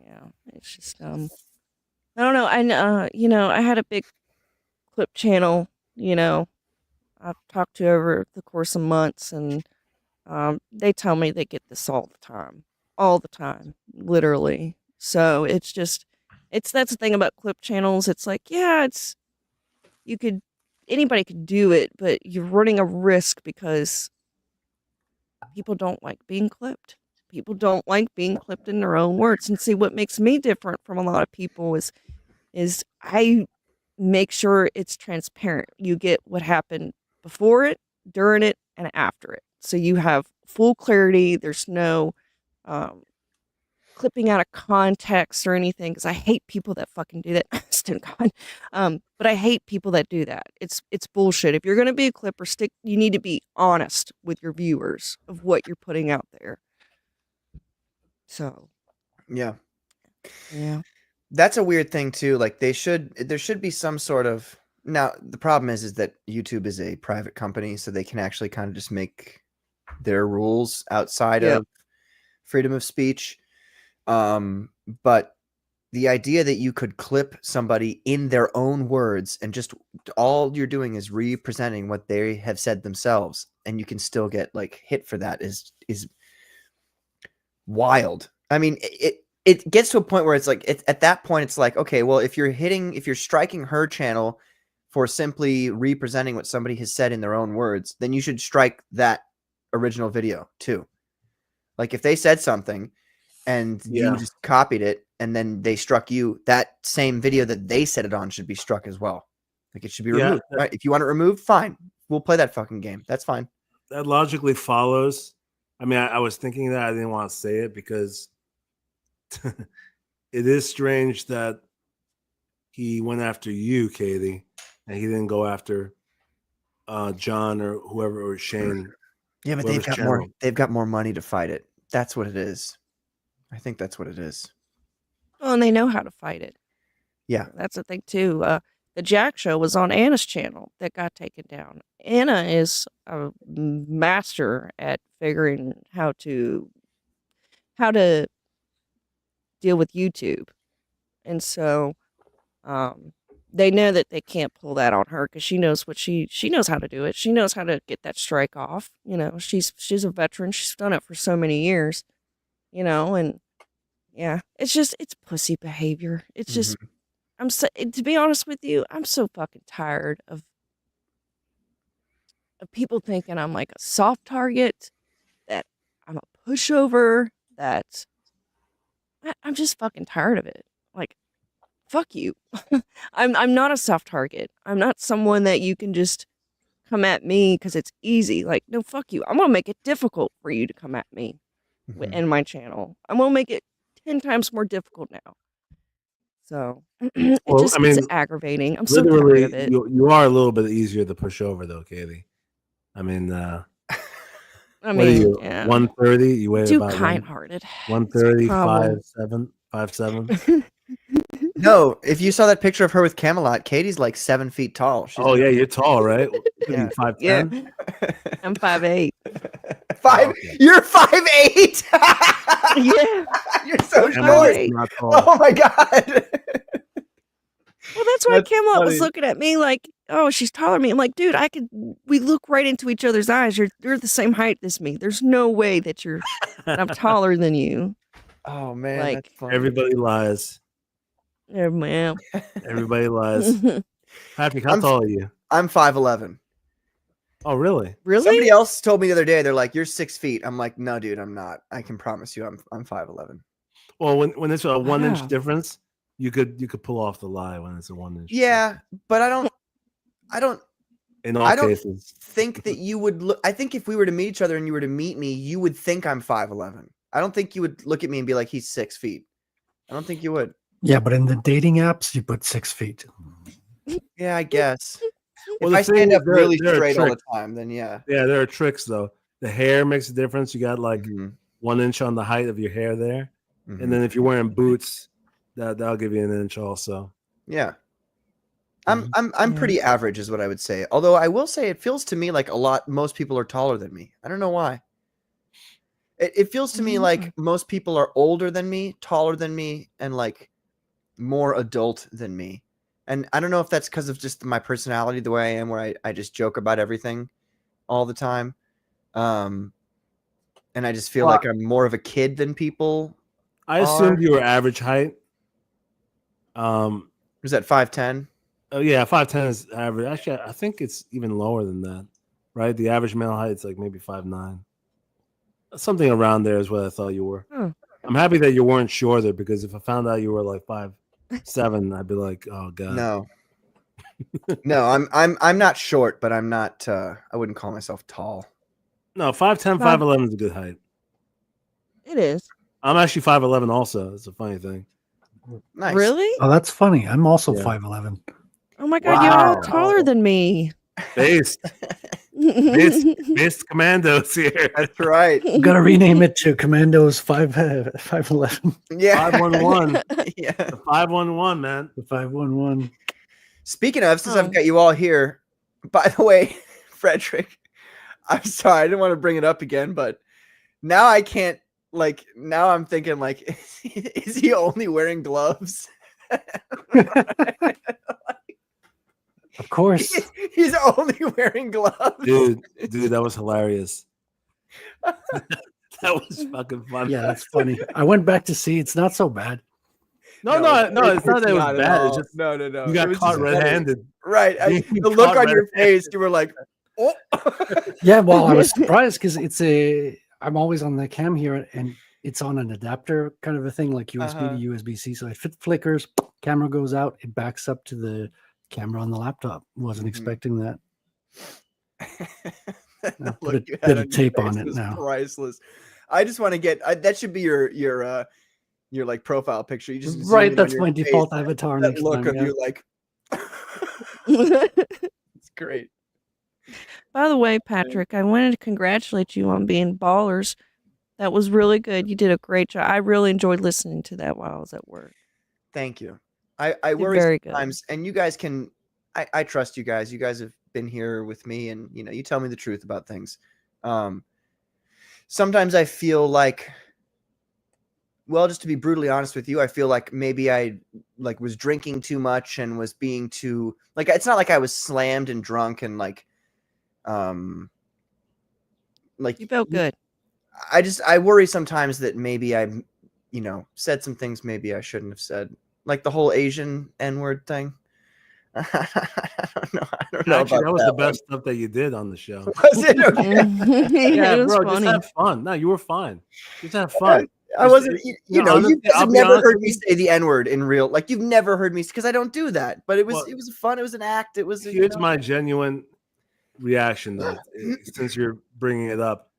Yeah, it's just I don't know. I had a big clip channel. I've talked to over the course of months, and they tell me they get this all the time, literally. So it's that's the thing about clip channels. It's like, yeah, anybody could do it, but you're running a risk because people don't like being clipped. People don't like being clipped in their own words. And see, what makes me different from a lot of people is I make sure it's transparent. You get what happened before it, during it, and after it. So you have full clarity. There's no clipping out of context or anything, because I hate people that fucking do that. But I hate people that do that. It's bullshit. If you're going to be a clipper, you need to be honest with your viewers of what you're putting out there. So,
yeah.
That's
a weird thing too. Like there should be some sort of, now the problem is that YouTube is a private company, so they can actually kind of just make their rules outside of freedom of speech. But the idea that you could clip somebody in their own words and just all you're doing is representing what they have said themselves, and you can still get like hit for that is wild. I mean, it gets to a point where it's like, at that point, it's like, okay, well, if you're striking her channel for simply representing what somebody has said in their own words, then you should strike that original video too. Like if they said something and you just copied it and then they struck you, that same video that they said it on should be struck as well. Like it should be removed. Right? If you want it removed, fine. We'll play that fucking game. That's fine.
That logically follows. I mean, I was thinking that I didn't want to say it because it is strange that he went after you, Katie, and he didn't go after John or whoever, or Shane.
Yeah, but they've got more money to fight it. That's what it is. I think that's what it is.
Well, and they know how to fight it.
Yeah.
That's the thing too. The Jack Show was on Anna's channel that got taken down. Anna is a master at figuring how to deal with YouTube. And so they know that they can't pull that on her, because she knows what she knows how to do it. She knows how to get that strike off. She's a veteran. She's done it for so many years, and yeah, it's pussy behavior. It's just, to be honest with you, I'm so fucking tired of people thinking I'm like a soft target, that I'm a pushover, that I'm just fucking tired of it. Like, fuck you. I'm not a soft target. I'm not someone that you can just come at me because it's easy. Like, no, fuck you. I'm gonna make it difficult for you to come at me in my channel. I'm gonna make it 10 times more difficult now. So it's aggravating. I'm so tired of it.
You are a little bit easier to push over, though, Katie. I mean, what are you, 130? You weigh
too
about
kind-hearted.
130, 5'7".
No, if you saw that picture of her with Camelot, Katie's like 7 feet tall.
You're tall, right?
Yeah.
5'10"?
Yeah. I'm 5'8".
You're 5'8".
Yeah.
You're so short. Oh my god.
Well, that's why Camelot was looking at me like, oh, she's taller than me. I'm like, dude, we look right into each other's eyes. You're the same height as me. There's no way that I'm taller than you.
Oh man,
like,
that's funny.
Everybody lies.
Yeah, man.
Everybody lies. Patrick, how tall are you?
I'm 5'11".
Oh, really?
Really?
Somebody else told me the other day, they're like, "You're 6 feet." I'm like, "No, dude, I'm not. I can promise you, I'm 5'11".
Well, when it's a 1 inch difference, you could pull off the lie when it's a 1 inch.
Yeah, but I don't.
In all cases,
think that you would look. I think if we were to meet each other and you were to meet me, you would think I'm 5'11". I don't think you would look at me and be like, "He's 6 feet." I don't think you would.
Yeah, but in the dating apps, you put 6 feet.
Yeah, I guess.
Well,
if I stand up really straight all the time, then yeah.
Yeah, there are tricks though. The hair makes a difference. You got like 1 inch on the height of your hair there, and then if you're wearing boots, that'll give you an inch also.
Yeah. I'm pretty average, is what I would say. Although I will say, it feels to me like most people are taller than me. I don't know why. It feels to me like most people are older than me, taller than me, and like more adult than me. And I don't know if that's because of just my personality, the way I am, where I just joke about everything all the time. And I just feel like I'm more of a kid than people.
I assumed you were average height.
Was that 5'10"?
Oh yeah, 5'10" is average. Actually, I think it's even lower than that, right? The average male height is like maybe 5'9". Something around there is what I thought you were. I'm happy that you weren't shorter, because if I found out you were like 5'7", I'd be like, oh god.
No. No, I'm not short, but I'm not. I wouldn't call myself tall.
No, 5'10", 5'11" is a good height.
It is.
I'm actually 5'11" also. It's a funny thing.
Nice.
Really?
Oh, that's funny. I'm also 5'11".
Oh my god, you're all taller than me.
Based Commandos here.
That's right.
I'm gonna rename it to Commandos 5'11".
Yeah.
511.
Yeah.
The 511, man.
The 511.
Speaking of, since I've got you all here, by the way, Frederick, I'm sorry, I didn't want to bring it up again, but now I can't. Like, now I'm thinking, like, is he only wearing gloves?
Of course.
He's only wearing gloves.
Dude, that was hilarious. That was fucking funny.
Yeah, that's funny. I went back to see. It's not so bad.
No, it's not that it was bad. It's just
no.
You got caught red-handed.
Right. The look on your face, you were like, oh.
Yeah, well, I was surprised because I'm always on the cam here, and it's on an adapter kind of a thing, like USB to USB-C. So it flickers, camera goes out, it backs up to the camera on the laptop. Wasn't expecting that. Put a bit of tape on it now.
Priceless. I just want to get that should be your like profile picture. You just
right. That's my default avatar.
That look of you, like. It's great.
By the way, Patrick, I wanted to congratulate you on being Ballers. That was really good. You did a great job. I really enjoyed listening to that while I was at work.
Thank you. I worry sometimes, and you guys can. I trust you guys. You guys have been here with me, and you tell me the truth about things. Sometimes I feel like, well, just to be brutally honest with you, I feel like maybe I was drinking too much and was being too it's not like I was slammed and drunk and like
you felt good.
I worry sometimes that maybe I said some things maybe I shouldn't have said, like the whole Asian N-word thing. I don't know.
Actually, that was the best stuff that you did on the show.
Was it? Okay.
Yeah,
it was
bro,
funny.
just have fun. No, you were fine. Just have fun.
I wasn't, you guys have never heard me
you.
say the N-word in real, you've never heard me, because I don't do that, but it was fun. It was an act. It was,
here's my genuine reaction though, since you're bringing it up.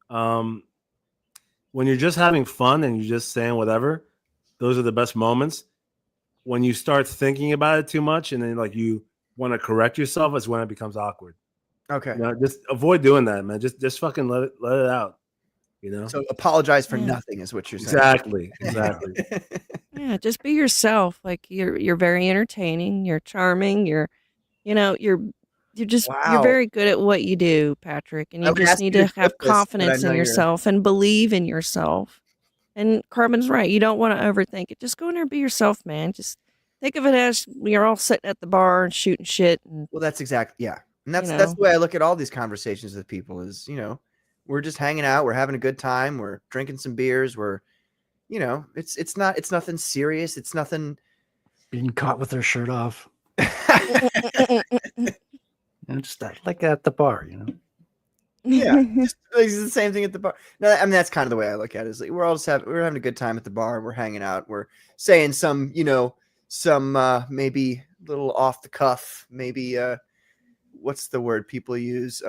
When you're just having fun and you're just saying whatever, those are the best moments. When you start thinking about it too much and then you want to correct yourself, is when it becomes awkward.
Okay.
Just avoid doing that, man. Just fucking let it out.
So apologize for nothing is what you're saying.
Exactly.
Yeah, just be yourself. Like you're very entertaining. You're charming. You're very good at what you do, Patrick. And you just need to have confidence in yourself and believe in yourself. And Carbon's right. You don't want to overthink it. Just go in there and be yourself, man. Just think of it as we are all sitting at the bar and shooting shit. And,
well, that's exactly, yeah. And that's the way I look at all these conversations with people is, we're just hanging out. We're having a good time. We're drinking some beers. We're, it's nothing serious. It's nothing.
Being caught with their shirt off. Just like at the bar,
Yeah, just it's the same thing at the bar. No, I mean that's kind of the way I look at it. Is like we're having a good time at the bar. We're hanging out. We're saying some maybe little off the cuff, maybe what's the word people use?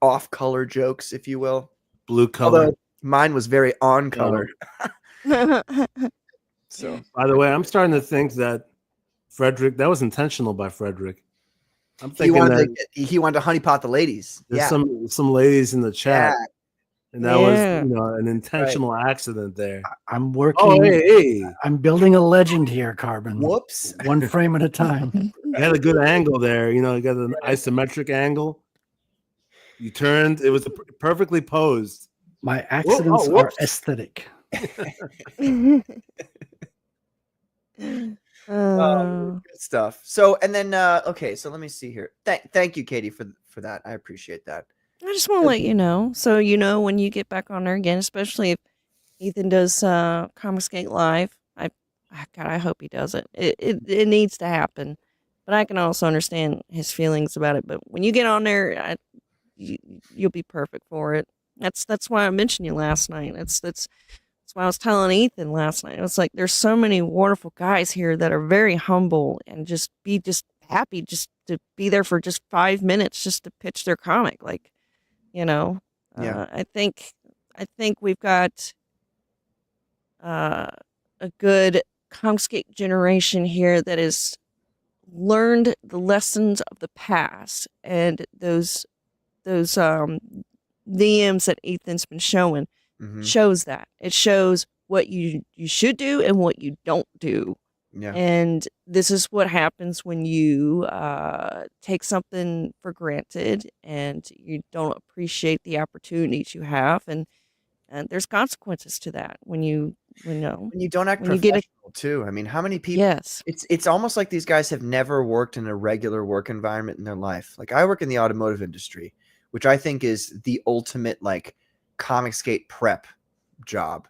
Off color jokes, if you will.
Blue color.
Although mine was very on color. So,
by the way, I'm starting to think that that was intentional by Frederick. I'm thinking
he wanted to honeypot the ladies.
There's some ladies in the chat, and that was an intentional accident there.
I'm working.
Oh, hey.
I'm building a legend here, Carbon.
Whoops!
One frame at a time.
You had a good angle there. You got an isometric angle. You turned. It was perfectly posed.
My accidents are aesthetic.
Good stuff. So, and then okay, so let me see here. Thank you, Katie, for that. I appreciate that.
I just want to let you know, so when you get back on there again, especially if Ethan does Comicsgate Live. I hope he does it. It needs to happen, but I can also understand his feelings about it. But when you get on there, you'll be perfect for it. That's why I mentioned you last night. That's why I was telling Ethan last night. It was like there's so many wonderful guys here that are very humble and just happy just to be there for just 5 minutes just to pitch their comic. Like, I think we've got a good Comicsgate generation here that has learned the lessons of the past, and those DMs that Ethan's been showing shows that. It shows what you should do and what you don't do.
Yeah.
And this is what happens when you take something for granted and you don't appreciate the opportunities you have, and there's consequences to that when you
don't act professional too. I mean, how many people?
Yes.
It's almost like these guys have never worked in a regular work environment in their life. Like I work in the automotive industry, which I think is the ultimate like Comicsgate prep job,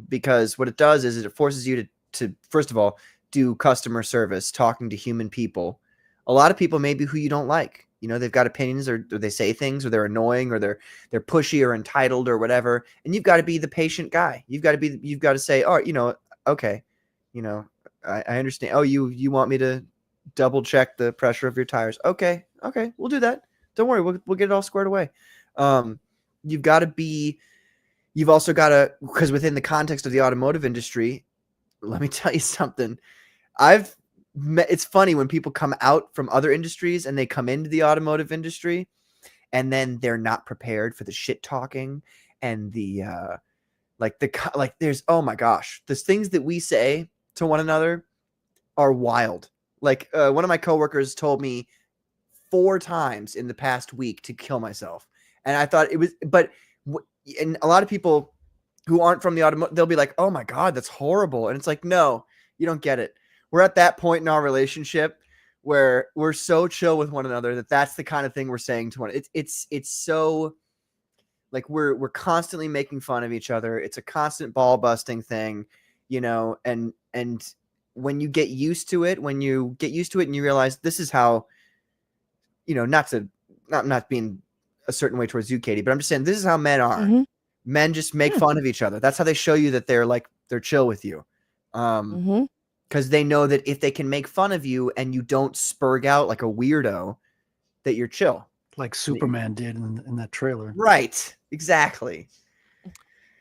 because what it does is it forces you to first of all do customer service, talking to human people. A lot of people maybe who you don't like. They've got opinions, or they say things, or they're annoying, or they're pushy or entitled or whatever. And you've got to be the patient guy. You've got to say, oh, okay, I understand. Oh, you want me to double check the pressure of your tires? Okay, we'll do that. Don't worry, we'll get it all squared away. You've also got to, because within the context of the automotive industry, let me tell you something. It's funny when people come out from other industries and they come into the automotive industry, and then they're not prepared for the shit talking and the there's, oh my gosh, the things that we say to one another are wild. Like one of my coworkers told me 4 times in the past week to kill myself, and I thought it was, and a lot of people who aren't from the automotive, they'll be like, oh my God, that's horrible. And it's like, no, you don't get it. We're at that point in our relationship where we're so chill with one another that that's the kind of thing we're saying to one. It's so like we're constantly making fun of each other. It's a constant ball busting thing, and when you get used to it, and you realize this is how, not being a certain way towards you, Katie, but I'm just saying this is how men are. Mm-hmm. Men just make fun of each other. That's how they show you that they're chill with you. Because they know that if they can make fun of you and you don't spurg out like a weirdo, that you're chill.
Like Superman did in that trailer.
Right. Exactly.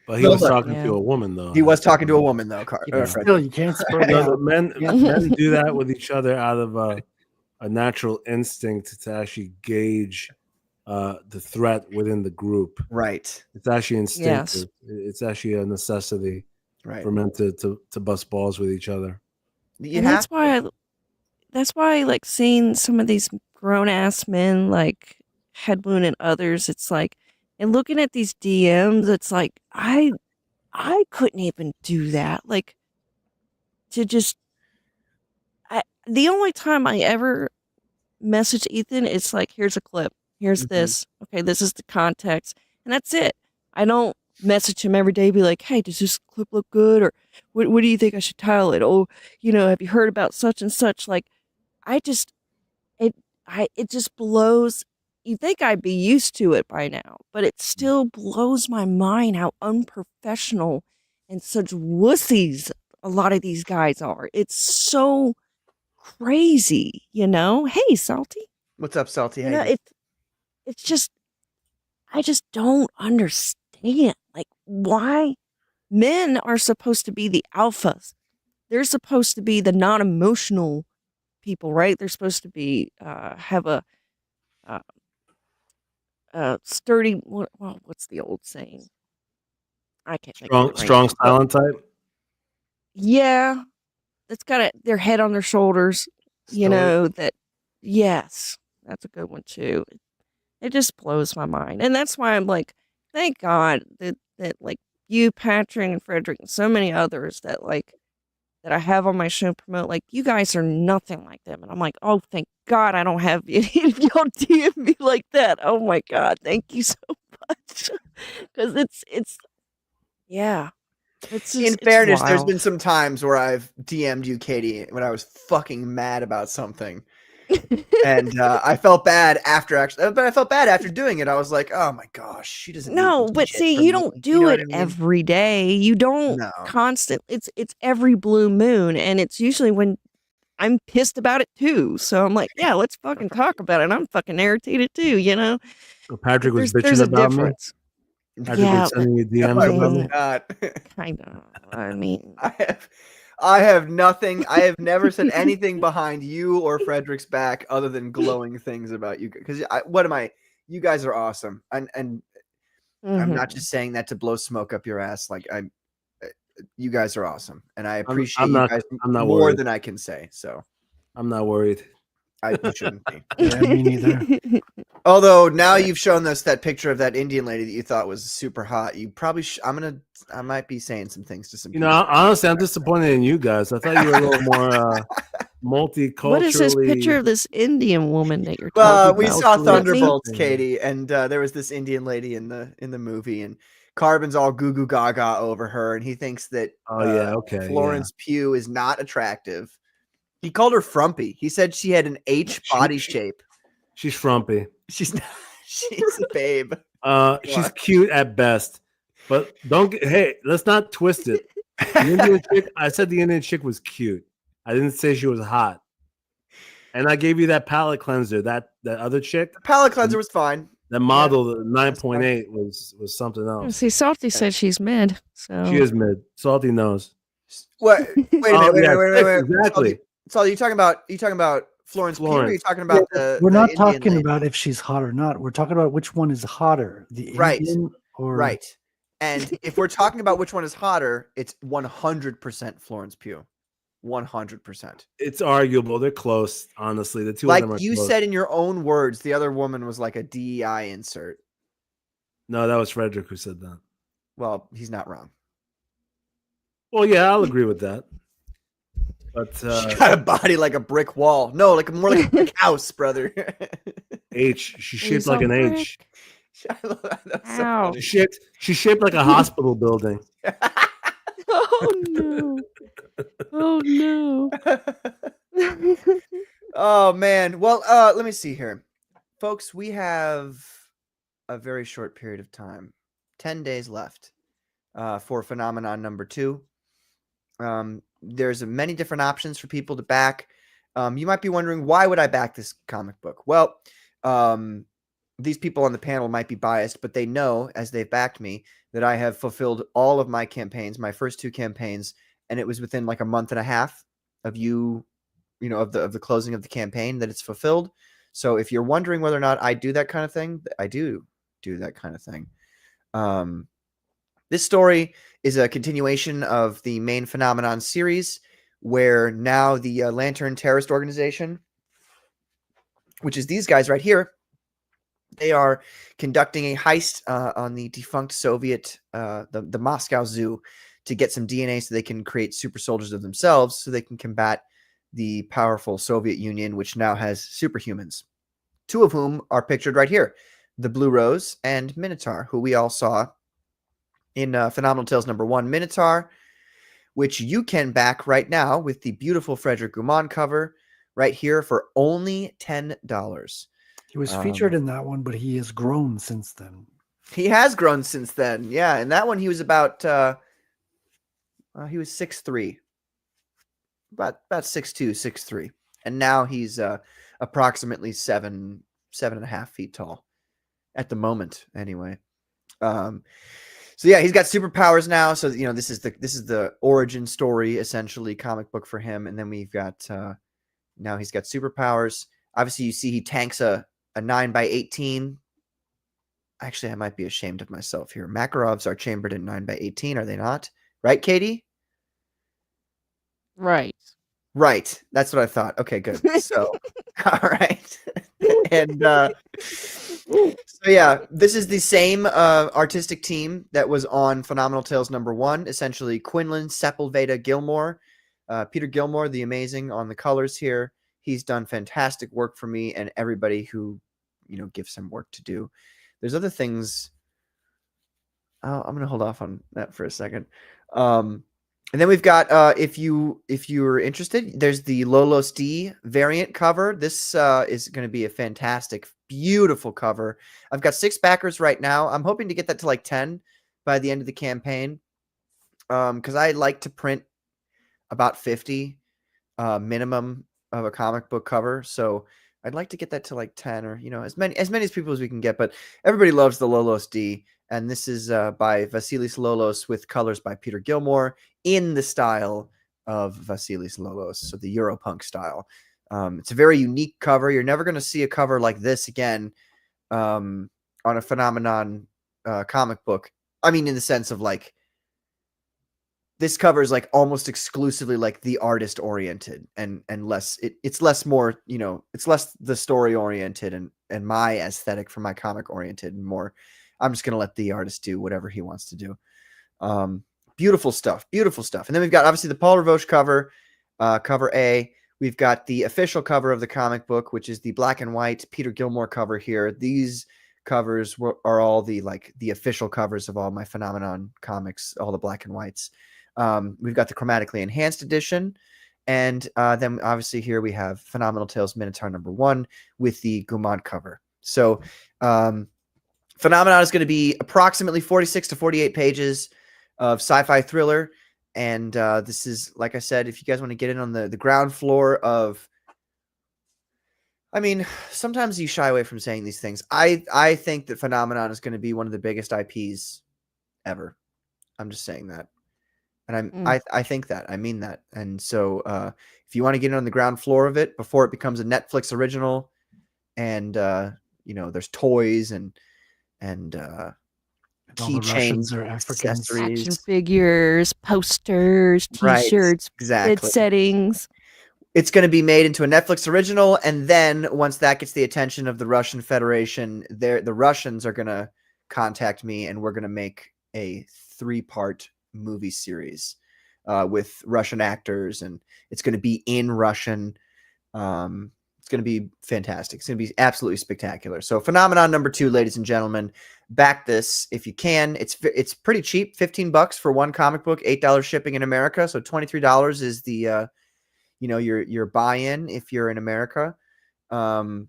But he was talking to a woman, though.
He was talking to a woman, though.
Still, you can't spurg out.
Men do that with each other out of a natural instinct to actually gauge the threat within the group.
Right.
It's actually instinctive. Yes. It's actually a necessity for men to bust balls with each other.
And that's why I like seeing some of these grown ass men like Headwound and others. It's like, and looking at these DMs, it's like I couldn't even do that. Like to just, the only time I ever message Ethan, it's like, here's a clip, here's this, okay, this is the context, and that's it. I don't message him every day, be like, hey, does this clip look good, or what do you think I should title it? Oh, have you heard about such and such? Like, it just blows. You think I'd be used to it by now, but it still blows my mind how unprofessional and such wussies a lot of these guys are. It's so crazy, Hey, Salty.
What's up, Salty?
It's just, I just don't understand, like, why men are supposed to be the alphas. They're supposed to be the non-emotional people, right? They're supposed to be have a sturdy. What's the old saying? I can't think of it right
strong,
now.
silent type.
Yeah, that's got their head on their shoulders. That. Yes, that's a good one too. It just blows my mind, and that's why I'm like, thank God that like you, Patrick, and Frederick, and so many others that I have on my show promote, like, you guys are nothing like them. And I'm like, oh, thank God I don't have any of y'all DM me like that. Oh my God, thank you so much. Because it's yeah. It's just,
in fairness,
wild.
there's been some times where I've DM'd you, Katie, when I was fucking mad about something. And I felt bad after but I felt bad after doing it. I was like, oh my gosh, she doesn't.
No, but see, you don't do it every day. You don't constant. It's every blue moon, and it's usually when I'm pissed about it too. So I'm like, yeah, let's fucking talk about it. I'm fucking irritated too,
Well, Patrick was bitching
there's a
about
difference.
me. Patrick was sending me DMs about me.
Kind of. I mean,
I have nothing. I have never said anything behind you or Frederick's back other than glowing things about you. Because what am I? You guys are awesome, and I'm not just saying that to blow smoke up your ass. Like, you guys are awesome, and I appreciate you guys more
worried.
than I can say. So
I'm not worried.
You shouldn't be.
Yeah, me neither.
Although now you've shown us that picture of that Indian lady that you thought was super hot. You probably I might be saying some things to some people.
Honestly, I'm disappointed in you guys. I thought you were a little more multiculturally.
What is this picture of this Indian woman that you're talking about?
We saw Thunderbolts, Katie, and there was this Indian lady in the movie, and Carbon's all goo goo gaga over her, and he thinks that Florence Pugh is not attractive. He called her frumpy. He said she had an H body shape.
She's frumpy.
She's not. She's a babe.
She's cute at best, but hey, let's not twist it. The Indian chick, I said the Indian chick was cute. I didn't say she was hot. And I gave you that palate cleanser. That other chick.
The palate cleanser was fine.
The model, the 9.8 was something else.
See, Salty said she's mid. So
she is mid. Salty knows.
What? Wait a minute. Wait.
Exactly.
So you talking about Florence Pugh? Or are you talking about
We're not talking
Indian lady?
about if she's hot or not. We're talking about which one is hotter, the Indian or
right. And if we're talking about which one is hotter, it's 100% Florence Pugh. 100%.
It's arguable. They're close, honestly. The two
like
of them are
you
close.
said in your own words, the other woman was like a DEI insert.
No, that was Frederick who said that.
Well, he's not wrong.
Well, yeah, I'll agree with that. But
she got a body like a brick wall. No, more like a brick house, brother.
H. She's shaped like an H.
Ow.
She's shaped like a hospital building.
Oh no. Oh no.
Oh man. Well, let me see here. Folks, we have a very short period of time. 10 days left for phenomenon number 2. There's many different options for people to back. You might be wondering, why would I back this comic book? Well, these people on the panel might be biased, but they know, as they've backed me, that I have fulfilled all of my campaigns, my first 2 campaigns, and it was within like a month and a half of of the closing of the campaign that it's fulfilled. So if you're wondering whether or not I do that kind of thing, I do that kind of thing. This story is a continuation of the main phenomenon series, where now the Lantern Terrorist Organization, which is these guys right here, they are conducting a heist on the defunct Soviet, the Moscow Zoo, to get some DNA so they can create super soldiers of themselves so they can combat the powerful Soviet Union, which now has superhumans, 2 of whom are pictured right here, the Blue Rose and Minotaur, who we all saw in Phenomenal Tales #1. Minotaur, which you can back right now with the beautiful Frederick Guman cover right here for only $10.
He was featured in that one, but he has grown since then.
He has grown since then. Yeah, and that one he was about he was 6'3". About 6'2", 6'3". And now he's approximately 7.5 feet tall at the moment anyway. So yeah, he's got superpowers now. So this is the origin story, essentially, comic book for him. And then we've got now he's got superpowers. Obviously, you see he tanks a 9x18. Actually, I might be ashamed of myself here. Makarovs are chambered in 9x18, are they not? Right, Katie?
Right.
Right. That's what I thought. Okay, good. So, all right. And so yeah, this is the same artistic team that was on Phenomenal Tales #1. Essentially, Quinlan, Sepulveda, Gilmore, Peter Gilmore, the amazing, on the colors here. He's done fantastic work for me and everybody who gives him work to do. There's other things. I'm going to hold off on that for a second. And then we've got, if you're interested, there's the Lolos D variant cover. This is going to be a fantastic, beautiful cover. I've got 6 backers right now. I'm hoping to get that to like 10 by the end of the campaign, because I like to print about 50 minimum of a comic book cover. So I'd like to get that to like 10 or as many as people as we can get. But everybody loves the Lolos D. And this is by Vasilis Lolos with colors by Peter Gilmore in the style of Vasilis Lolos, so the Europunk style. It's a very unique cover. You're never going to see a cover like this again on a Phenomenon comic book. I mean, in the sense of like, this cover is like almost exclusively like the artist oriented and less, it's less more, it's less the story oriented and my aesthetic for my comic oriented and more. I'm just going to let the artist do whatever he wants to do. Beautiful stuff. Beautiful stuff. And then we've got obviously the Paul Revauche cover, cover A. We've got the official cover of the comic book, which is the black and white Peter Gilmore cover here. These covers are all the official covers of all my Phenomenon comics, all the black and whites. We've got the chromatically enhanced edition. And then obviously here we have Phenomenal Tales Minotaur #1 with the Guman cover. So, Phenomenon is going to be approximately 46 to 48 pages of sci-fi thriller. And this is, like I said, if you guys want to get in on the ground floor of, I mean, sometimes you shy away from saying these things. I think that Phenomenon is going to be one of the biggest IPs ever. I'm just saying that. And I think that. I mean that. And so if you want to get in on the ground floor of it before it becomes a Netflix original and, there's toys and keychains
or
accessories,
action figures, posters, t-shirts,
right, exactly.
bed settings.
It's going to be made into a Netflix original, and then once that gets the attention of the Russian Federation, the Russians are going to contact me, and we're going to make a 3-part movie series with Russian actors, and it's going to be in Russian. It's going to be fantastic. It's going to be absolutely spectacular. So Phenomenon #2, ladies and gentlemen, back this if you can. It's pretty cheap, $15 for one comic book, $8 shipping in America. So $23 is the your buy-in if you're in America. And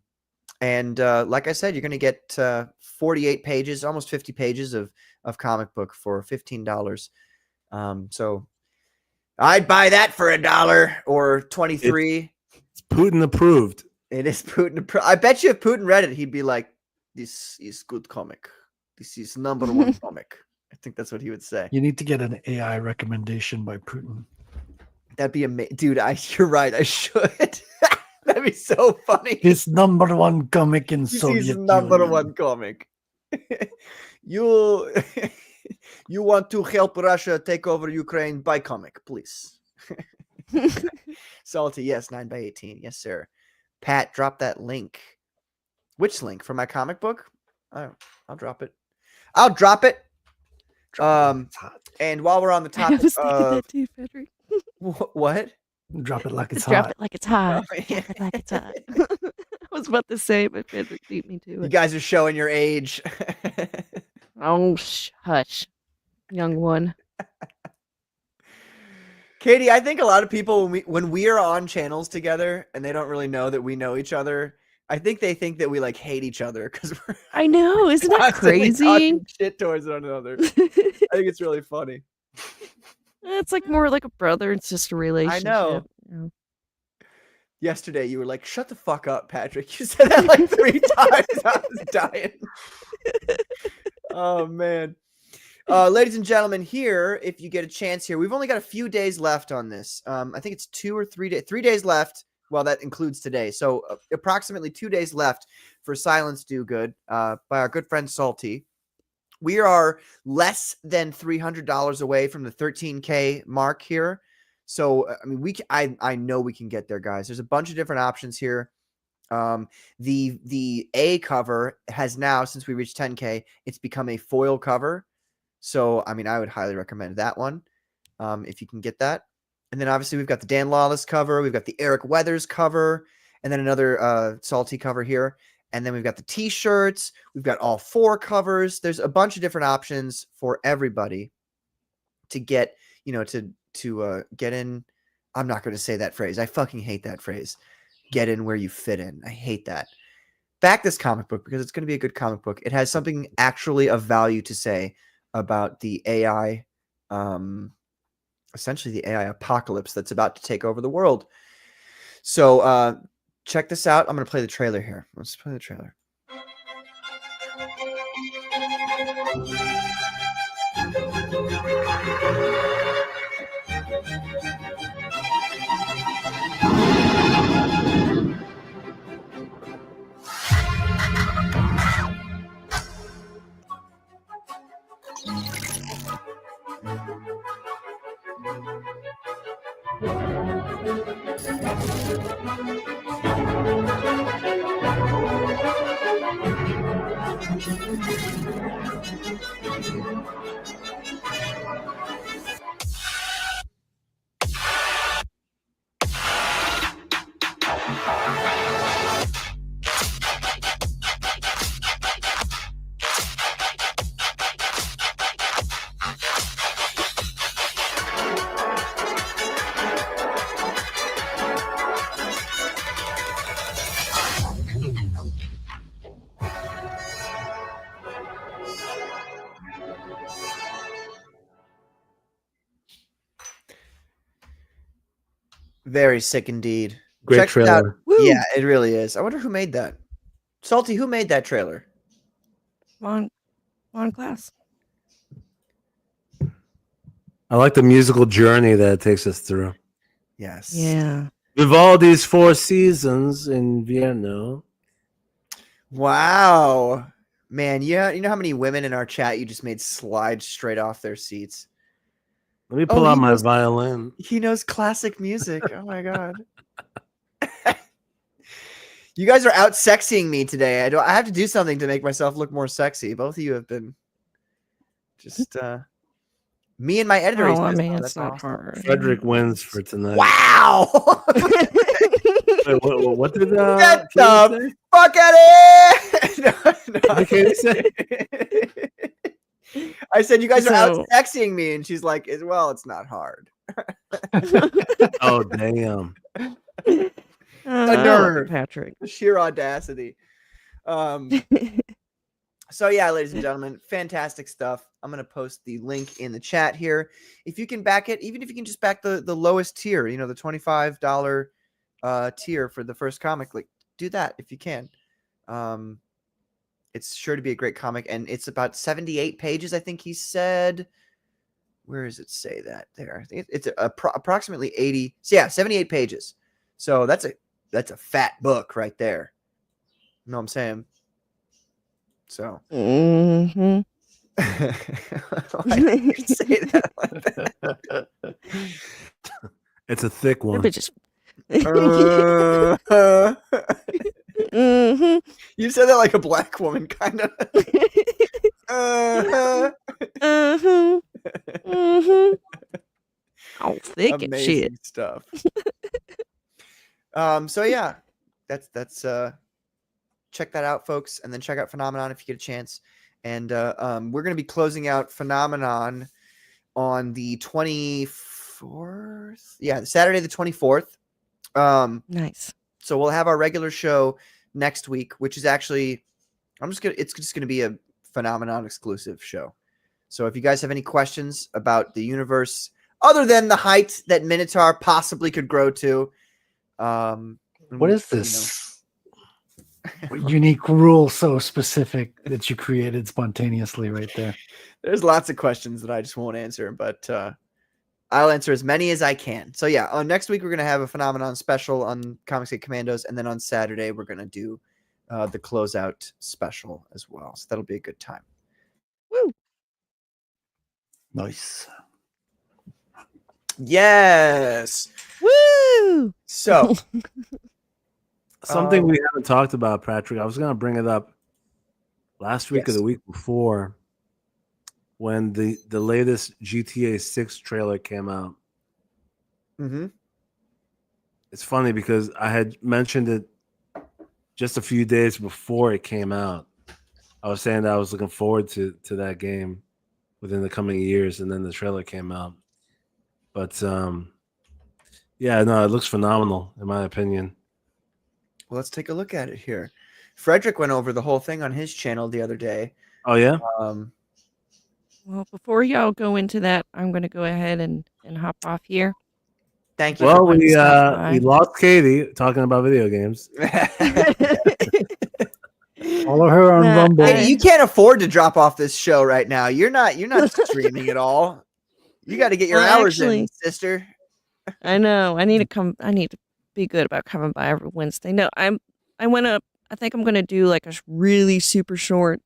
like I said, you're going to get 48 pages, almost 50 pages of comic book for $15. So I'd buy that for $1 or $23.
It's Putin approved.
It is Putin approved. I bet you if Putin read it, he'd be like, "This is good comic. This is #1 comic." I think that's what he would say.
You need to get an AI recommendation by Putin.
That'd be amazing, dude. You're right. I should. That'd be so funny.
His #1 comic in Soviet Union.
#1 comic. You want to help Russia take over Ukraine? Buy comic, please. Salty, yes, 9x18, yes, sir. Pat, drop that link. Which link for my comic book? I'll drop it. I'll drop it. And while we're on the
I
topic
was thinking
of
that too, Frederick.
what?
Drop it like it's
Drop
hot.
it like it's hot.
Oh, yeah.
Drop it like it's hot. I was about to say, but Frederick beat me to
You
it.
guys are showing your age.
Oh, hush, young one.
Katie, I think a lot of people when we are on channels together and they don't really know that we know each other, I think they think that we like hate each other because we're
I know, isn't that
constantly
crazy?
talking shit towards one another. I think it's really funny.
It's like more like a brother and sister relationship.
know.
You know?
Yesterday, you were like, "Shut the fuck up, Patrick." You said that like 3 times. I was dying. Oh man. Ladies and gentlemen, here, if you get a chance here, we've only got a few days left on this. I think it's 2 or 3 days. 3 days left. Well, that includes today. So approximately 2 days left for Silence Do Good by our good friend Salty. We are less than $300 away from the 13K mark here. So, I mean, I know we can get there, guys. There's a bunch of different options here. The A cover has now, since we reached 10K, it's become a foil cover. So, I mean, I would highly recommend that one if you can get that. And then obviously we've got the Dan Lawless cover. We've got the Eric Weathers cover. And then another Salty cover here. And then we've got the T-shirts. We've got all 4 covers. There's a bunch of different options for everybody to get, to get in. I'm not going to say that phrase. I fucking hate that phrase. Get in where you fit in. I hate that. Back this comic book because it's going to be a good comic book. It has something actually of value to say about the AI, essentially the AI apocalypse that's about to take over the world. So check this out. I'm going to play the trailer here. Let's play the trailer. Very sick indeed.
Great
Check it out.
trailer.
Yeah, it really is. I wonder who made that. Salty, who made that trailer?
On Class.
I like the musical journey that it takes us through.
Yes.
Yeah.
Vivaldi's 4 Seasons in Vienna.
Wow. Man, yeah, you know how many women in our chat you just made slide straight off their seats?
Let me pull out my violin.
He knows classic music. Oh my god. You guys are out sexying me today. I have to do something to make myself look more sexy. Both of you have been just me and my editor.
Oh, I mean, it's not hard.
Frederick wins for tonight.
Wow.
Wait, what did
get the fuck out of here?
What did say?
I said you guys are out sexing me, and she's like, "Well, it's not hard."
Oh damn!
The nerve,
Patrick.
The sheer audacity. So yeah, ladies and gentlemen, fantastic stuff. I'm gonna post the link in the chat here. If you can back it, even if you can just back the lowest tier, the $25 tier for the first comic, like do that if you can. It's sure to be a great comic, and it's about 78 pages, I think he said. Where does it say that? There. It's approximately 80. So yeah, 78 pages. So that's a fat book right there. You know what I'm saying? So.
Mm-hmm.
Why did you say that like that?
It's a thick one.
Mm-hmm. You said that like a black woman, kind of.
All thick and shit.
Amazing stuff. So yeah, that's check that out, folks, and then check out Phenomenon if you get a chance. And we're gonna be closing out Phenomenon on the 24th. Yeah, Saturday the 24th.
Nice.
So we'll have our regular show next week, which is actually it's just gonna be a Phenomenon exclusive show. So if you guys have any questions about the universe other than the height that Minotaur possibly could grow to,
what is this unique rule so specific that you created spontaneously right there?
There's lots of questions that I just won't answer, but I'll answer as many as I can. So yeah, next week we're going to have a Phenomenon special on Comicsgate Commandos, and then on Saturday we're going to do the closeout special as well. So that'll be a good time.
Woo!
Nice.
Yes.
Woo!
So
something we haven't talked about, Patrick. I was going to bring it up last week or the week before when the latest GTA 6 trailer came out.
Mm-hmm.
It's funny because I had mentioned it just a few days before it came out. I was saying that I was looking forward to that game within the coming years, and then the trailer came out. But yeah, no, it looks phenomenal in my opinion.
Well, let's take a look at it here. Frederick went over the whole thing on his channel the other day.
Oh yeah.
Well, before y'all go into that, I'm going to go ahead and hop off here.
Thank you.
Well, we lost Katie talking about video games.
Follow her on Rumble.
You can't afford to drop off this show right now. You're not streaming at all. You got to get your hours in, sister.
I know. I need to be good about coming by every Wednesday. No, I think I'm going to do like a really super short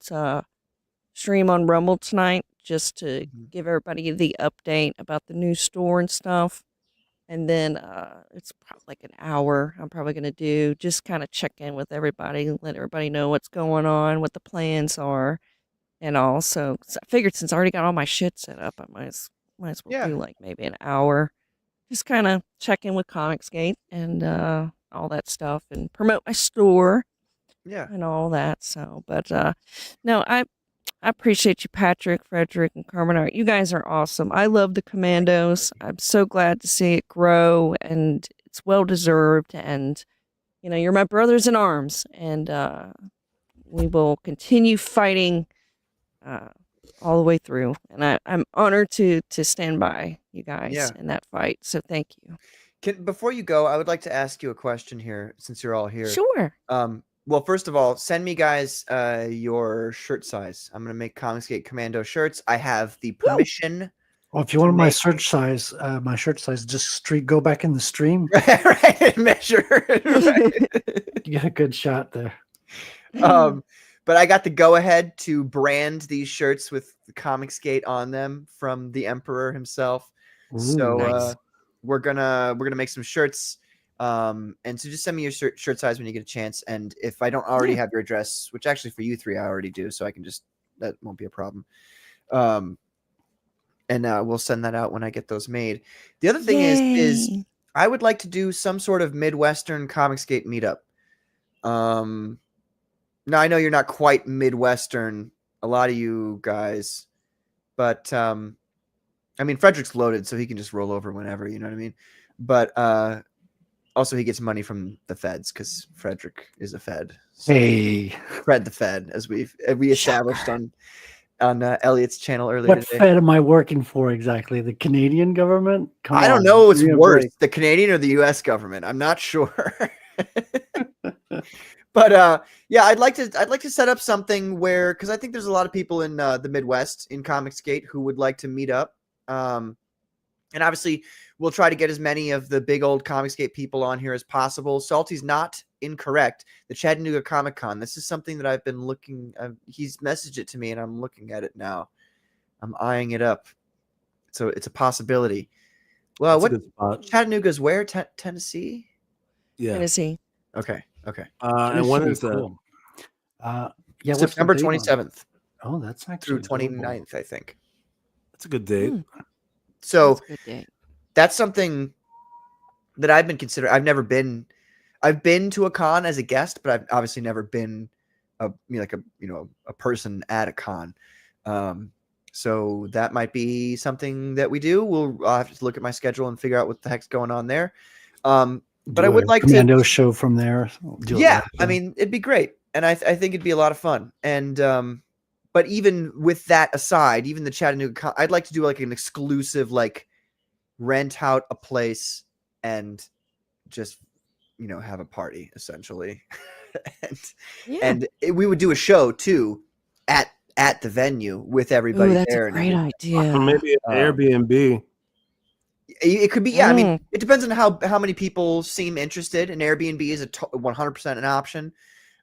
stream on Rumble tonight, just to give everybody the update about the new store and stuff. And then it's probably like an hour I'm probably going to do, just kind of check in with everybody, let everybody know what's going on, what the plans are, and all. So I figured since I already got all my shit set up, I might as well do like maybe an hour. Just kind of check in with Comicsgate and all that stuff and promote my store.
Yeah.
And all that. So, but no, I appreciate you, Patrick, Frederick, and Carmen. You guys are awesome. I love the Commandos. I'm so glad to see it grow, and it's well deserved. And you're my brothers in arms, and we will continue fighting all the way through. And I'm honored to stand by you guys in that fight. So thank you.
Before you go, I would like to ask you a question here, since you're all here.
Sure.
Well, first of all, send me guys your shirt size. I'm gonna make Comicsgate Commando shirts. I have the permission.
Well, if you want my shirt size, just go back in the stream.
Right, measure. Right.
You get a good shot there.
But I got the go ahead to brand these shirts with the Comicsgate on them from the Emperor himself.
Ooh,
so
nice.
we're gonna make some shirts. And so just send me your shirt size when you get a chance. And if I don't already have your address, which actually for you three I already do, so I can that won't be a problem. And we'll send that out when I get those made. The other thing is I would like to do some sort of Midwestern Comicsgate meetup. Now I know you're not quite Midwestern, a lot of you guys, but I mean Frederick's loaded, so he can just roll over whenever, you know what I mean? But also, he gets money from the feds because Frederick is a Fed. So
hey,
Fred the Fed, as we established on Elliot's channel earlier
what
today.
Fed am I working for exactly? The Canadian government?
I don't know what's worse, the Canadian or the U.S. government. I'm not sure. But yeah, I'd like to set up something where, because I think there's a lot of people in the Midwest in Comicsgate who would like to meet up. And obviously, we'll try to get as many of the big old Comicsgate people on here as possible. Salty's not incorrect. The Chattanooga Comic Con. This is something that I've been looking. He's messaged it to me, and I'm looking at it now. I'm eyeing it up. So it's a possibility. Well, what Chattanooga's where? Tennessee?
Yeah,
Tennessee.
Okay.
And when is that?
Cool. Yeah,
September 27th.
Oh, that's actually
through 29th, I think.
That's a good date.
So
That's a good date.
that's something that I've been considering. I've been to a con as a guest, but I've obviously never been a person at a con. So that might be something that we do. I'll have to look at my schedule and figure out what the heck's going on there. But I would like
Commando show from there.
Yeah, I mean, it'd be great, and I think it'd be a lot of fun. And but even with that aside, even the Chattanooga con, I'd like to do like an exclusive, like rent out a place and just have a party essentially, and we would do a show too at the venue with everybody.
That's
there.
A great idea.
Or maybe an Airbnb.
It could be, yeah. I mean, it depends on how many people seem interested. And Airbnb is 100% an option.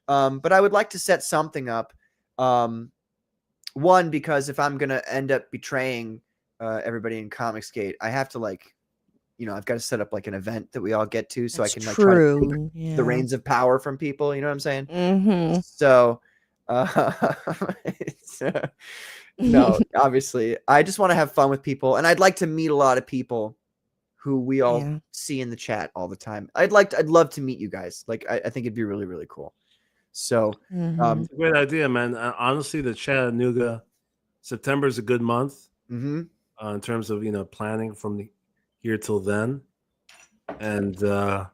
But I would like to set something up. One, because if I'm gonna end up betraying everybody in Comicsgate, I have to I've got to set up like an event that we all get to, so
That's
I can try to take the
Yeah.
reins of power from people. You know what I'm saying?
Mm-hmm.
So, no, obviously, I just want to have fun with people, and I'd like to meet a lot of people who we all see in the chat all the time. I'd love to meet you guys. Like, I think it'd be really, really cool. So,
It's a great idea, man. Honestly, the Chattanooga September is a good month in terms of planning from here till then, and I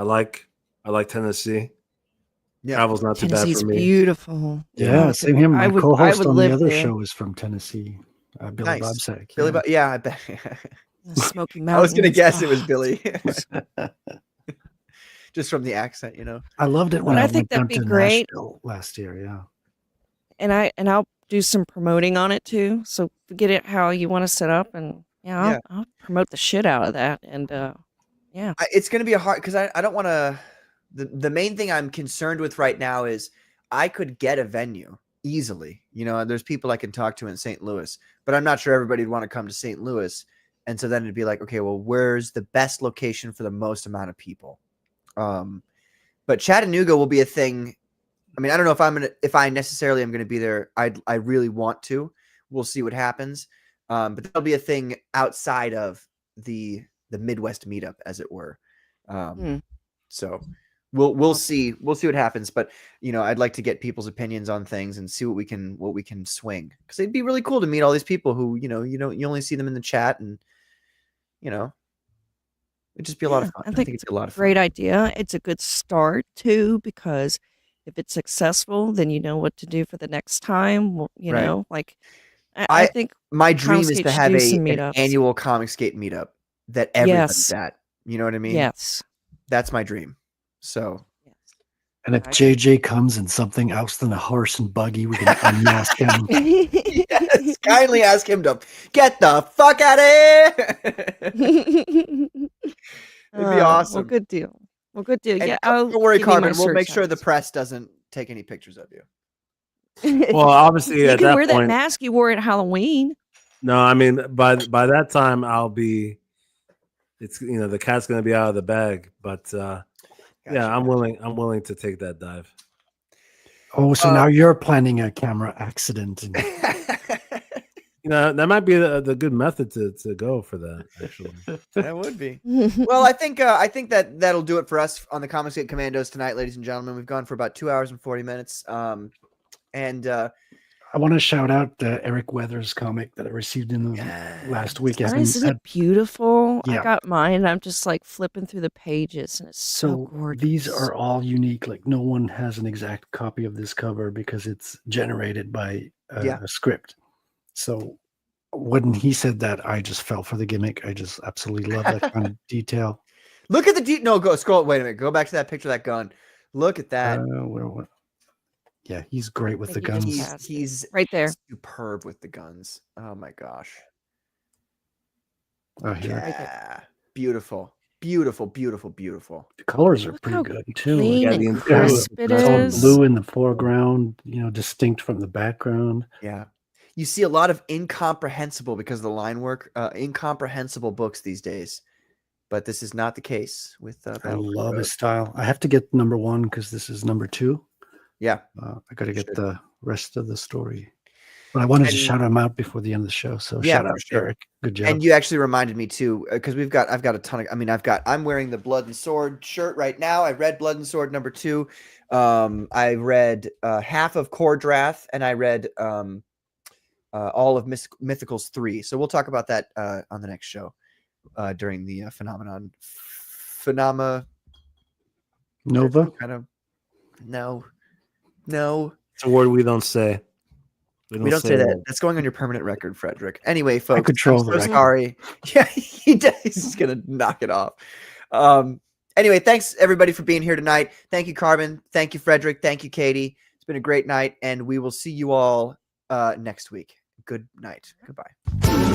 like Tennessee.
Yeah,
travel's not too bad
Tennessee's
for me.
beautiful.
Yeah, same here. My co-host on the
live
other
there.
show is from Tennessee, Billy Bobsack.
Billy, I bet.
The Smoky
I
Mountains.
was gonna guess it was
Oh.
Billy, just from the accent,
I loved it when
But
I
I think
went down
that'd be
to
great.
Nashville last year. Yeah,
And I'll do some promoting on it too. So get it how you want to set up, and I'll promote the shit out of that. And
it's gonna be a hard, because I don't want to. The main thing I'm concerned with right now is I could get a venue easily. There's people I can talk to in St. Louis, but I'm not sure everybody'd want to come to St. Louis. And so then it'd be like, okay, well, where's the best location for the most amount of people? But Chattanooga will be a thing. I mean, I don't know if I necessarily am gonna be there. I really want to. We'll see what happens. But that'll be a thing outside of the Midwest meetup, as it were. So we'll see what happens. But I'd like to get people's opinions on things and see what we can swing, because it'd be really cool to meet all these people who you only see them in the chat, and it'd just be a lot of fun.
I think
it'd be a lot of fun.
great idea. It's a good start too, because if it's successful, then you know what to do for the next time. Well,
Right.
like I think
my dream is
Comicsgate
to
should
have
do some
an
meetups.
annual Comicsgate meetup that everybody's
Yes.
at. You know what I mean?
Yes.
That's my dream. So
and if JJ comes in something else than a horse and buggy, we can unmask him.
yes, kindly ask him to get the fuck out of here. It'd be awesome.
Well, good deal.
And
Yeah,
don't worry,
give you my
Carmen. We'll
search
make sure the
address.
press doesn't take any pictures of you.
Well, obviously
You
at
can
that
wear that
point,
mask you wore at Halloween.
no, I mean by that time I'll be. It's the cat's gonna be out of the bag, but yeah, I'm willing to take that dive.
Oh, so now you're planning a camera accident.
That might be the good method to go for that. Actually,
that would be. Well, I think that'll do it for us on the Comicsgate Commandos tonight, ladies and gentlemen. We've gone for about 2 hours and 40 minutes.
I want to shout out the Eric Weathers comic that I received in the last week.
Isn't it beautiful?
Yeah.
I got mine. I'm just like flipping through the pages, and it's so gorgeous.
These are all unique. Like, no one has an exact copy of this cover because it's generated by a script. So when he said that, I just fell for the gimmick. I just absolutely love that kind of detail.
Look at the no, go scroll. Wait a minute. Go back to that picture of that gun. Look at that.
Yeah, he's great with the guns.
He's
right there.
Superb with the guns. Oh my gosh.
Oh, here.
Yeah. Beautiful. Beautiful, beautiful, beautiful.
The colors are pretty good too.
clean
Like,
and crisp it
it's all
is.
blue in the foreground, distinct from the background.
Yeah. You see a lot of incomprehensible, because of the line work, incomprehensible books these days. But this is not the case with
I love his style. I have to get number 1 because this is number 2.
Yeah.
I got to get the rest of the story. But I wanted to shout him out before the end of the show. So shout out, Eric. Good job.
And you actually reminded me too, because I've got a ton of. I mean, I'm wearing the Blood and Sword shirt right now. I read Blood and Sword #2. I read half of Cordrath, and I read all of Mythicals 3. So we'll talk about that on the next show during the Phenomena
Nova.
Kind of no.
It's a word we don't say.
We don't say that. That's going on your permanent record, Frederick. Anyway, folks,
control
I'm so sorry. Yeah, he does. He's gonna knock it off. Anyway, thanks everybody for being here tonight. Thank you, Carbon. Thank you, Frederick. Thank you, Katie. It's been a great night, and we will see you all next week. Good night. Goodbye.